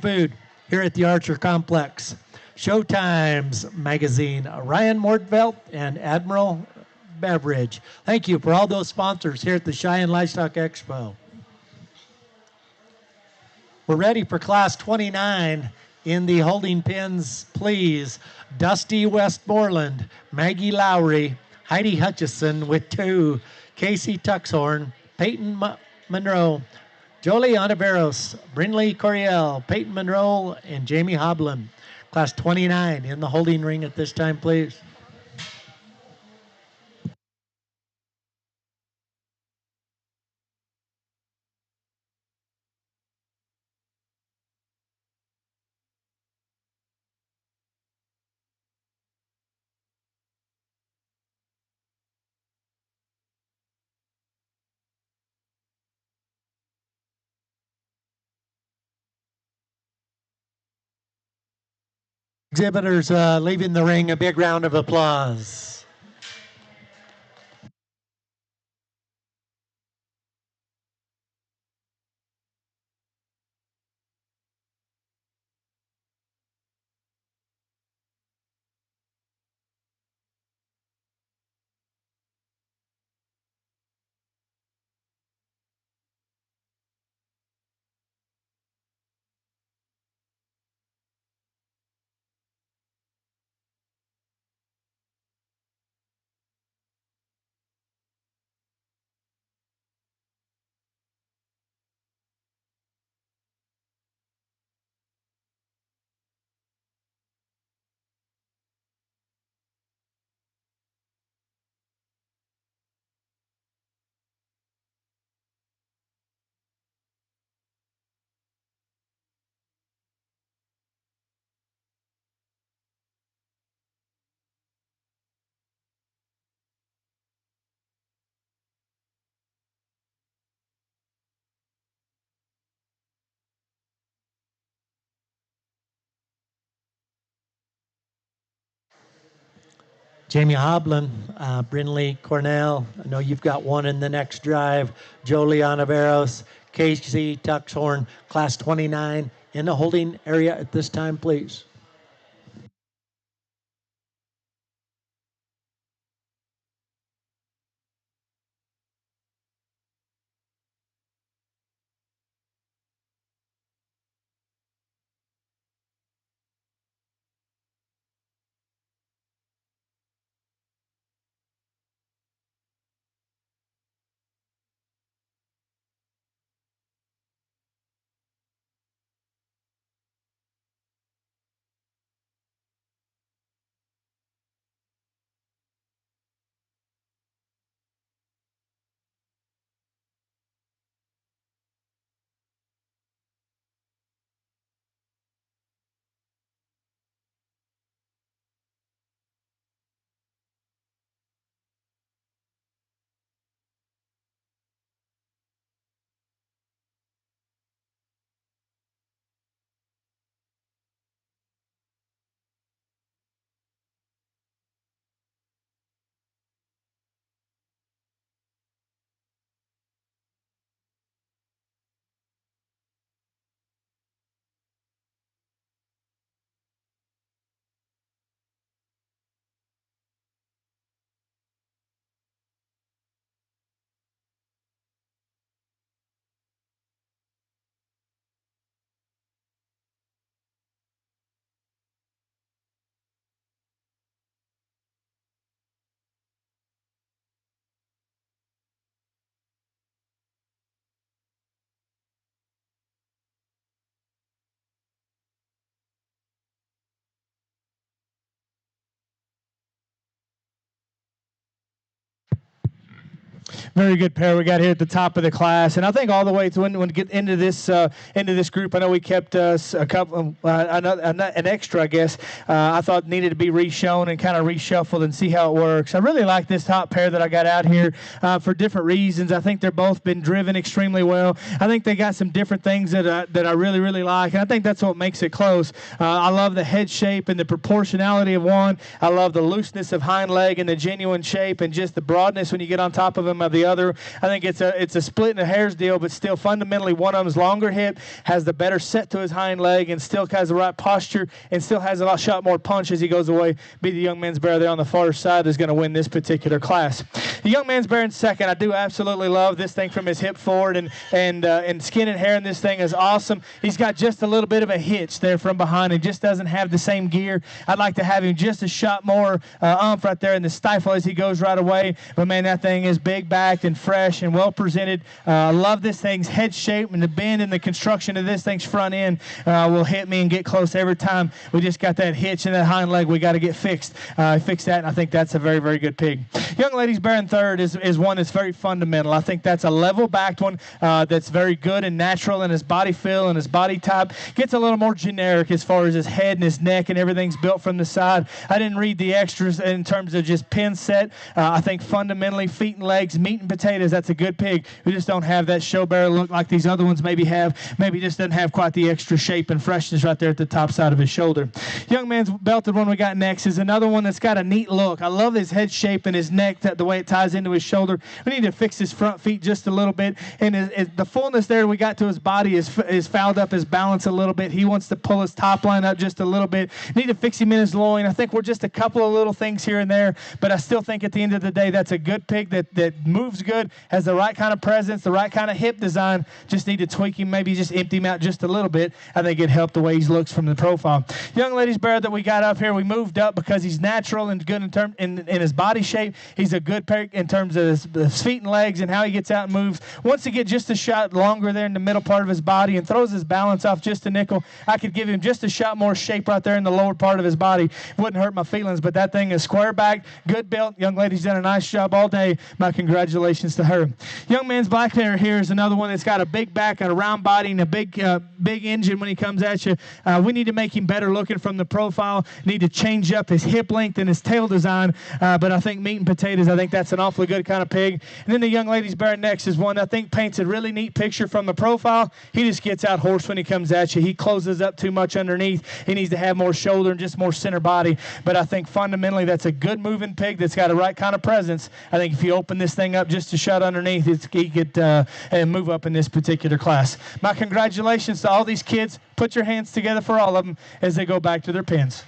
food here at the Archer Complex. Showtimes Magazine, Ryan Mordvelt, and Admiral Beverage. Thank you for all those sponsors here at the Cheyenne Livestock Expo. We're ready for Class 29 in the holding pens, please. Dusty Westmoreland, Maggie Lowry, Heidi Hutchison with 2, Casey Tuxhorn, Peyton Monroe, Jolie Ontiveros, Brinley Coriel, Peyton Monroe, and Jamie Hoblin. Class 29 in the holding ring at this time, please. Exhibitors leaving the ring, a big round of applause. Jamie Hoblin, Brinley Cornell. I know you've got one in the next drive. Jolie Ontiveros, Casey Tuxhorn, Class 29 in the holding area at this time, please. Very good pair we got here at the top of the class, and I think all the way to when we get into this group, I know we kept a couple an extra, I guess. I thought needed to be reshown and kind of reshuffled and see how it works. I really like this top pair that I got out here for different reasons. I think they're both been driven extremely well. I think they got some different things that I really like, and I think that's what makes it close. I love the head shape and the proportionality of one. I love the looseness of hind leg and the genuine shape and just the broadness when you get on top of him of the other. I think it's a split and a hairs deal, but still fundamentally one of them's longer hip, has the better set to his hind leg, and still has the right posture, and still has a shot more punch as he goes away. Be the young man's bear there on the far side is going to win this particular class. The young man's bear in second, I do absolutely love this thing from his hip forward, and skin and hair in this thing is awesome. He's got just a little bit of a hitch there from behind and just doesn't have the same gear. I'd like to have him just a shot more umph right there in the stifle as he goes right away. But man, that thing is big backed and fresh and well presented. I love this thing's head shape, and the bend and the construction of this thing's front end will hit me and get close every time. We just got that hitch in that hind leg we got to get fixed. Fix that, and I think that's a very good pig. Young lady's bear in third is one that's very fundamental. I think that's a level backed one that's very good and natural in his body feel and his body type. Gets a little more generic as far as his head and his neck and everything's built from the side. I didn't read the extras in terms of just pin set. I think fundamentally feet and legs, meat and potatoes, that's a good pig. We just don't have that show bear look like these other ones maybe have. Maybe just doesn't have quite the extra shape and freshness right there at the top side of his shoulder. Young man's belted one we got next is another one that's got a neat look. I love his head shape and his neck, the way it ties into his shoulder. We need to fix his front feet just a little bit, and the fullness there we got to his body is fouled up his balance a little bit. He wants to pull his top line up just a little bit. Need to fix him in his loin. I think we're just a couple of little things here and there, but I still think at the end of the day that's a good pig that moves good, has the right kind of presence, the right kind of hip design. Just need to tweak him, maybe just empty him out just a little bit. I think it helped the way he looks from the profile. Young lady's bear that we got up here, we moved up because he's natural and good in his body shape. He's a good pig in terms of his feet and legs and how he gets out and moves. Wants to get just a shot longer there in the middle part of his body and throws his balance off just a nickel. I could give him just a shot more shape right there in the lower part of his body. Wouldn't hurt my feelings, but that thing is square backed, good built. Young lady's done a nice job all day. My congratulations to her. Young man's black bear here is another one that's got a big back and a round body and a big engine when he comes at you. We need to make him better looking from the profile. Need to change up his hip length and his tail design, but I think meat and potatoes, I think that's an awfully good kind of pig. And then the young lady's bear next is one I think paints a really neat picture from the profile. He just gets out horse when he comes at you. He closes up too much underneath. He needs to have more shoulder and just more center body, but I think fundamentally that's a good moving pig that's got the right kind of presence. I think if you open this thing up just to shut underneath, he could move up in this particular class. My congratulations to all these kids. Put your hands together for all of them as they go back to their pens.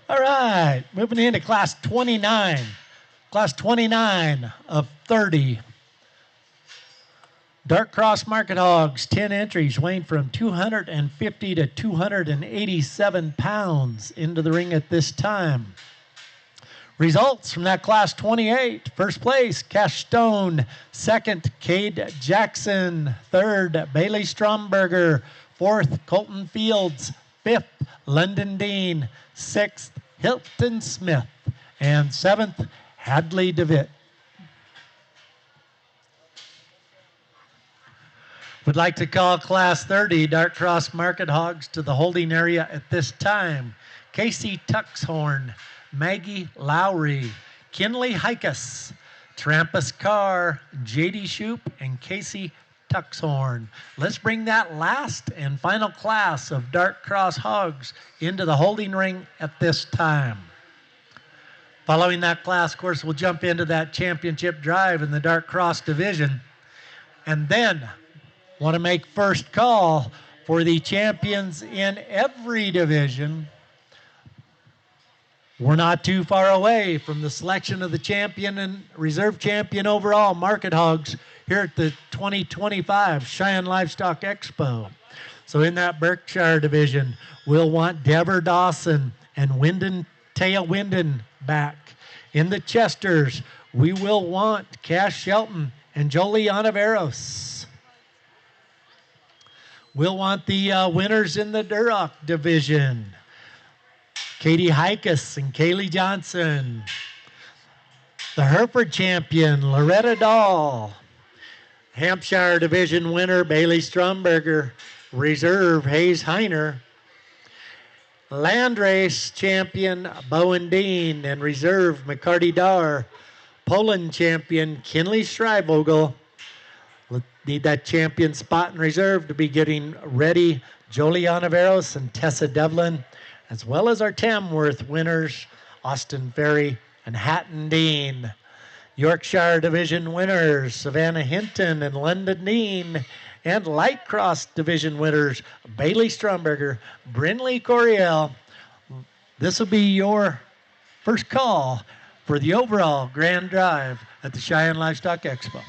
All right, moving into class 29. Class 29 of 30. Dark Cross Market Hogs, 10 entries, weighing from 250 to 287 pounds into the ring at this time. Results from that class 28. First place, Cash Stone. Second, Cade Jackson. Third, Bailey Stromberger. Fourth, Colton Fields. Fifth, London Dean. Sixth, Hilton Smith. And seventh, Hadley DeVitt. Would like to call class 30 Dark Cross Market Hogs to the holding area at this time. Casey Tuxhorn, Maggie Lowry, Kinley Hikus, Trampus Carr, J.D. Shoup, and Casey Tuxhorn. Let's bring that last and final class of Dark Cross Hogs into the holding ring at this time. Following that class, of course, we'll jump into that championship drive in the Dark Cross division. And then want to make first call for the champions in every division. We're not too far away from the selection of the champion and reserve champion overall Market Hogs here at the 2025 Cheyenne Livestock Expo. So in that Berkshire division, we'll want Deborah Dawson and Tail Winden back. In the Chesters, we will want Cash Shelton and Jolie Onaveros. We'll want the winners in the Duroc division. Katie Hikus and Kaylee Johnson. The Hereford champion, Loretta Dahl. Hampshire division winner, Bailey Stromberger. Reserve, Hayes Heiner. Landrace champion, Bowen Dean. And reserve, McCarty Dar. Poland champion, Kinley Schreibvogel. Need that champion spot in reserve to be getting ready. Jolie Onaveros and Tessa Devlin, as well as our Tamworth winners, Austin Ferry and Hatton Dean. Yorkshire Division winners, Savannah Hinton and London Dean. And Light Cross Division winners, Bailey Stromberger, Brinley Coriel. This will be your first call for the overall grand drive at the Cheyenne Livestock Expo.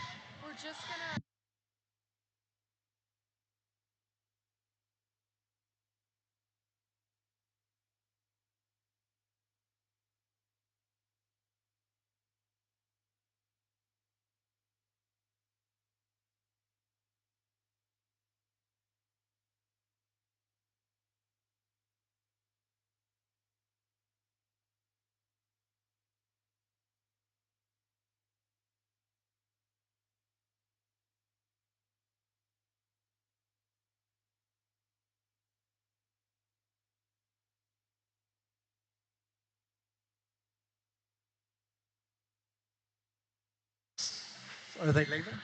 Are they leaving?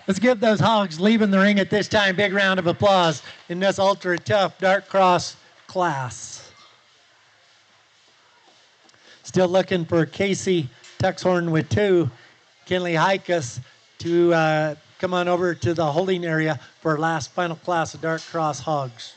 Let's give those hogs leaving the ring at this time. Big round of applause in this ultra tough dark cross class. Still looking for Casey Tuxhorn with 2. Kinley Hikus to come on over to the holding area for our last final class of dark cross hogs.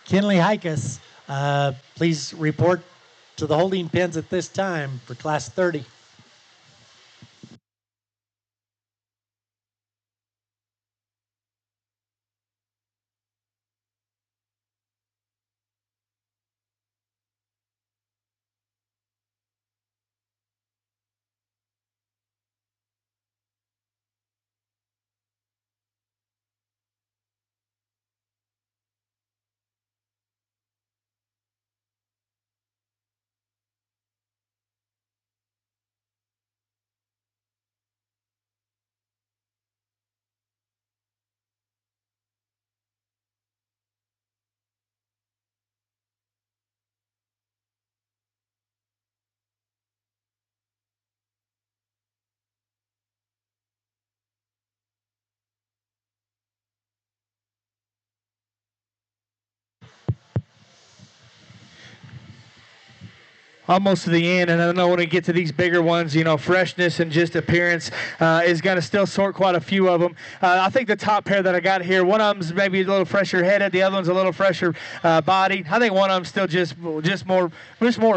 Kinley Hikus, please report to the holding pens at this time for Class 30. Almost to the end, and I know when we get to these bigger ones, you know, freshness and just appearance is going to still sort quite a few of them. I think the top pair that I got here, one of them's maybe a little fresher headed, the other one's a little fresher bodied. I think one of them's still just more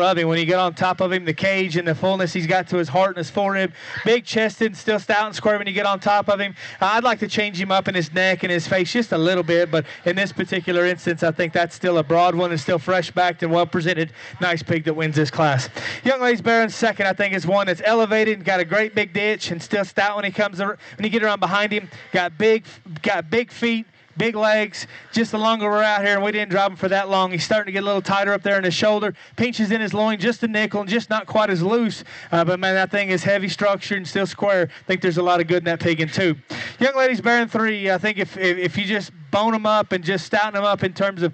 of him when you get on top of him, the cage and the fullness he's got to his heart and his forehead. Big chested, still stout and square when you get on top of him. I'd like to change him up in his neck and his face just a little bit, but in this particular instance, I think that's still a broad one and still fresh backed and well presented. Nice pig that wins this class. class. Young ladies bearing second, I think, is one that's elevated and got a great big ditch and still stout when you get around behind him. Got big feet, big legs. Just the longer we're out here, and we didn't drive him for that long, he's starting to get a little tighter up there in his shoulder. Pinches in his loin just a nickel and just not quite as loose. But man, that thing is heavy structured and still square. I think there's a lot of good in that pig in two. Young ladies bearing three, I think if you just bone them up and just stouten them up in terms of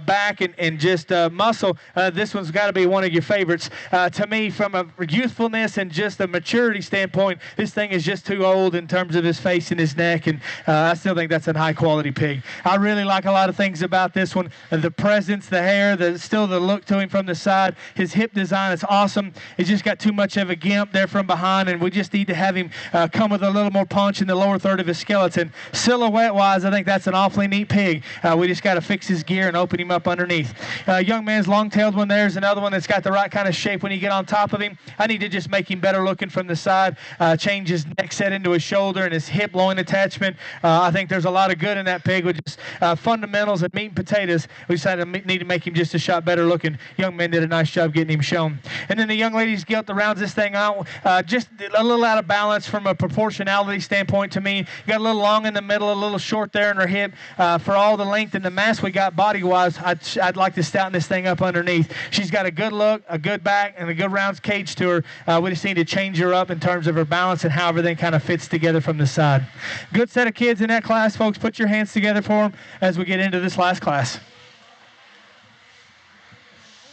back and just muscle, this one's got to be one of your favorites. To me, from a youthfulness and just a maturity standpoint, this thing is just too old in terms of his face and his neck, and I still think that's a high quality pig. I really like a lot of things about this one. The presence, the hair, still the look to him from the side. His hip design is awesome. He's just got too much of a gimp there from behind, and we just need to have him come with a little more punch in the lower third of his skeleton. Silhouette-wise, I think that's an awfully neat pig. We just got to fix his gear and open him up underneath. Young man's long-tailed one there is another one that's got the right kind of shape when you get on top of him. I need to just make him better looking from the side, change his neck set into his shoulder and his hip loin attachment. I think there's a lot of good in that pig with just fundamentals and meat and potatoes. We decided to need to make him just a shot better looking. Young man did a nice job getting him shown. And then the young lady's gilt that rounds this thing out. Just a little out of balance from a proportionality standpoint to me. Got a little long in the middle, a little short there in her hip. For all the length and the mass we got body-wise, I'd like to stouten this thing up underneath. She's got a good look, a good back, and a good round cage to her. We just need to change her up in terms of her balance and how everything kind of fits together from the side. Good set of kids in that class, folks. Put your hands together for them as we get into this last class.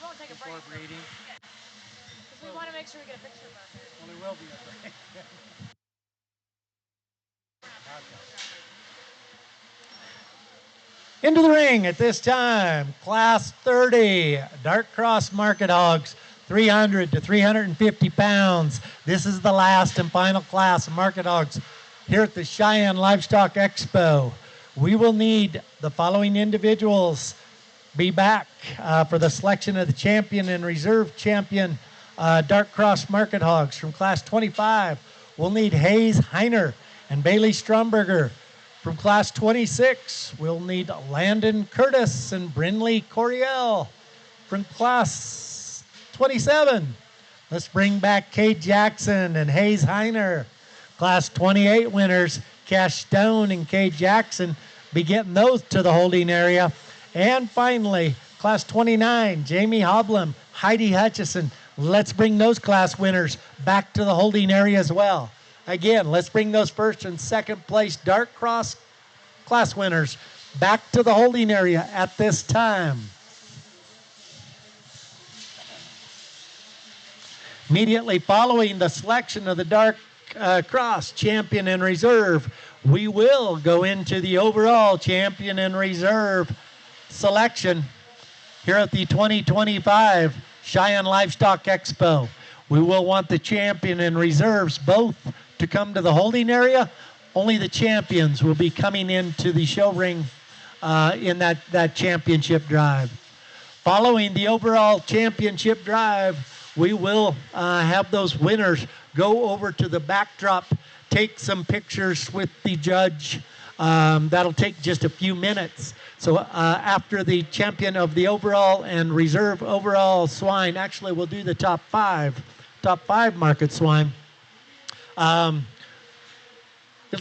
We won't take a break. Because we want to make sure we get a picture of her. Well, there will be a break. Into the ring at this time, Class 30, Dark Cross Market Hogs, 300 to 350 pounds. This is the last and final class of Market Hogs here at the Cheyenne Livestock Expo. We will need the following individuals be back for the selection of the champion and reserve champion Dark Cross Market Hogs from Class 25. We'll need Hayes Heiner and Bailey Stromberger. From Class 26, we'll need Landon Curtis and Brinley Coriel. From Class 27, let's bring back Kate Jackson and Hayes Heiner. Class 28 winners, Cash Stone and Kate Jackson, be getting those to the holding area. And finally, Class 29, Jamie Hoblam, Heidi Hutchison. Let's bring those class winners back to the holding area as well. Again, let's bring those first and second place Dark Cross class winners back to the holding area at this time. Immediately following the selection of the Dark Cross champion and reserve, we will go into the overall champion and reserve selection here at the 2025 Cheyenne Livestock Expo. We will want the champion and reserves both to come to the holding area. Only the champions will be coming into the show ring in that championship drive. Following the overall championship drive, we will have those winners go over to the backdrop, take some pictures with the judge. That'll take just a few minutes. So after the champion of the overall and reserve overall swine, actually we'll do the top five market swine. It'll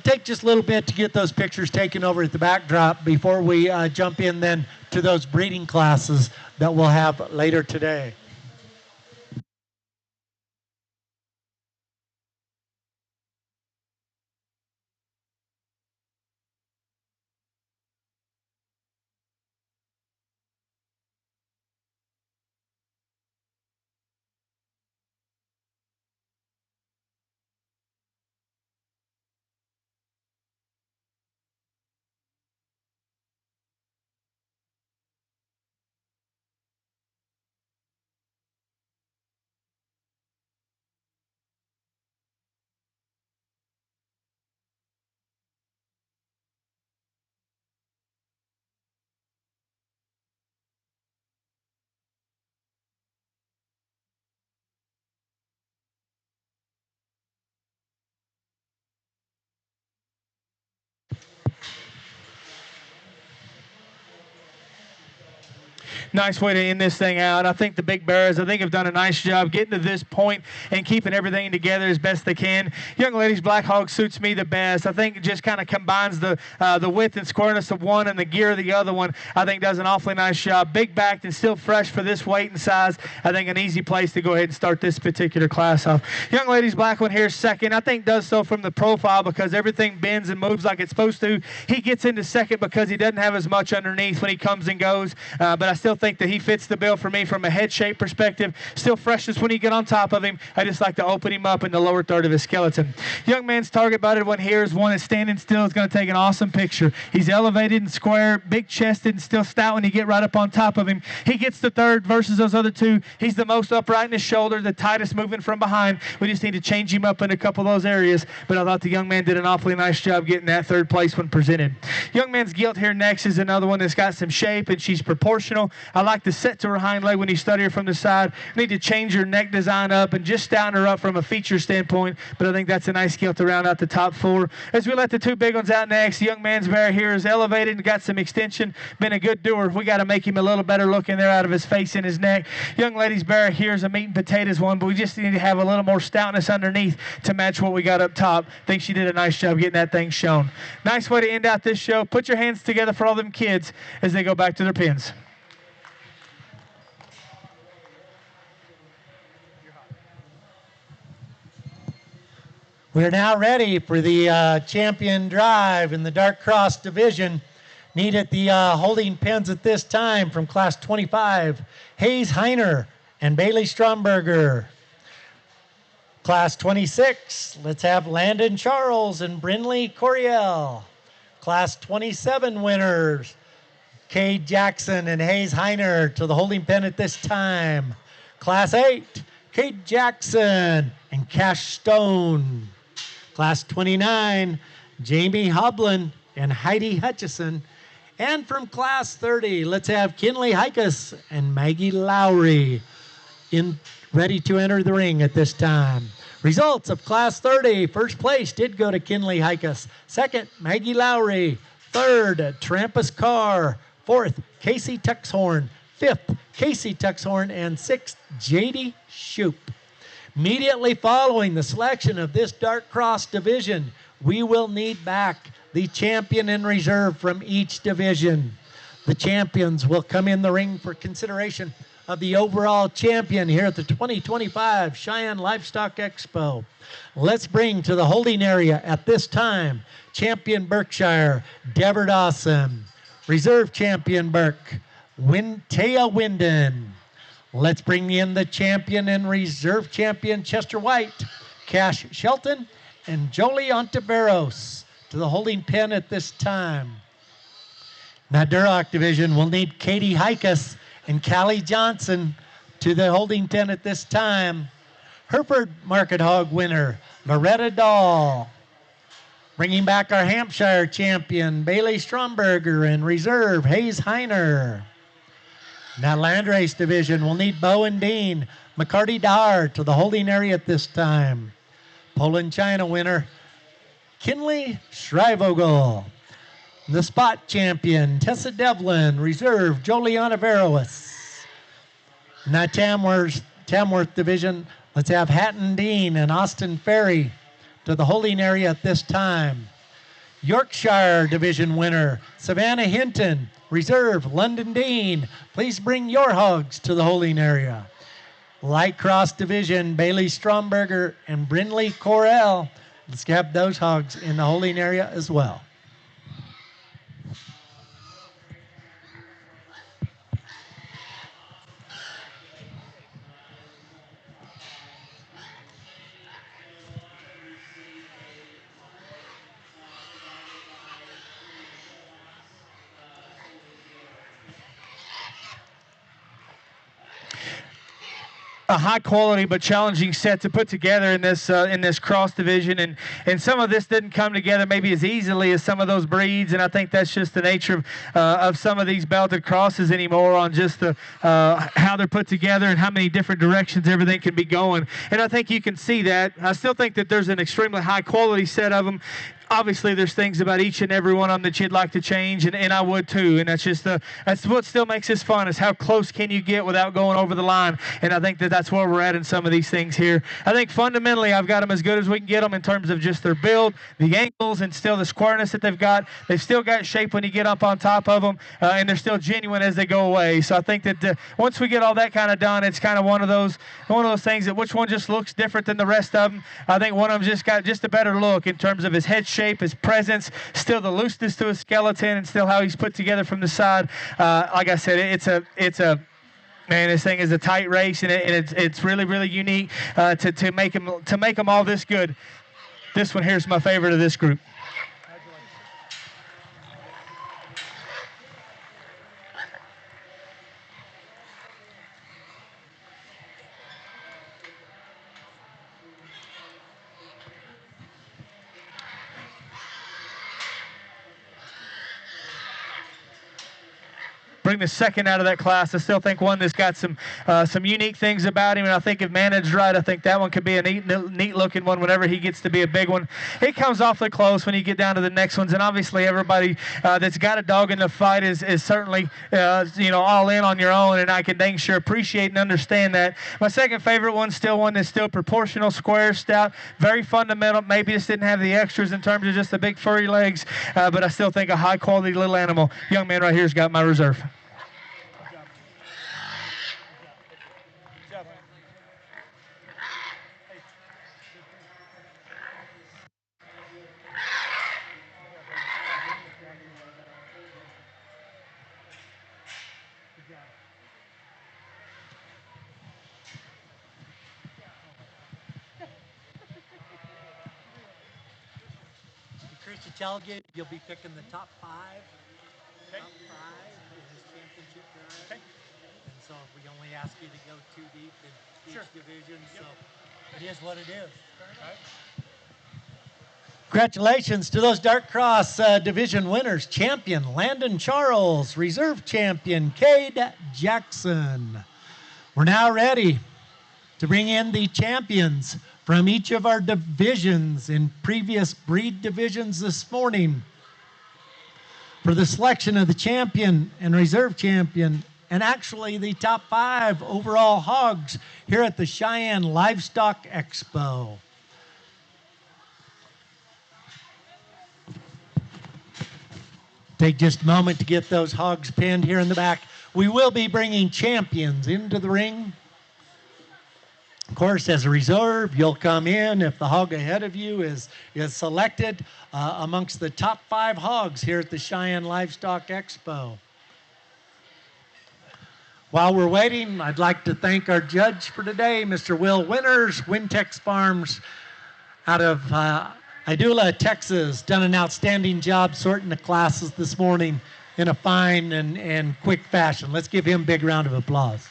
take just a little bit to get those pictures taken over at the backdrop before we jump in then to those breeding classes that we'll have later today. Nice way to end this thing out. I think the Big Bears, have done a nice job getting to this point and keeping everything together as best they can. Young Ladies Black Hog suits me the best. I think it just kind of combines the width and squareness of one and the gear of the other one. I think does an awfully nice job. Big backed and still fresh for this weight and size. I think an easy place to go ahead and start this particular class off. Young Ladies Black one here second. I think does so from the profile because everything bends and moves like it's supposed to. He gets into second because he doesn't have as much underneath when he comes and goes. But I still think that he fits the bill for me from a head shape perspective. Still freshness when you get on top of him. I just like to open him up in the lower third of his skeleton. Young man's target butted one here is one that's standing still. Is going to take an awesome picture. He's elevated and square, big chested and still stout when you get right up on top of him. He gets the third versus those other two. He's the most upright in his shoulder, the tightest moving from behind. We just need to change him up in a couple of those areas. But I thought the young man did an awfully nice job getting that third place when presented. Young man's gilt here next is another one that's got some shape and she's proportional. I like to set to her hind leg when you study her from the side. You need to change her neck design up and just stouten her up from a feature standpoint, but I think that's a nice gilt to round out the top four. As we let the two big ones out next, the young man's bear here is elevated and got some extension. Been a good doer. We got to make him a little better looking there out of his face and his neck. Young lady's bear here is a meat and potatoes one, but we just need to have a little more stoutness underneath to match what we got up top. Think she did a nice job getting that thing shown. Nice way to end out this show. Put your hands together for all them kids as they go back to their pens. We're now ready for the champion drive in the dark cross division. Need at the holding pens at this time from class 25, Hayes Heiner and Bailey Stromberger. Class 26, let's have Landon Charles and Brinley Coriel. Class 27 winners, Cade Jackson and Hayes Heiner to the holding pen at this time. Class 8, Cade Jackson and Cash Stone. Class 29, Jamie Hoblin and Heidi Hutchison. And from Class 30, let's have Kinley Hikus and Maggie Lowry ready to enter the ring at this time. Results of Class 30, first place did go to Kinley Hikus. Second, Maggie Lowry. Third, Trampus Carr. Fourth, Casey Tuxhorn. Fifth, Casey Tuxhorn. And sixth, J.D. Shoup. Immediately following the selection of this dark cross division, we will need back the champion in reserve from each division. The champions will come in the ring for consideration of the overall champion here at the 2025 Cheyenne Livestock Expo. Let's bring to the holding area at this time, champion Berkshire, Deborah Dawson. Reserve champion Burke, Taya Winden. Let's bring in the champion and reserve champion Chester White, Cash Shelton, and Jolie Ontiveros to the holding pen at this time. In that Duroc division, we'll need Katie Hikus and Callie Johnson to the holding pen at this time. Hereford Market Hog winner, Loretta Dahl. Bringing back our Hampshire champion, Bailey Stromberger, and reserve, Hayes Heiner. Now Landrace division, we'll need Bowen Dean, McCarty Dar to the holding area at this time. Poland China winner, Kinley Shrivogel. The spot champion, Tessa Devlin. Reserve, Joliana Verois. Now Tamworth division, let's have Hatton Dean and Austin Ferry to the holding area at this time. Yorkshire division winner, Savannah Hinton. Reserve, London Dean. Please bring your hogs to the holding area. Light cross division, Bailey Stromberger and Brinley Corell. Let's have those hogs in the holding area as well. A high quality but challenging set to put together in this cross division, and some of this didn't come together maybe as easily as some of those breeds, and I think that's just the nature of some of these belted crosses anymore on just the how they're put together and how many different directions everything can be going, and I think you can see that. I still think that there's an extremely high quality set of them. obviously there's things about each and every one of them that you'd like to change, and I would too. And that's what still makes this fun, is how close can you get without going over the line. And I think that's where we're at in some of these things here. I think fundamentally I've got them as good as we can get them in terms of just their build, the angles, and still the squareness that they've got. They've still got shape when you get up on top of them, and they're still genuine as they go away. So I think that once we get all that kind of done, it's kind of one of those things that which one just looks different than the rest of them. I think one of them just got just a better look in terms of his head shape, his presence, still the looseness to his skeleton, and still how he's put together from the side. Like I said, it's a man, this thing is a tight race, and it's really, really unique to make them all this good. This one here is my favorite of this group. Bring the second out of that class. I still think one that's got some unique things about him, and I think if managed right, I think that one could be a neat looking one whenever he gets to be a big one. It comes awfully close when you get down to the next ones, and obviously everybody that's got a dog in the fight is certainly all in on your own, and I can dang sure appreciate and understand that. My second favorite one's still one that's still proportional, square, stout, very fundamental. Maybe just didn't have the extras in terms of just the big furry legs, but I still think a high quality little animal. Young man right here's got my reserve. Christian Chalgate, you'll be picking the top five. Okay. Top five in this championship drive. Okay. And so if we only ask you to go too deep in each division, so it is what it is. Right. Congratulations to those Dark Cross division winners. Champion Landon Charles, reserve champion Cade Jackson. We're now ready to bring in the champions from each of our divisions in previous breed divisions this morning for the selection of the champion and reserve champion, and actually the top 5 overall hogs here at the Cheyenne Livestock Expo. Take just a moment to get those hogs pinned here in the back. We will be bringing champions into the ring. Of course, as a reserve, you'll come in if the hog ahead of you is selected amongst the top 5 hogs here at the Cheyenne Livestock Expo. While we're waiting, I'd like to thank our judge for today, Mr. Will Winters, Wintex Farms out of Idula, Texas. Done an outstanding job sorting the classes this morning in a fine and quick fashion. Let's give him a big round of applause.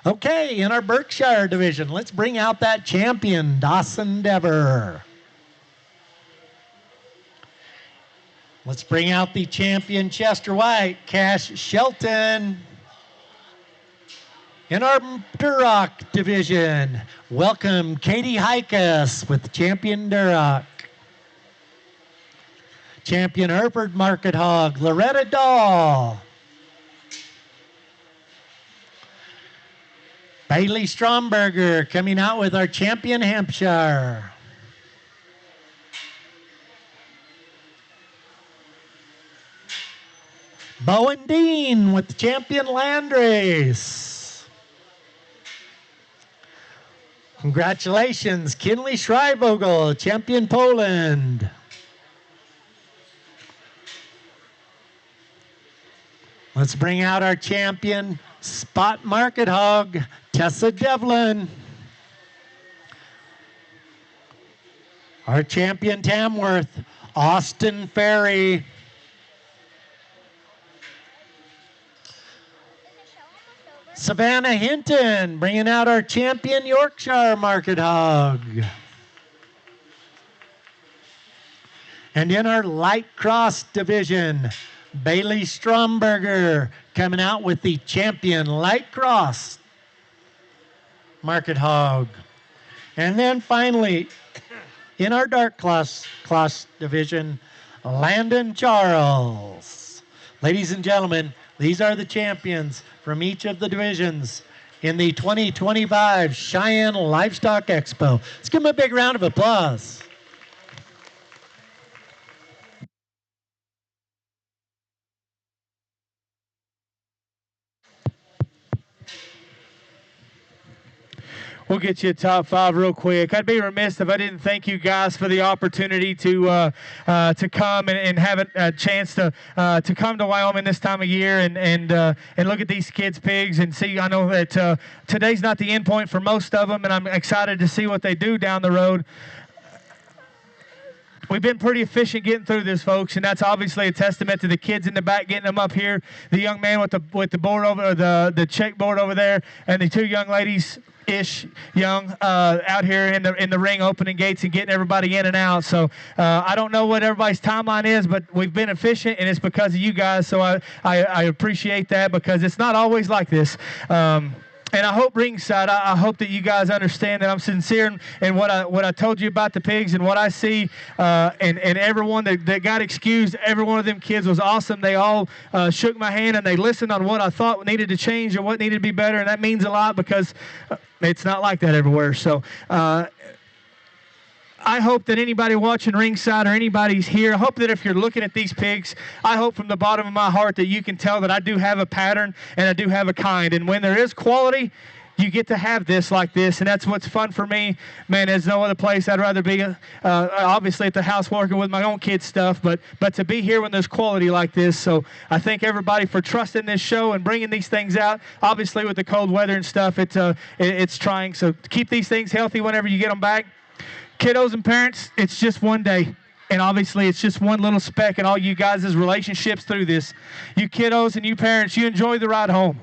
Okay, in our Berkshire division, let's bring out that champion, Dawson Dever. Let's bring out the champion, Chester White, Cash Shelton. In our Duroc division, welcome Katie Hikas with champion Duroc. Champion Hereford Market Hog, Loretta Dahl. Bailey Stromberger coming out with our champion Hampshire. Bowen Dean with the champion Landrace. Congratulations, Kinley Schreibvogel, champion Poland. Let's bring out our champion Spot Market Hog, Tessa Devlin. Our champion Tamworth, Austin Ferry. Savannah Hinton, bringing out our champion Yorkshire Market Hog. And in our light cross division, Bailey Stromberger, Coming out with the champion light cross market hog. And then finally, in our dark class division, Landon Charles. Ladies and gentlemen, these are the champions from each of the divisions in the 2025 Cheyenne Livestock Expo. Let's give them a big round of applause. We'll get you a top five real quick. I'd be remiss if I didn't thank you guys for the opportunity to come and have a chance to come to Wyoming this time of year and look at these kids' pigs and see. I know that today's not the end point for most of them, and I'm excited to see what they do down the road. We've been pretty efficient getting through this, folks, and that's obviously a testament to the kids in the back getting them up here. The young man with the board over, or the check board over there, and the two young ladies. Young out here in the ring opening gates and getting everybody in and out. So I don't know what everybody's timeline is, but we've been efficient, and it's because of you guys. So I appreciate that, because it's not always like this. And I hope ringside, I hope that you guys understand that I'm sincere in what I told you about the pigs and what I see. And everyone that got excused, every one of them kids was awesome. They all shook my hand and they listened on what I thought needed to change or what needed to be better. And that means a lot, because it's not like that everywhere. So I hope that anybody watching ringside or anybody's here, I hope that if you're looking at these pigs, I hope from the bottom of my heart that you can tell that I do have a pattern and I do have a kind. And when there is quality, you get to have this like this, and that's what's fun for me. Man, there's no other place I'd rather be, obviously at the house working with my own kids' stuff, but to be here when there's quality like this. So I thank everybody for trusting this show and bringing these things out. Obviously with the cold weather and stuff, it's trying. So keep these things healthy whenever you get them back. Kiddos and parents, it's just one day. And obviously, it's just one little speck in all you guys' relationships through this. You kiddos and you parents, you enjoy the ride home.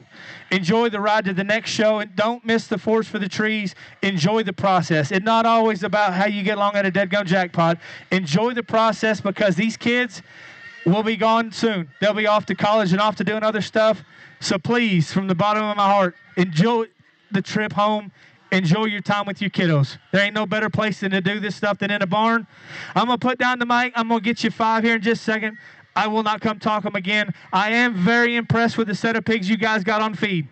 Enjoy the ride to the next show, and don't miss the forest for the trees. Enjoy the process. It's not always about how you get along at a dead gum jackpot. Enjoy the process, because these kids will be gone soon. They'll be off to college and off to doing other stuff. So please, from the bottom of my heart, enjoy the trip home. Enjoy your time with your kiddos. There ain't no better place than to do this stuff than in a barn. I'm going to put down the mic. I'm going to get you 5 here in just a second. I will not come talk them again. I am very impressed with the set of pigs you guys got on feed.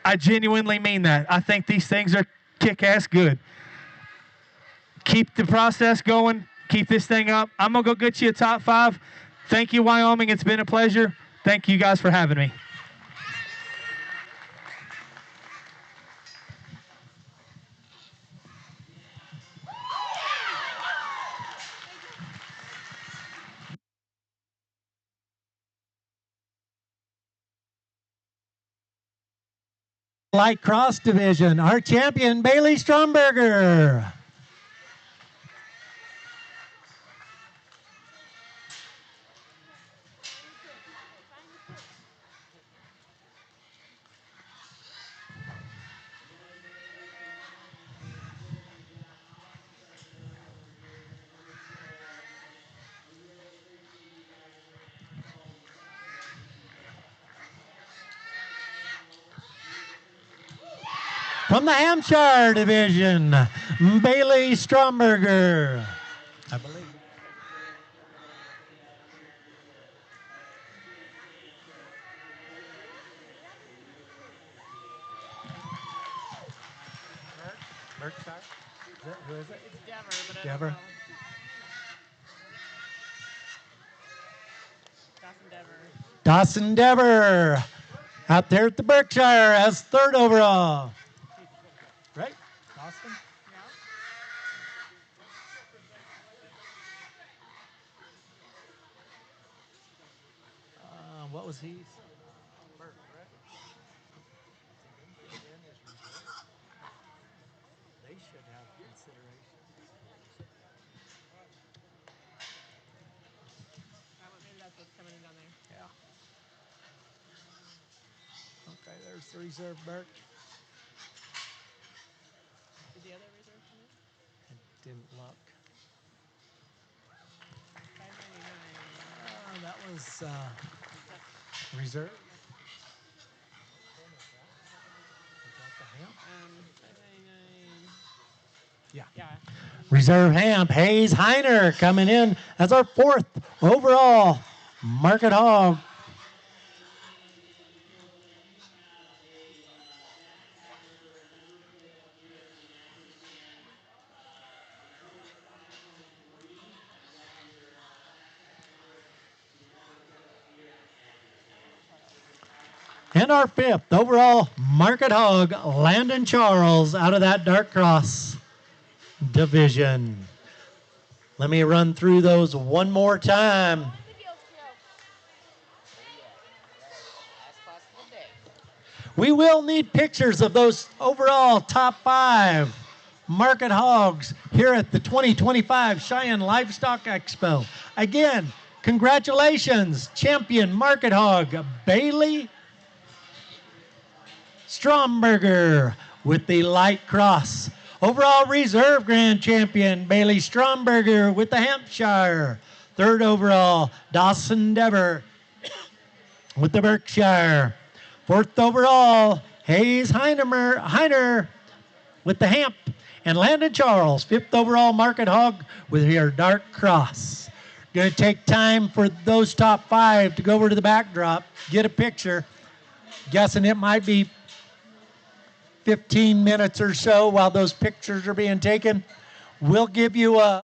I genuinely mean that. I think these things are kick-ass good. Keep the process going. Keep this thing up. I'm going to go get you a top 5. Thank you, Wyoming. It's been a pleasure. Thank you guys for having me. Light cross division, our champion, Bailey Stromberger. From the Hampshire division, Bailey Stromberger. I believe. Berkshire? Who is it? It's Dever, but I Dever. don't know. Dawson Dever out there at the Berkshire as 3rd overall. Right? Dawson? What was he? They should have consideration. Maybe that's what's coming in down there. Yeah. Okay, there's the reserve Berk. Did the other reserve come in? It didn't look. 599. That was Reserve. Yeah. Reserve Hamp, Hayes Heiner coming in as our 4th overall market hog. And our 5th overall market hog, Landon Charles, out of that Dark Cross division. Let me run through those one more time. We will need pictures of those overall top 5 market hogs here at the 2025 Cheyenne Livestock Expo. Again, congratulations, champion market hog Bailey Stromberger with the light cross. Overall reserve grand champion Bailey Stromberger with the Hampshire. 3rd overall Dawson Dever with the Berkshire. 4th overall Hayes Heiner with the Hamp. And Landon Charles, 5th overall market hog with your Dark Cross. Going to take time for those top 5 to go over to the backdrop, get a picture. Guessing it might be 15 minutes or so while those pictures are being taken. We'll give you a